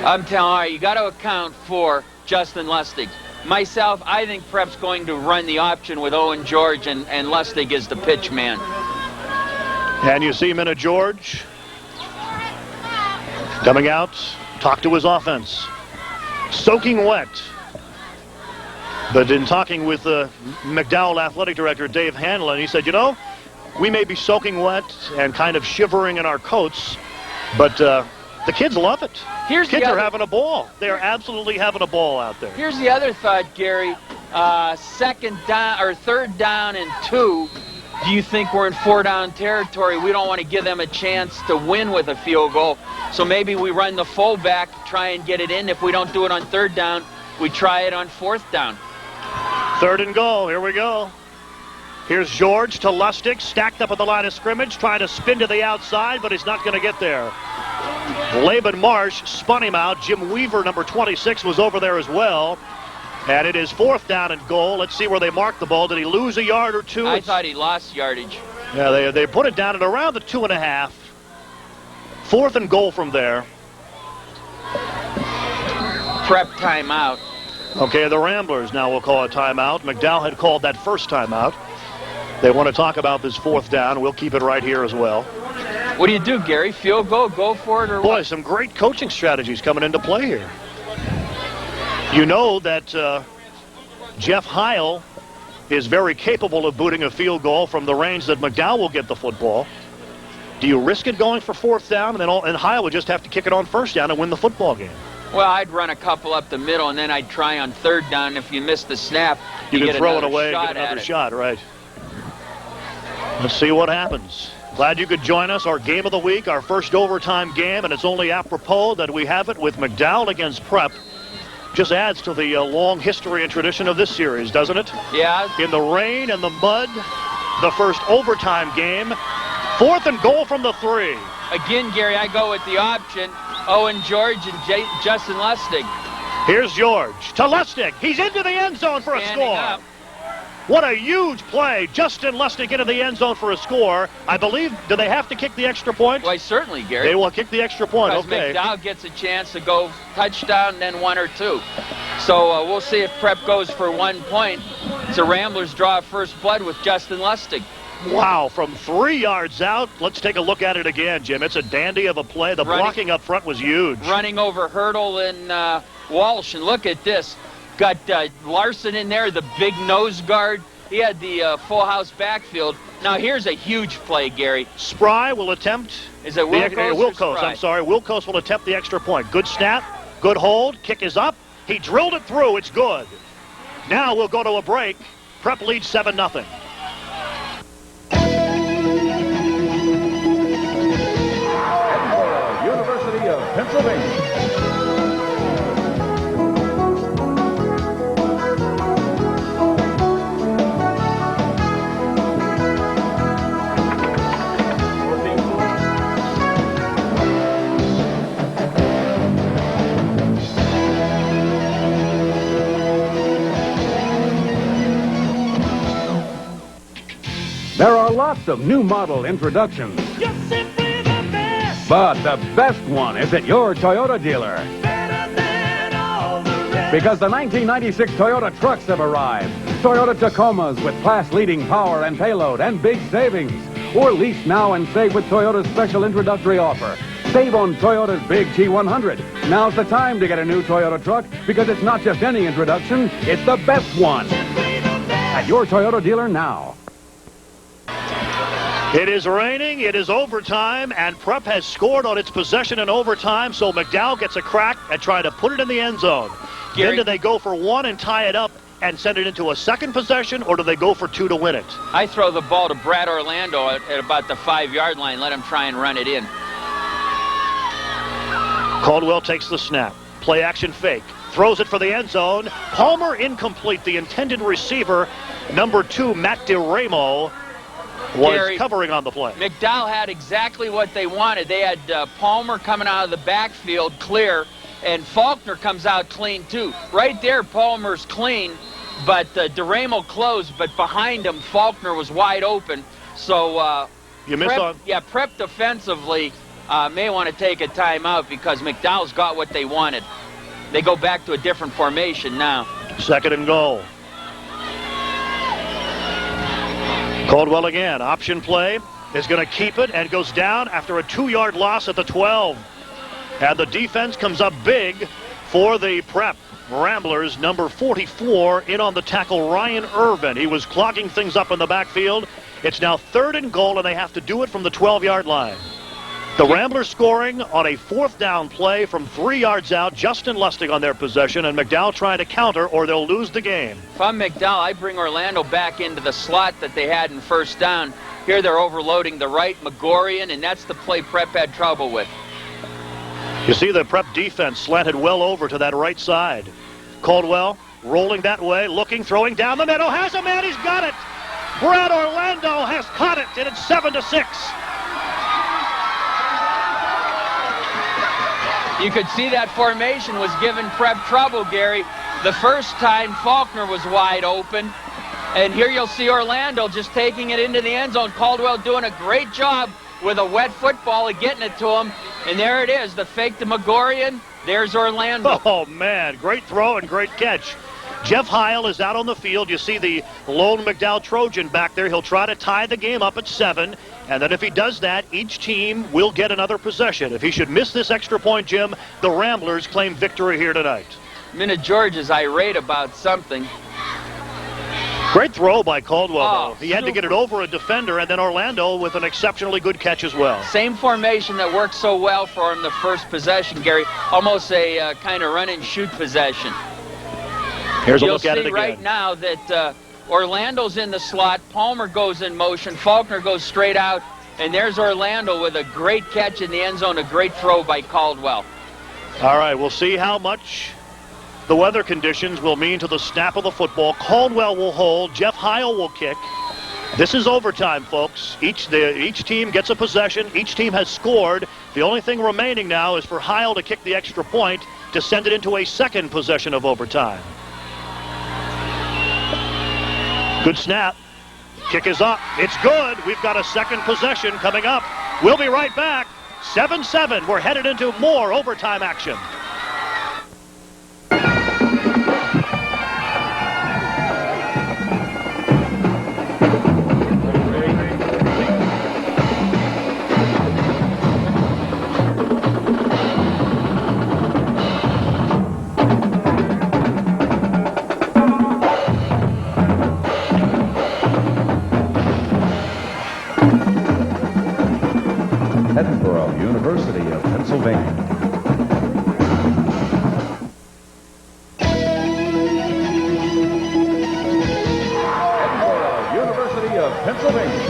I'm telling you, you got to account for Justin Lustig. Myself, I think Prep's going to run the option with Owen George, and Lustig is the pitch man.
And you see Minna George coming out, talk to his offense. Soaking wet. But in talking with McDowell athletic director Dave Hanlon, he said, you know, we may be soaking wet and kind of shivering in our coats, but the kids love it. Kids are having a ball. They are absolutely having a ball out there.
Here's the other thought, Gary. 2nd down or 3rd down and 2. Do you think we're in 4-down territory? We don't want to give them a chance to win with a field goal. So maybe we run the fullback, try and get it in. If we don't do it on 3rd down, we try it on 4th down.
3rd and goal. Here we go. Here's George to Lustig, stacked up at the line of scrimmage, trying to spin to the outside, but he's not going to get there. Laban Marsh spun him out. Jim Weaver, number 26, was over there as well. And it is 4th down and goal. Let's see where they mark the ball. Did he lose a yard or 2?
I thought he lost yardage.
Yeah, they put it down at around the 2.5. 4th and goal from there.
Prep timeout.
Okay, the Ramblers now will call a timeout. McDowell had called that first timeout. They want to talk about this 4th down. We'll keep it right here as well.
What do you do, Gary? Field goal, go for it, or
Boy,
what?
some great coaching strategies coming into play here. You know that Jeff Heil is very capable of booting a field goal from the range that McDowell will get the football. Do you risk it going for 4th down, and Heil would just have to kick it on 1st down and win the football game?
Well, I'd run a couple up the middle, and then I'd try on 3rd down. If you miss the snap,
you can
get
throw it away
and
get another shot, right? Let's see what happens. Glad you could join us. Our game of the week, our first overtime game, and it's only apropos that we have it with McDowell against Prep. Just adds to the long history and tradition of this series, doesn't it?
Yeah.
In the rain and the mud, the first overtime game. 4th and goal from the 3.
Again, Gary, I go with the option. Owen George and Justin Lustig.
Here's George to Lustig. He's into the end zone for a score.
Up.
What a huge play. Justin Lustig into the end zone for a score. I believe, do they have to kick the extra point?
Why, certainly, Gary.
They will kick the extra point,
because
okay.
McDowell gets a chance to go touchdown, then 1 or 2. So we'll see if Prep goes for 1 point. So Ramblers draw first blood with Justin Lustig.
Wow, from 3 yards out. Let's take a look at it again, Jim. It's a dandy of a play. The blocking up front was huge.
Running over Hurdle and Walsh, and look at this. Got Larson in there, the big nose guard. He had the full house backfield. Now here's a huge play, Gary.
Spry will attempt.
Is it Wilkos?
Wilkos, I'm sorry. Wilkos will attempt the extra point. Good snap, good hold, kick is up. He drilled it through, it's good. Now we'll go to a break. Prep leads 7-0.
University of Pennsylvania. There are lots of new model introductions.
You're simply the best.
But the best one is at your Toyota dealer.
Better than all the rest.
Because the 1996 Toyota trucks have arrived. Toyota Tacomas with class-leading power and payload and big savings. Or lease now and save with Toyota's special introductory offer. Save on Toyota's big T100. Now's the time to get a new Toyota truck because it's not just any introduction, it's the best one. At your Toyota dealer now.
It is raining, it is overtime, and Prep has scored on its possession in overtime, so McDowell gets a crack at trying to put it in the end zone.
Gary,
then do they go for 1 and tie it up and send it into a second possession, or do they go for 2 to win it?
I throw the ball to Brad Orlando at about the 5-yard line, let him try and run it in.
Caldwell takes the snap. Play action fake. Throws it for the end zone. Palmer incomplete. The intended receiver, number 2, Matt DeRamo, was
Gary,
covering on the play.
McDowell had exactly what they wanted. They had Palmer coming out of the backfield clear, and Faulkner comes out clean too. Right there, Palmer's clean, but DeRamo closed, but behind him, Faulkner was wide open. So
you miss on?
Yeah, Prep defensively may want to take a timeout because McDowell's got what they wanted. They go back to a different formation now. 2nd and goal. Caldwell again, option play, is going to keep it and goes down after a 2-yard loss at the 12. And the defense comes up big for the Prep Ramblers. Number 44 in on the tackle, Ryan Irvin. He was clogging things up in the backfield. It's now 3rd and goal, and they have to do it from the 12-yard line. The Ramblers scoring on a 4th down play from 3 yards out. Justin Lustig on their possession, and McDowell trying to counter, or they'll lose the game. If I'm McDowell, I bring Orlando back into the slot that they had in 1st down. Here they're overloading the right, Megorian, and that's the play Prep had trouble with. You see the Prep defense slanted well over to that right side. Caldwell rolling that way, looking, throwing down the middle, has a man, he's got it. Brad Orlando has caught it, and it's 7-6. You could see that formation was giving Prep trouble, Gary. The first time Faulkner was wide open. And here you'll see Orlando just taking it into the end zone. Caldwell doing a great job with a wet football of getting it to him. And there it is, the fake to Megorian. There's Orlando. Oh, man, great throw and great catch. Jeff Heil is out on the field. You see the lone McDowell Trojan back there. He'll try to tie the game up at 7. And then if he does that, each team will get another possession. If he should miss this extra point, Jim, the Ramblers claim victory here tonight. Minute George is irate about something. Great throw by Caldwell, though. He had to get it over a defender, and then Orlando with an exceptionally good catch as well. Same formation that worked so well for him the first possession, Gary. Almost a kind of run-and-shoot possession. Here's a look at it again. You'll see right now that Orlando's in the slot. Palmer goes in motion. Faulkner goes straight out. And there's Orlando with a great catch in the end zone, a great throw by Caldwell. All right, we'll see how much the weather conditions will mean to the snap of the football. Caldwell will hold. Jeff Heil will kick. This is overtime, folks. Each team gets a possession. Each team has scored. The only thing remaining now is for Heil to kick the extra point to send it into a second possession of overtime.
Good snap. Kick is up. It's good. We've got a second possession coming up. We'll be right back. 7-7. We're headed into more overtime action.
Edinburgh, University of Pennsylvania. Edinburgh, University of Pennsylvania.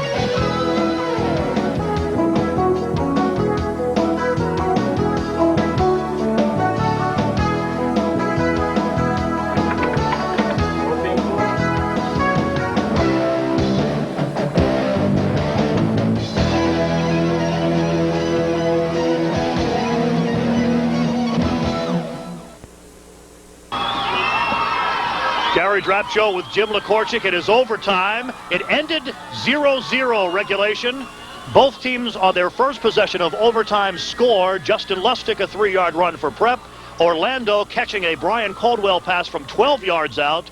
Gary Drapcho with Jim Lekorchik. It is overtime. It ended 0-0 regulation. Both teams on their first possession of overtime score. Justin Lustig, a 3-yard run for Prep. Orlando catching a Brian Caldwell pass from 12 yards out.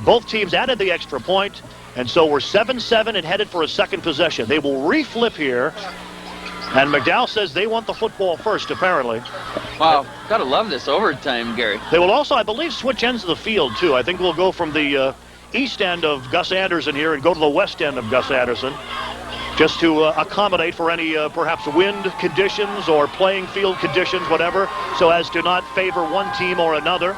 Both teams added the extra point, and so we're 7-7 and headed for a second possession. They will reflip here, and McDowell says they want the football first, apparently.
Wow, gotta love this overtime, Gary.
They will also, I believe, switch ends of the field, too. I think we'll go from the east end of Gus Anderson here and go to the west end of Gus Anderson, just to accommodate for any perhaps wind conditions or playing field conditions, whatever, so as to not favor one team or another.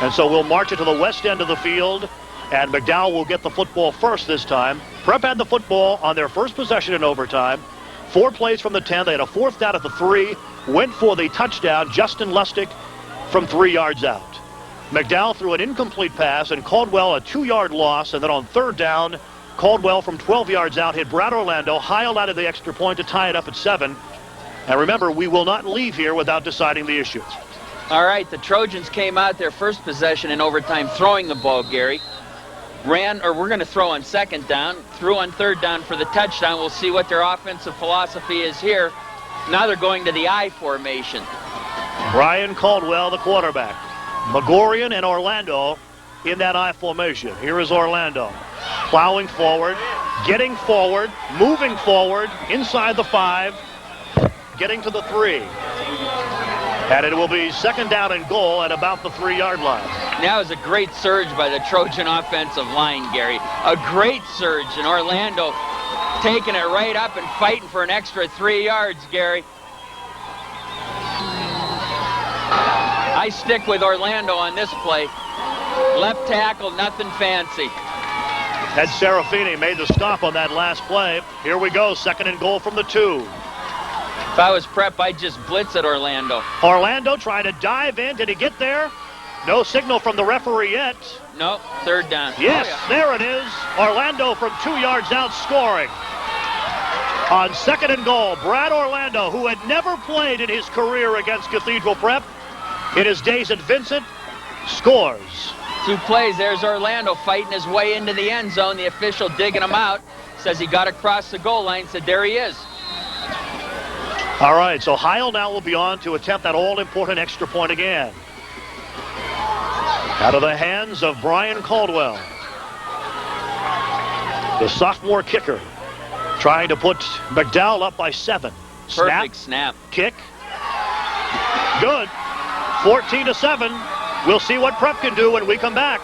And so we'll march it to the west end of the field, and McDowell will get the football first this time. Prep had the football on their first possession in overtime. 4 plays from the 10. They had a 4th down at the 3. Went for the touchdown. Justin Lustig from 3 yards out. McDowell threw an incomplete pass, and Caldwell a 2-yard loss. And then on 3rd down, Caldwell from 12 yards out hit Brad Orlando. Heil added the extra point to tie it up at 7. And remember, we will not leave here without deciding the issue.
All right, the Trojans came out their first possession in overtime throwing the ball, Gary. We're going to throw on 2nd down, threw on 3rd down for the touchdown. We'll see what their offensive philosophy is here. Now they're going to the I formation.
Brian Caldwell, the quarterback. Megorian and Orlando in that I formation. Here is Orlando. Plowing forward, getting forward, moving forward, inside the 5, getting to the 3. And it will be 2nd down and goal at about the 3-yard line.
Now is a great surge by the Trojan offensive line, Gary. A great surge, and Orlando taking it right up and fighting for an extra 3 yards, Gary. I stick with Orlando on this play. Left tackle, nothing fancy.
Ed Serafini made the stop on that last play. Here we go, 2nd and goal from the 2.
If I was Prep, I'd just blitz at Orlando.
Orlando trying to dive in. Did he get there? No signal from the referee yet.
No, 3rd down.
Yes,
oh, yeah.
There it is. Orlando from 2 yards out scoring. On 2nd and goal, Brad Orlando, who had never played in his career against Cathedral Prep in his days at Vincent, scores.
2 plays. There's Orlando fighting his way into the end zone. The official digging him out. Says he got across the goal line. Said there he is.
All right, so Heil now will be on to attempt that all-important extra point again. Out of the hands of Brian Caldwell. The sophomore kicker trying to put McDowell up by 7.
Perfect snap.
Kick. Good. 14-7. We'll see what Prep can do when we come back.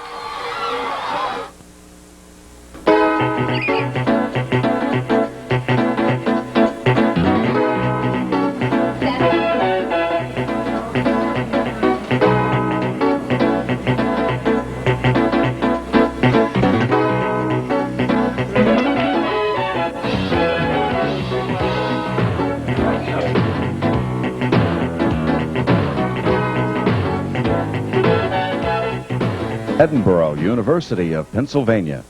Edinburgh, University of Pennsylvania.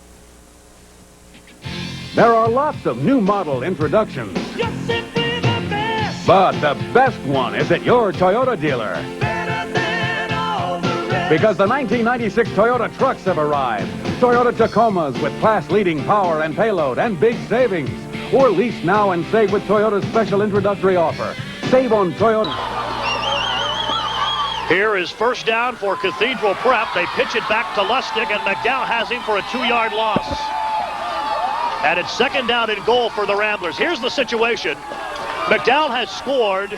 There are lots of new model introductions.
You're simply the best.
But the best one is at your Toyota dealer.
Better than all the rest.
Because the 1996 Toyota trucks have arrived. Toyota Tacomas with class-leading power and payload and big savings. Or lease now and save with Toyota's special introductory offer. Save on Toyota.
Here is first down for Cathedral Prep. They pitch it back to Lustig, and McDowell has him for a 2-yard loss. And it's second down and goal for the Ramblers. Here's the situation. McDowell has scored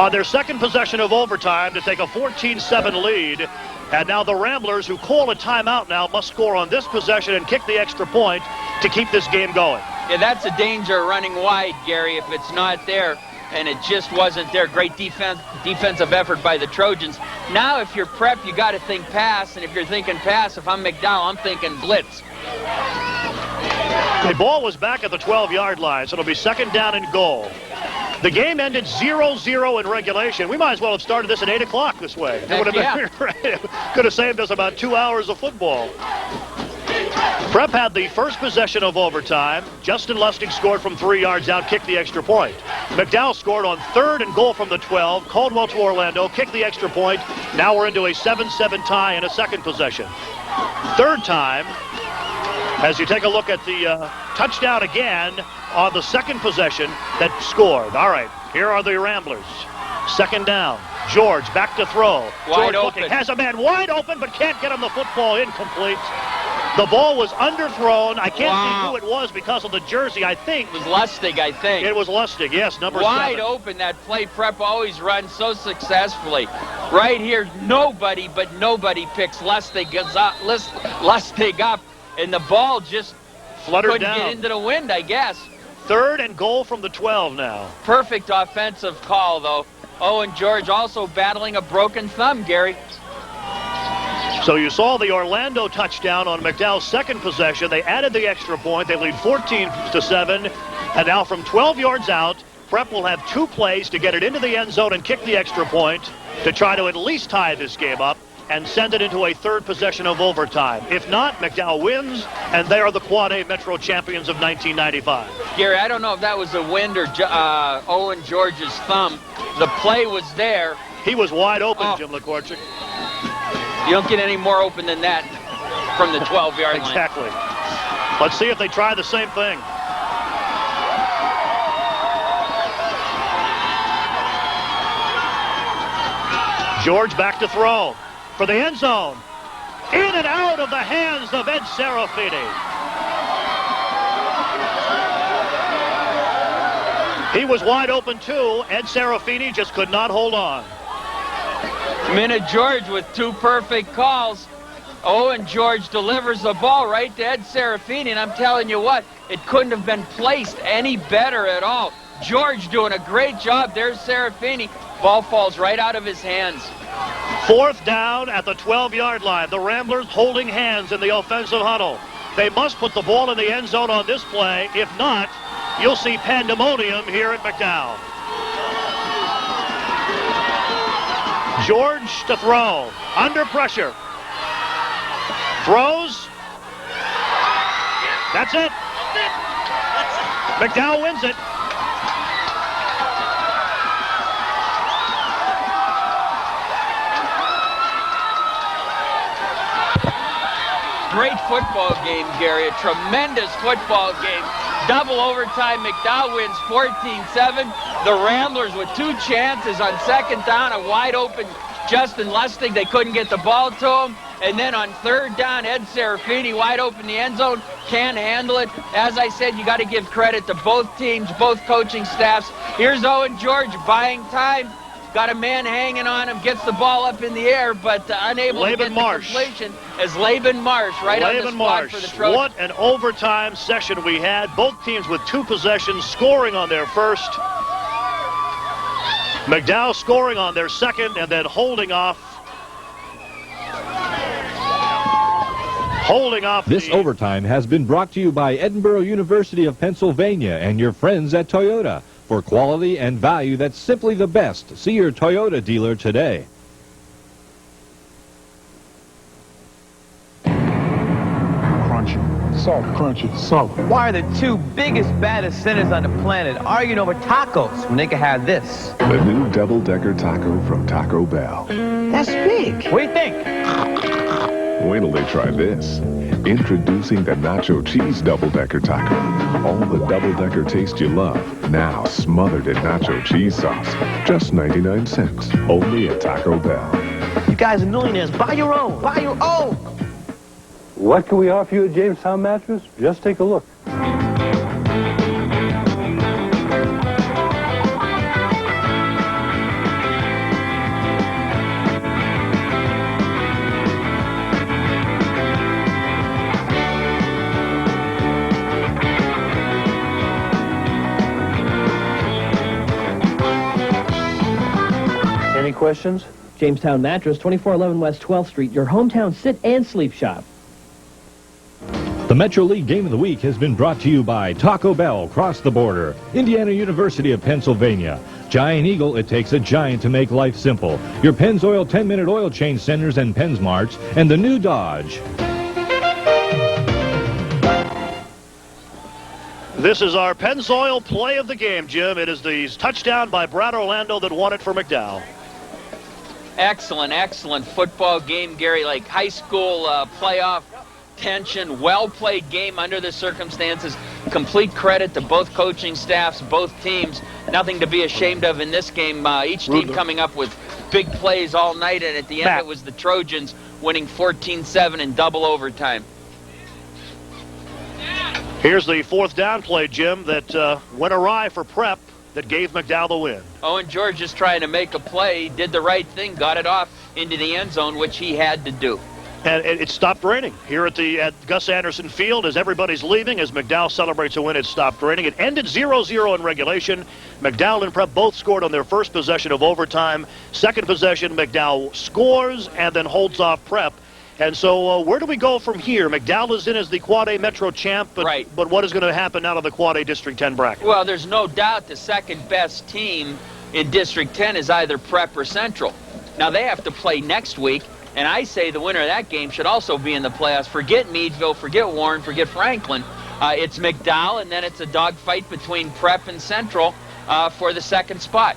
on their second possession of overtime to take a 14-7 lead. And now the Ramblers, who call a timeout now, must score on this possession and kick the extra point to keep this game going.
Yeah, that's a danger running wide, Gary, if it's not there. And it just wasn't there. Great defensive effort by the Trojans. Now, if you're Prep, you got to think pass. And if you're thinking pass, if I'm McDowell, I'm thinking blitz.
The ball was back at the 12-yard line, so it'll be second down and goal. The game ended 0-0 in regulation. We might as well have started this at 8 o'clock this way. It would have been, could have saved us about 2 hours of football. Prep had the first possession of overtime. Justin Lustig scored from 3 yards out, kicked the extra point. McDowell scored on third and goal from the 12. Caldwell to Orlando, kicked the extra point. Now we're into a 7-7 tie in a second possession. Third time, as you take a look at the touchdown again on the second possession that scored. All right, here are the Ramblers. Second down. George back to throw.
Wide
George
open.
looking, has a man wide open, but can't get him the football. Incomplete. The ball was underthrown. I can't see who it was because of the jersey. I think
it was Lustig, I think.
It was Lustig, yes, number
wide
7.
Open. That play Prep always runs so successfully. Right here, nobody picks Lustig up, and the ball just
fluttered
couldn't
down.
Get into the wind, I guess.
Third and goal from the 12 now.
Perfect offensive call, though. Owen George also battling a broken thumb, Gary.
So you saw the Orlando touchdown on McDowell's second possession. They added the extra point. They lead 14-7. And now from 12 yards out, Prep will have 2 plays to get it into the end zone and kick the extra point to try to at least tie this game up and send it into a third possession of overtime. If not, McDowell wins, and they are the Quad A Metro champions of 1995.
Gary, I don't know if that was the wind or Owen George's thumb. The play was there.
He was wide open, Jim LaCorchick.
You don't get any more open than that from the 12-yard line.
Exactly. Let's see if they try the same thing. George back to throw for the end zone. In and out of the hands of Ed Serafini. He was wide open too. Ed Serafini just could not hold on.
Minute George with 2 perfect calls. Owen George delivers the ball right to Ed Serafini, and I'm telling you what, it couldn't have been placed any better at all. George doing a great job. There's Serafini. Ball falls right out of his hands.
Fourth down at the 12-yard line. The Ramblers holding hands in the offensive huddle. They must put the ball in the end zone on this play. If not, you'll see pandemonium here at McDowell. George to throw. Under pressure. Throws. That's it. McDowell wins it.
Great football game, Gary. A tremendous football game. Double overtime. McDowell wins 14-7. The Ramblers with 2 chances on second down. A wide open Justin Lustig. They couldn't get the ball to him. And then on third down, Ed Serafini wide open the end zone. Can't handle it. As I said, you got to give credit to both teams, both coaching staffs. Here's Owen George buying time. Got a man hanging on him, gets the ball up in the air, but unable to get the completion as Laban Marsh right on the spot for the Trojans.
What an overtime session we had. Both teams with 2 possessions, scoring on their first. McDowell scoring on their second, and then holding off.
This overtime has been brought to you by Edinburgh University of Pennsylvania and your friends at Toyota. For quality and value that's simply the best, see your Toyota dealer today.
Crunchy. Salt. Crunchy. Salt.
Why are the 2 biggest, baddest sinners on the planet arguing over tacos when they can have this?
The new double-decker taco from Taco Bell.
That's big. What do you think?
Wait till they try this. Introducing the Nacho Cheese Double-Decker Taco. All the double-decker taste you love, now smothered in nacho cheese sauce. Just 99 cents. Only at Taco Bell.
You guys are millionaires. Buy your own. Buy your own.
What can we offer you at Jamestown Mattress? Just take a look. Any questions?
Jamestown Mattress, 2411 West 12th Street, your hometown sit and sleep shop.
The Metro League Game of the Week has been brought to you by Taco Bell, Cross the Border, Indiana University of Pennsylvania, Giant Eagle, it takes a giant to make life simple, your Pennzoil 10-minute oil change centers and PennSmarts, and the new Dodge.
This is our Pennzoil play of the game, Jim. It is the touchdown by Brad Orlando that won it for McDowell.
Excellent, excellent football game, Gary. Like high school playoff tension, well-played game under the circumstances. Complete credit to both coaching staffs, both teams. Nothing to be ashamed of in this game. Each team coming up with big plays all night, and at the end it was the Trojans winning 14-7 in double overtime.
Here's the fourth down play, Jim, that went awry for Prep that gave McDowell the win.
Owen George just trying to make a play, did the right thing, got it off into the end zone, which he had to do.
And it stopped raining here at Gus Anderson Field as everybody's leaving. As McDowell celebrates a win, it stopped raining. It ended 0-0 in regulation. McDowell and Prep both scored on their first possession of overtime. Second possession, McDowell scores and then holds off Prep. And so where do we go from here? McDowell is in as the Quad A Metro champ, but what is going to happen out of the Quad A District 10 bracket?
Well, there's no doubt the second best team in District 10 is either Prep or Central. Now, they have to play next week, and I say the winner of that game should also be in the playoffs. Forget Meadville, forget Warren, forget Franklin. It's McDowell, and then it's a dogfight between Prep and Central for the second spot.